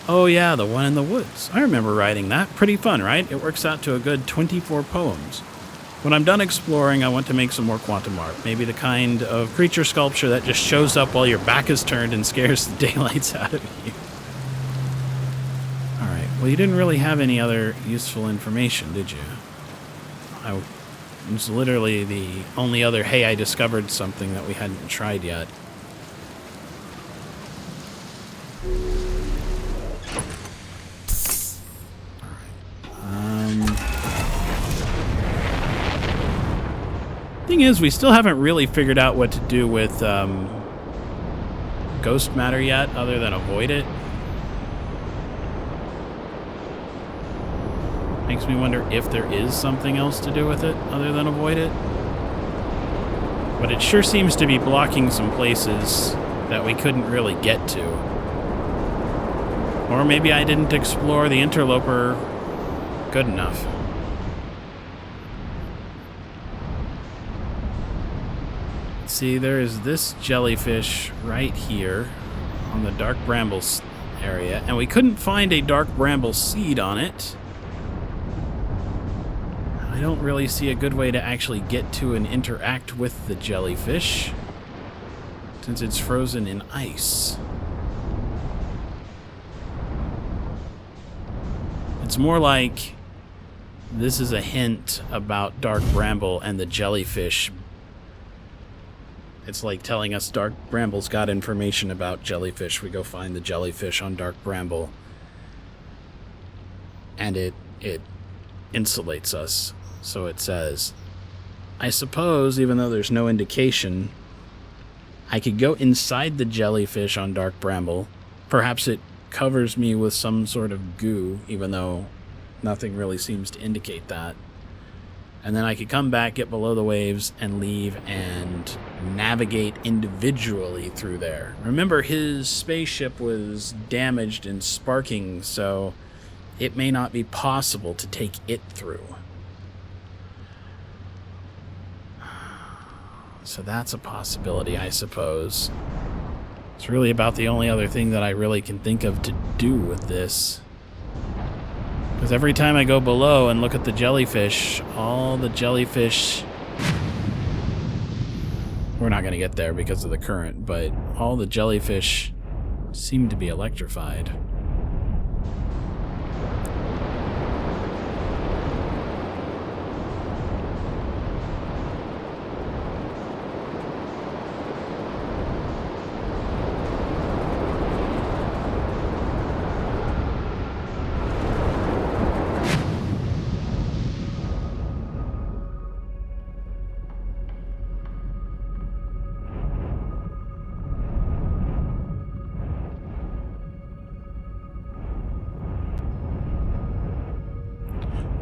Oh yeah, the one in the woods. I remember writing that. Pretty fun, right? It works out to a good 24 poems. When I'm done exploring, I want to make some more quantum art. Maybe the kind of creature sculpture that just shows up while your back is turned and scares the daylights out of you. Alright, well you didn't really have any other useful information, did you? It was literally the only other, hey, I discovered something that we hadn't tried yet. Thing is, we still haven't really figured out what to do with ghost matter yet, other than avoid it. Makes me wonder if there is something else to do with it other than avoid it. But it sure seems to be blocking some places that we couldn't really get to. Or maybe I didn't explore the interloper good enough. See, there is this jellyfish right here on the dark brambles area, and we couldn't find a dark bramble seed on it. I don't really see a good way to actually get to and interact with the jellyfish, since it's frozen in ice. It's more like this is a hint about dark bramble and the jellyfish. It's like telling us dark bramble's got information about jellyfish. We go find the jellyfish on dark bramble, and it insulates us. So it says, I suppose, even though there's no indication, I could go inside the jellyfish on dark bramble. Perhaps it covers me with some sort of goo, even though nothing really seems to indicate that. And then I could come back, get below the waves, and leave and navigate individually through there. Remember, his spaceship was damaged and sparking, so it may not be possible to take it through. So that's a possibility, I suppose. It's really about the only other thing that I really can think of to do with this. Because every time I go below and look at the jellyfish, all the jellyfish... We're not going to get there because of the current, but all the jellyfish seem to be electrified.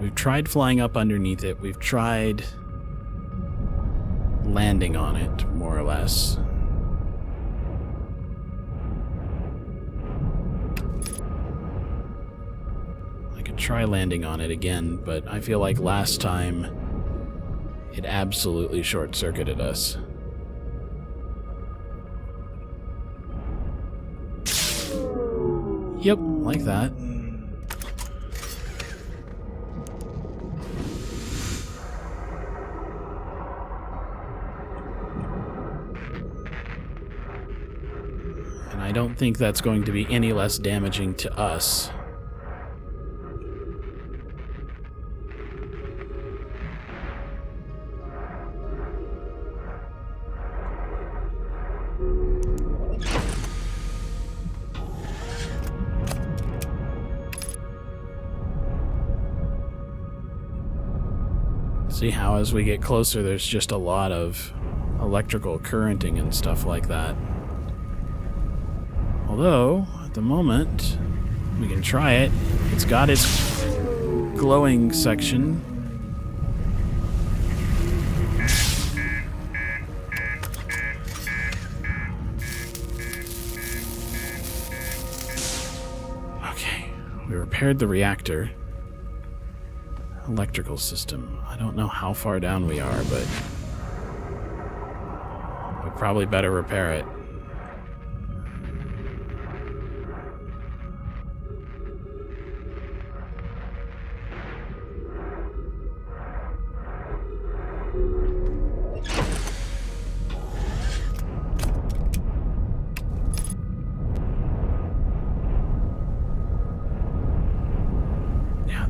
We've tried flying up underneath it. We've tried landing on it, more or less. I could try landing on it again, but I feel like last time it absolutely short-circuited us. Yep, like that. And I don't think that's going to be any less damaging to us. See how as we get closer, there's just a lot of electrical currenting and stuff like that. Although, at the moment, we can try it. It's got its glowing section. Okay, we repaired the reactor. Electrical system. I don't know how far down we are, but we probably better repair it.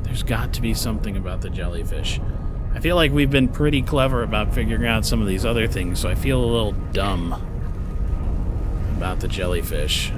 There's got to be something about the jellyfish. I feel like we've been pretty clever about figuring out some of these other things, so I feel a little dumb about the jellyfish.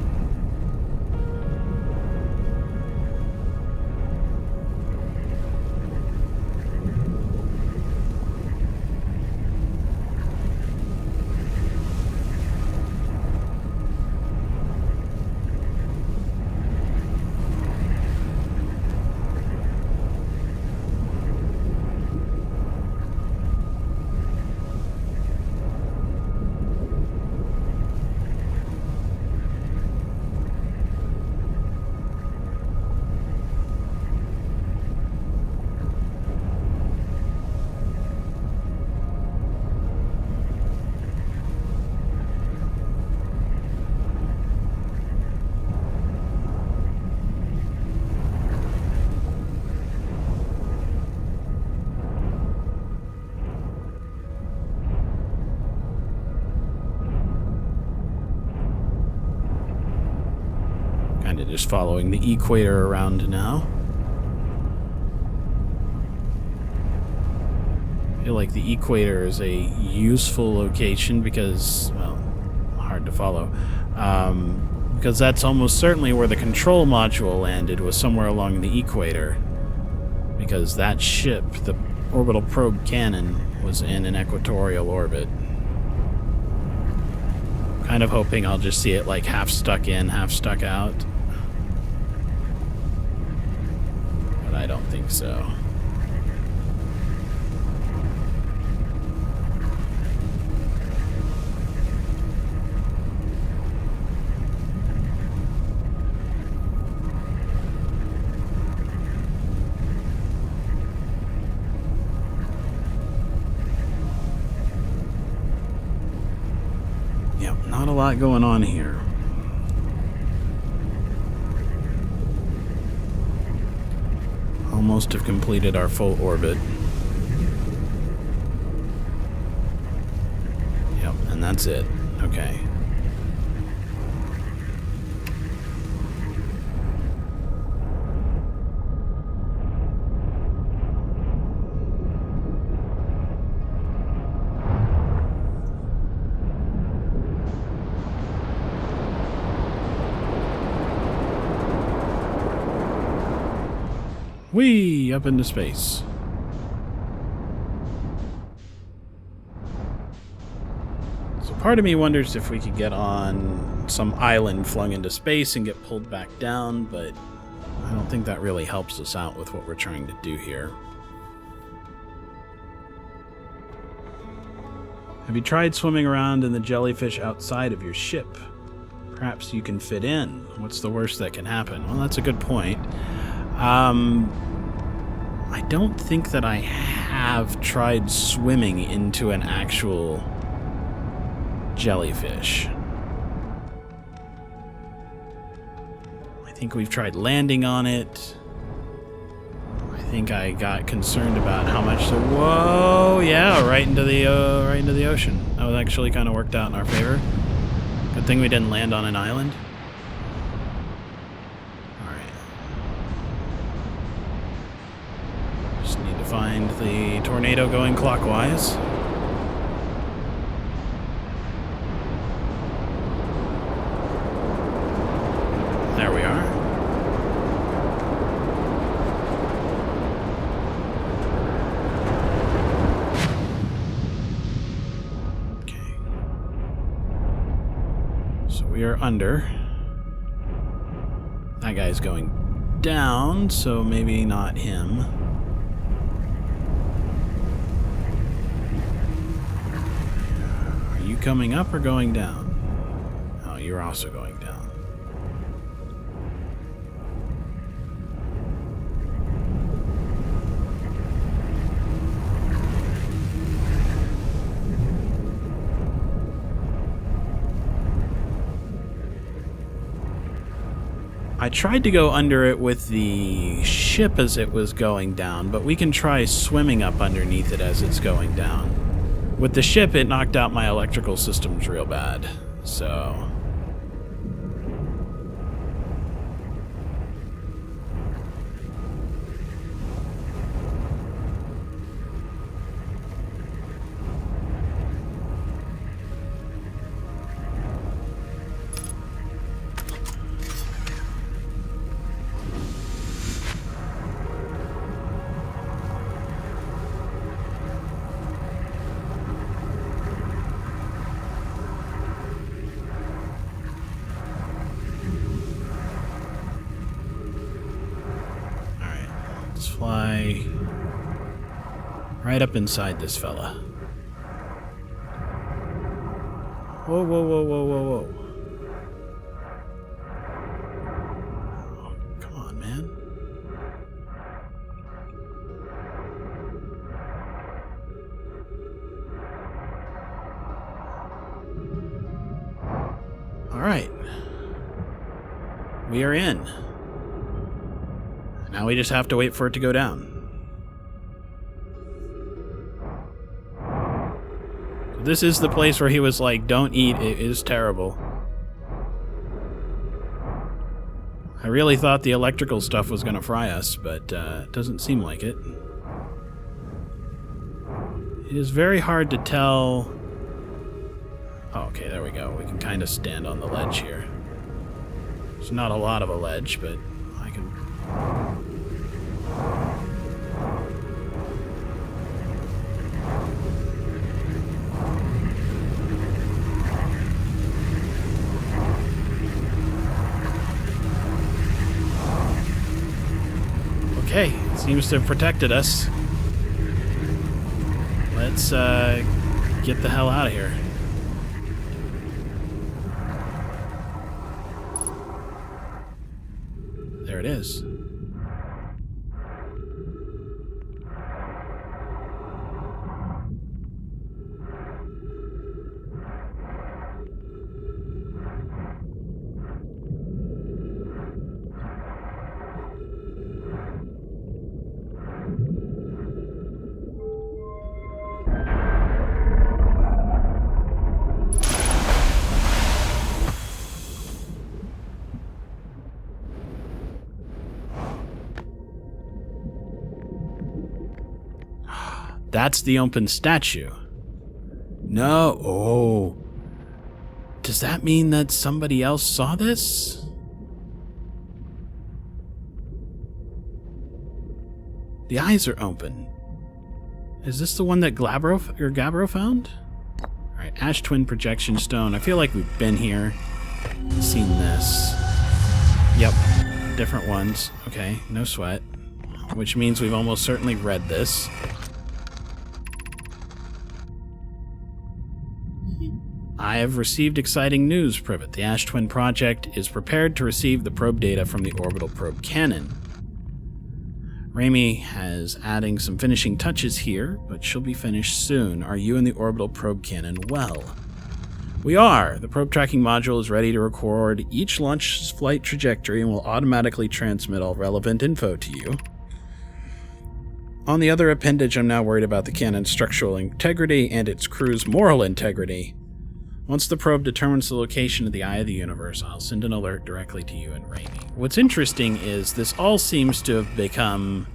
Just following the equator around now. I feel like the equator is a useful location because, well, hard to follow. Because that's almost certainly where the control module landed, was somewhere along the equator. Because that ship, the orbital probe cannon, was in an equatorial orbit. Kind of hoping I'll just see it like half stuck in, half stuck out. I don't think so. Yep, not a lot going on here. Almost have completed our full orbit. Yep, and that's it. Okay. Whee! Up into space. So part of me wonders if we could get on some island flung into space and get pulled back down, but I don't think that really helps us out with what we're trying to do here. Have you tried swimming around in the jellyfish outside of your ship? Perhaps you can fit in. What's the worst that can happen? Well, that's a good point. I don't think that I have tried swimming into an actual jellyfish. I think we've tried landing on it. I think I got concerned about how much the... Whoa! Yeah, right into the ocean. That was actually kind of worked out in our favor. Good thing we didn't land on an island. Alright. Just need to find the tornado going clockwise. There we are. Okay. So we are under. That guy's going down, so maybe not him. Are you coming up or going down? Oh, you're also going down. I tried to go under it with the ship as it was going down, but we can try swimming up underneath it as it's going down. With the ship, it knocked out my electrical systems real bad, so... Fly right up inside this fella. Whoa, whoa, whoa, whoa, whoa, whoa. Oh, come on, man. All right. We are in. Now we just have to wait for it to go down. So this is the place where he was like, don't eat, it is terrible. I really thought the electrical stuff was going to fry us, but it doesn't seem like it. It is very hard to tell... Oh, okay, there we go. We can kind of stand on the ledge here. It's not a lot of a ledge, but I can... Okay, it seems to have protected us. Let's get the hell out of here. There it is. That's the open statue. No. Oh. Does that mean that somebody else saw this? The eyes are open. Is this the one that Gabbro found? Alright, Ash Twin Projection Stone. I feel like we've been here. Seen this. Yep. Different ones. Okay, no sweat. Which means we've almost certainly read this. I have received exciting news, Privet. The Ash Twin Project is prepared to receive the probe data from the orbital probe cannon. Raimi has adding some finishing touches here, but she'll be finished soon. Are you and the orbital probe cannon well? We are. The probe tracking module is ready to record each launch flight trajectory and will automatically transmit all relevant info to you. On the other appendage, I'm now worried about the cannon's structural integrity and its crew's moral integrity. Once the probe determines the location of the Eye of the Universe, I'll send an alert directly to you and Raimi. What's interesting is this all seems to have become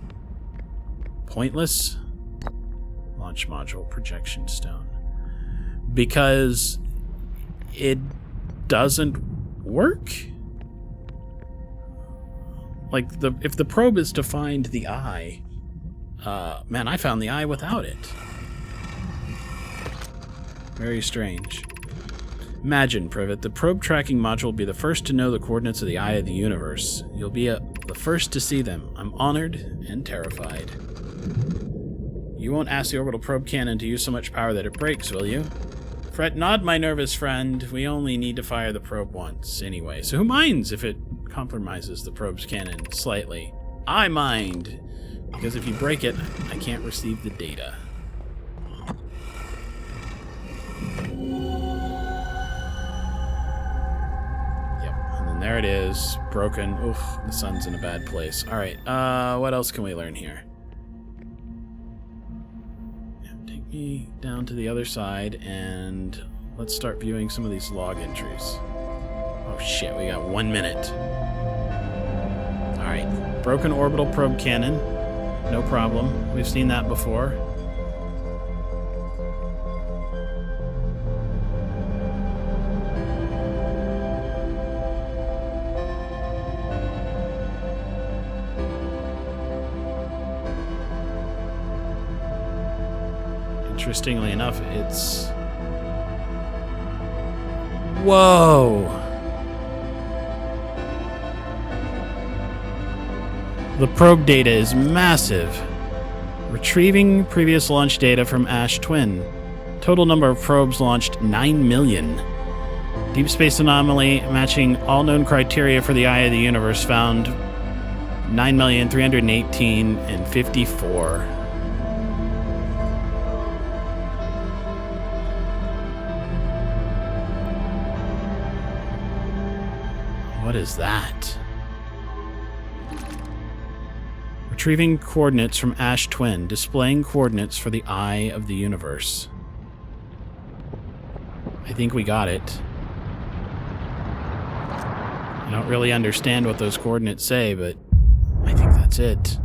pointless. Launch module projection stone. Because it doesn't work. Like, if the probe is to find the eye, man, I found the eye without it. Very strange. Imagine, Privet, the probe tracking module will be the first to know the coordinates of the Eye of the Universe. You'll be the first to see them. I'm honored and terrified. You won't ask the orbital probe cannon to use so much power that it breaks, will you? Fret not, my nervous friend. We only need to fire the probe once, anyway. So who minds if it compromises the probe's cannon slightly? I mind, because if you break it, I can't receive the data. There it is. Broken. Oof, the sun's in a bad place. Alright, what else can we learn here? Yeah, take me down to the other side, and let's start viewing some of these log entries. Oh shit, we got 1 minute. Alright, broken orbital probe cannon. No problem. We've seen that before. Interestingly enough, it's... Whoa! The probe data is massive. Retrieving previous launch data from Ash Twin. Total number of probes launched 9 million. Deep space anomaly matching all known criteria for the Eye of the Universe found 9,318 and 54. What is that? Retrieving coordinates from Ash Twin, displaying coordinates for the Eye of the Universe. I think we got it. I don't really understand what those coordinates say, but I think that's it.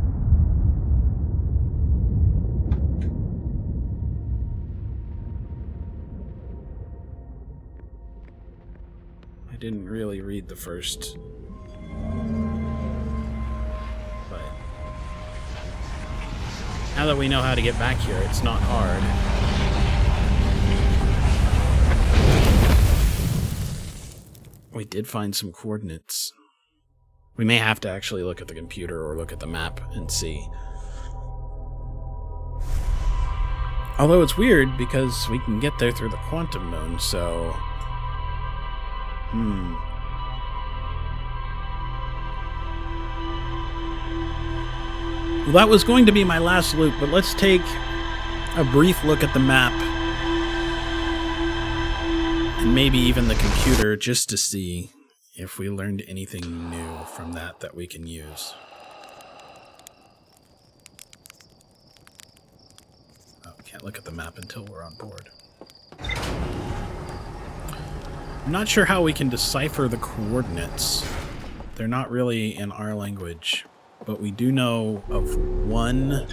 I didn't really read the first, but now that we know how to get back here, it's not hard. We did find some coordinates. We may have to actually look at the computer or look at the map and see. Although it's weird because we can get there through the quantum node, so... Well, that was going to be my last loop, but let's take a brief look at the map and maybe even the computer just to see if we learned anything new from that we can use. Oh, can't look at the map until we're on board. I'm not sure how we can decipher the coordinates. They're not really in our language, but we do know of one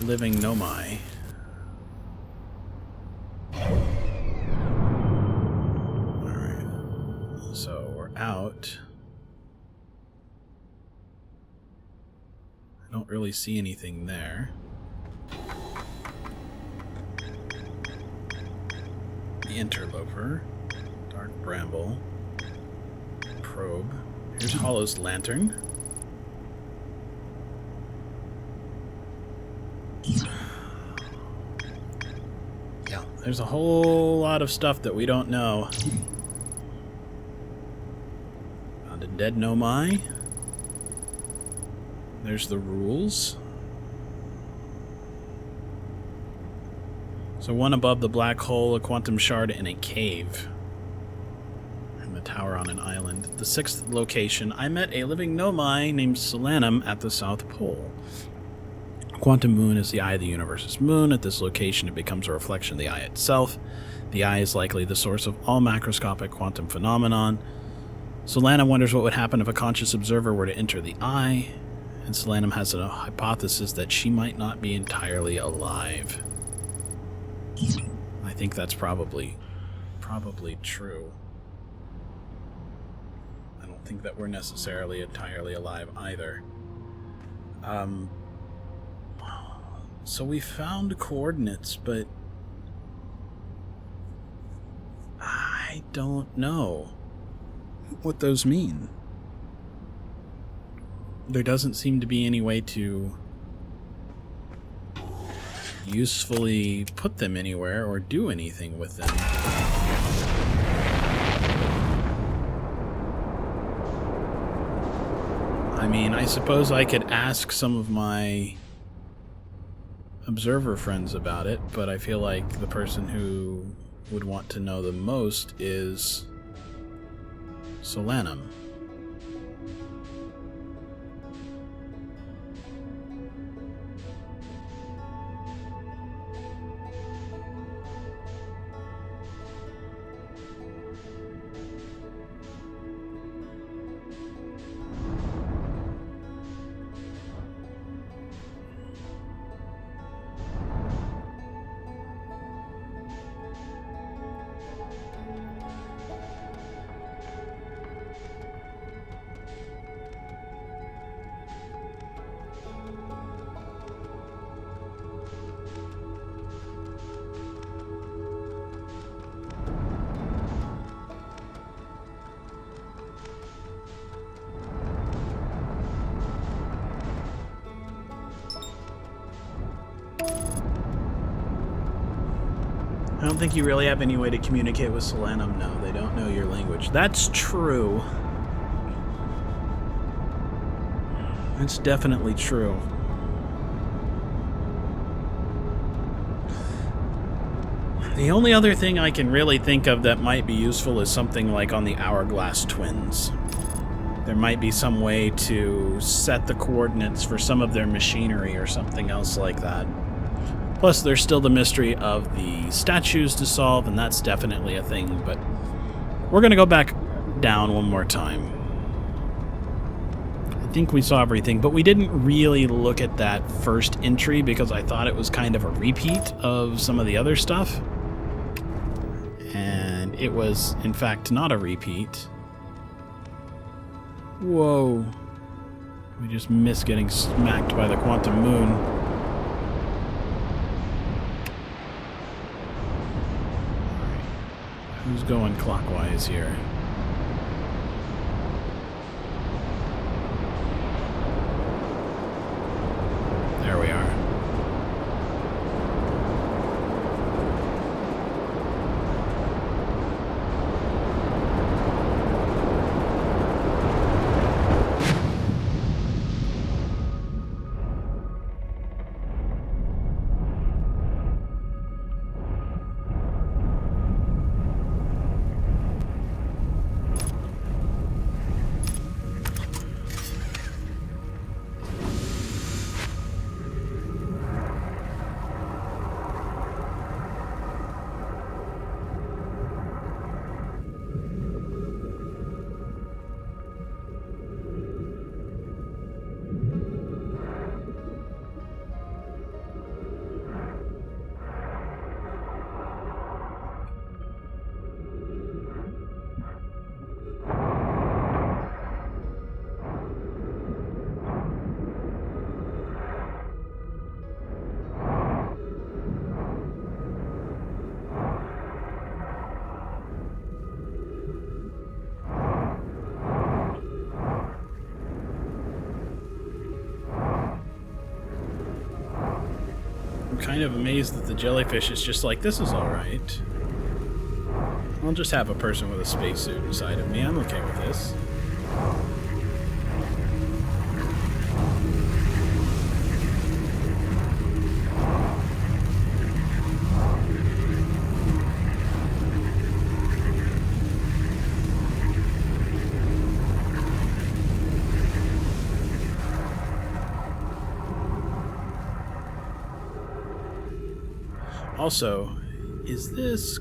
living Nomai. Alright, so we're out. I don't really see anything there. The interloper. Dark bramble. Probe. Here's Hollow's lantern. Yeah, there's a whole lot of stuff that we don't know. Found a dead Nomai. There's the rules. So So one above the black hole, a quantum shard, and a cave. And the tower on an island. The 6th location, I met a living nomai named Solanum at the South Pole. A quantum moon is the eye of the universe's moon. At this location, it becomes a reflection of the eye itself. The eye is likely the source of all macroscopic quantum phenomenon. Solanum wonders what would happen if a conscious observer were to enter the eye, and Solanum has a hypothesis that she might not be entirely alive. I think that's probably true. I don't think that we're necessarily entirely alive either. So we found coordinates, but I don't know what those mean. There doesn't seem to be any way to usefully put them anywhere or do anything with them. I mean, I suppose I could ask some of my observer friends about it, but I feel like the person who would want to know the most is Solanum. I don't think you really have any way to communicate with Solanum. No, they don't know your language. That's true. It's definitely true. The only other thing I can really think of that might be useful is something like on the Hourglass Twins. There might be some way to set the coordinates for some of their machinery or something else like that. Plus, there's still the mystery of the statues to solve, and that's definitely a thing, but we're going to go back down one more time. I think we saw everything, but we didn't really look at that first entry because I thought it was kind of a repeat of some of the other stuff. And it was, in fact, not a repeat. Whoa. We just missed getting smacked by the quantum moon. Who's going clockwise here? There we are. Kind of amazed that the jellyfish is just like, this is alright. I'll just have a person with a spacesuit inside of me. I'm okay with this. Also, is this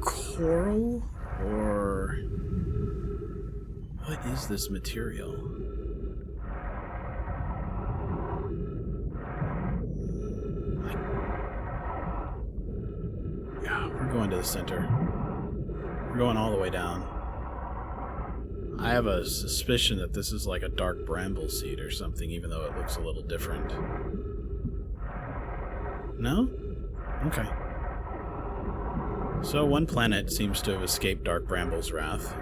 coral or what is this material? Yeah, we're going to the center. We're going all the way down. I have a suspicion that this is like a dark bramble seed or something, even though it looks a little different. No? Okay. So one planet seems to have escaped Dark Bramble's wrath.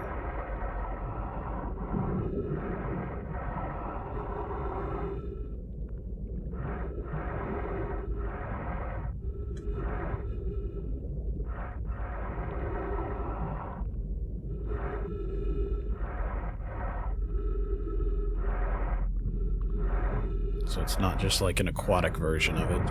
So it's not just like an aquatic version of it.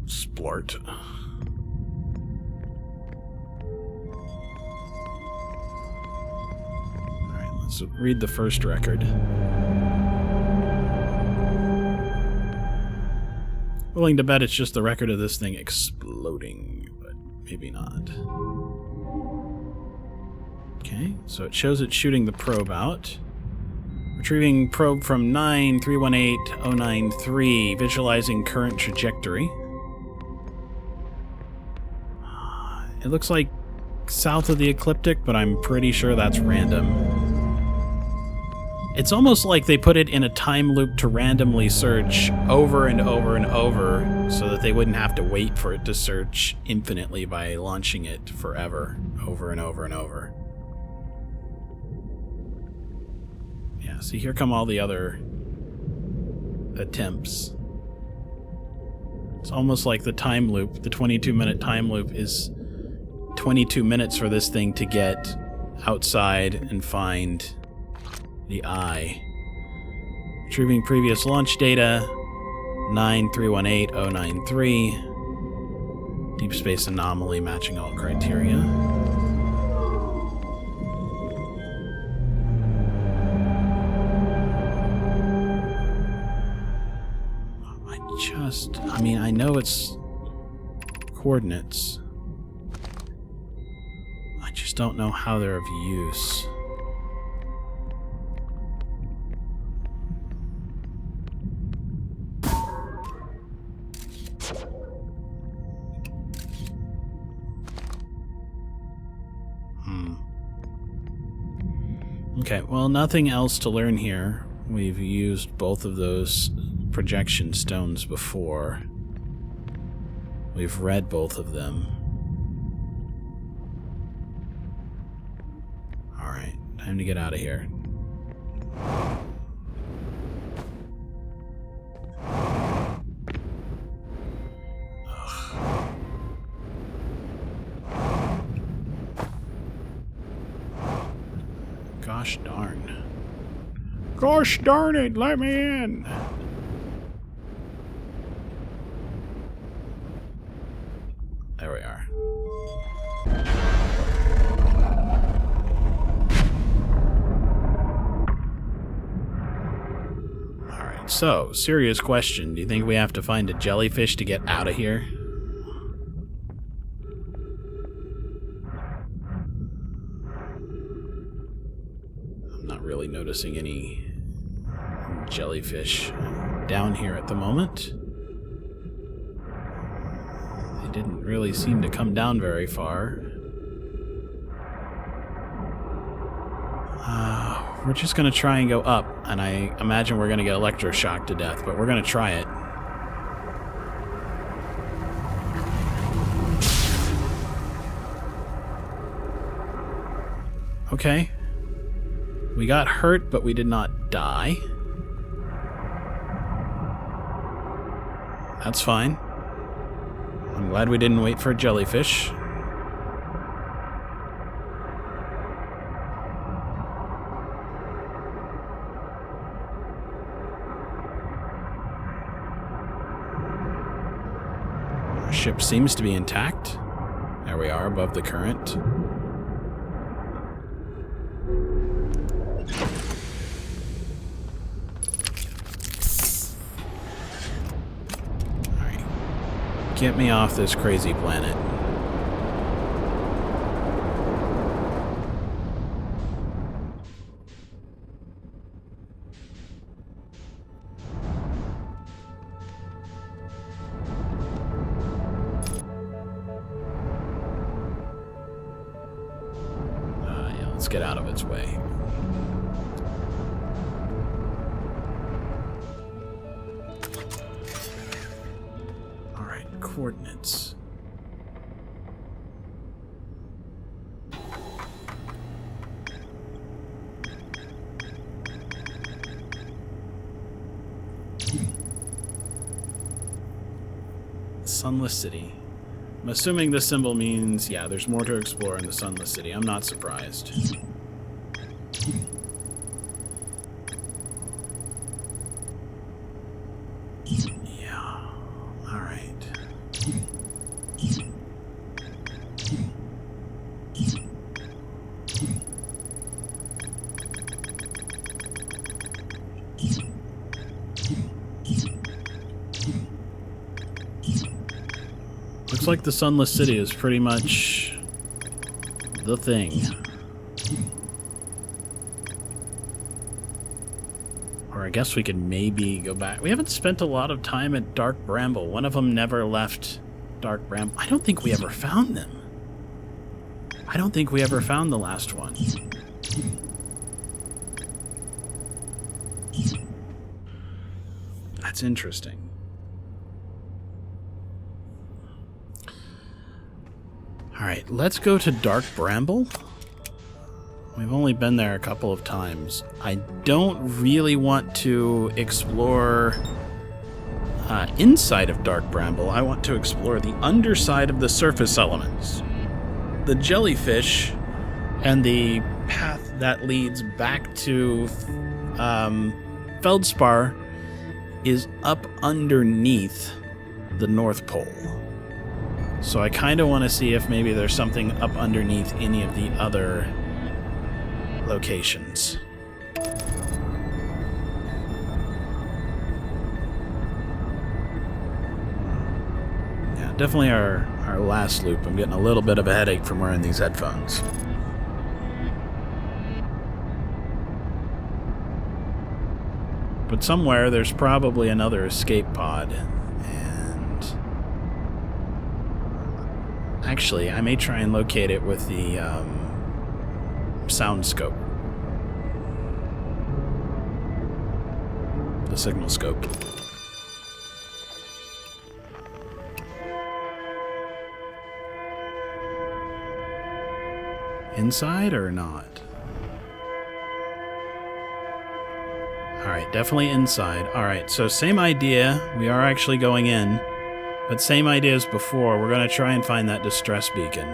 Splort. Alright, let's read the first record. Willing to bet it's just the record of this thing exploding, but maybe not. Okay, so it shows it shooting the probe out. Retrieving probe from 9318093, visualizing current trajectory. It looks like south of the ecliptic, but I'm pretty sure that's random. It's almost like they put it in a time loop to randomly search over and over and over so that they wouldn't have to wait for it to search infinitely by launching it forever, over and over and over. Yeah, see, here come all the other attempts. It's almost like the time loop, the 22-minute time loop is 22 minutes for this thing to get outside and find the eye. Retrieving previous launch data, 9318093. Deep space anomaly matching all criteria. I mean, I know it's coordinates. I just don't know how they're of use. Okay, well, nothing else to learn here. We've used both of those projection stones before. We've read both of them. Alright, time to get out of here. Gosh darn. Gosh darn it, let me in! There we are. Alright, so, serious question. Do you think we have to find a jellyfish to get out of here? I'm not really noticing any jellyfish down here at the moment. They didn't really seem to come down very far. We're just going to try and go up, and I imagine we're going to get electroshocked to death, but we're going to try it. Okay. We got hurt, but we did not die. That's fine. I'm glad we didn't wait for a jellyfish. Our ship seems to be intact. There we are, above the current. Alright. Get me off this crazy planet. Let's get out of its way. All right, coordinates. Sunless City. I'm assuming this symbol means, yeah, there's more to explore in the Sunless City. I'm not surprised. Yeah, all right. Looks like the Sunless City is pretty much the thing. Or I guess we could maybe go back. We haven't spent a lot of time at Dark Bramble. One of them never left Dark Bramble. I don't think we ever found them. I don't think we ever found the last one. That's interesting. Alright, let's go to Dark Bramble. We've only been there a couple of times. I don't really want to explore inside of Dark Bramble. I want to explore the underside of the surface elements. The Jellyfish and the path that leads back to Feldspar is up underneath the North Pole. So I kind of want to see if maybe there's something up underneath any of the other locations. Yeah, definitely our last loop. I'm getting a little bit of a headache from wearing these headphones. But somewhere there's probably another escape pod. Actually, I may try and locate it with the sound scope. The signal scope. Inside or not? Alright, definitely inside. Alright, so same idea. We are actually going in. But same idea as before, we're going to try and find that distress beacon.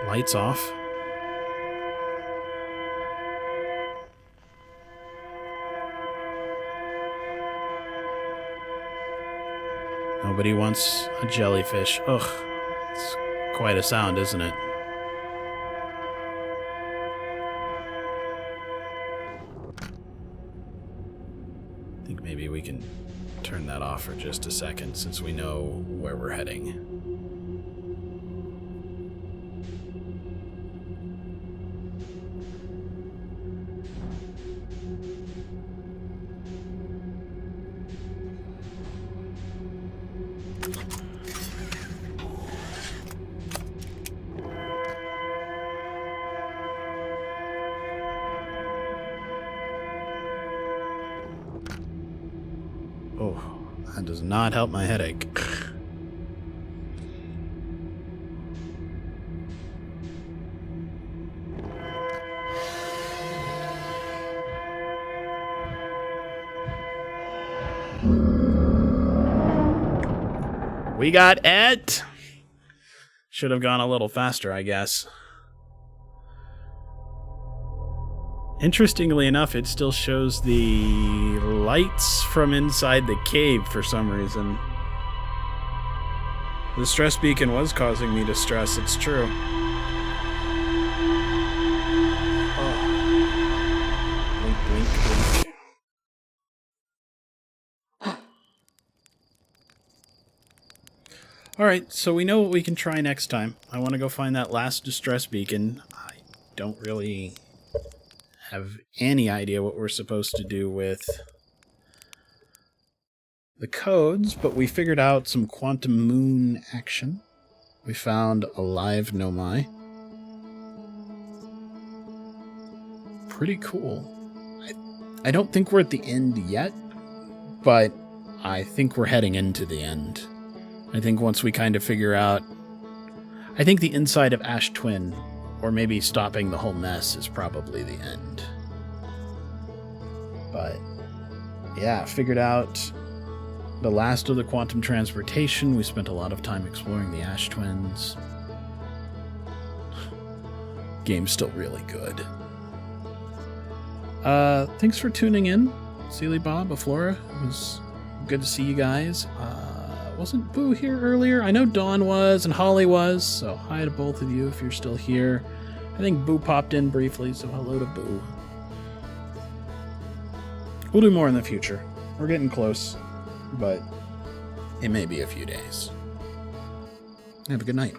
Lights off. Nobody wants a jellyfish. Ugh, it's quite a sound, isn't it? Maybe we can turn that off for just a second since we know where we're heading. Oh, that does not help my headache. We got it! Should have gone a little faster, I guess. Interestingly enough, it still shows the lights from inside the cave for some reason. The stress beacon was causing me distress, it's true. Oh. Blink, blink, blink. Alright, so we know what we can try next time. I want to go find that last distress beacon. I don't really have any idea what we're supposed to do with the codes, but we figured out some quantum moon action. We found a live Nomai. Pretty cool. I don't think we're at the end yet, but I think we're heading into the end. I think once we kind of figure out... I think the inside of Ash Twin, or maybe stopping the whole mess, is probably the end. But, yeah, figured out the last of the quantum transportation. We spent a lot of time exploring the Ash Twins. Game's still really good. Thanks for tuning in, Sealy Bob, Aflora. It was good to see you guys. Wasn't Boo here earlier? I know Dawn was and Holly was, so hi to both of you if you're still here. I think Boo popped in briefly, so hello to Boo. We'll do more in the future. We're getting close, but it may be a few days. Have a good night.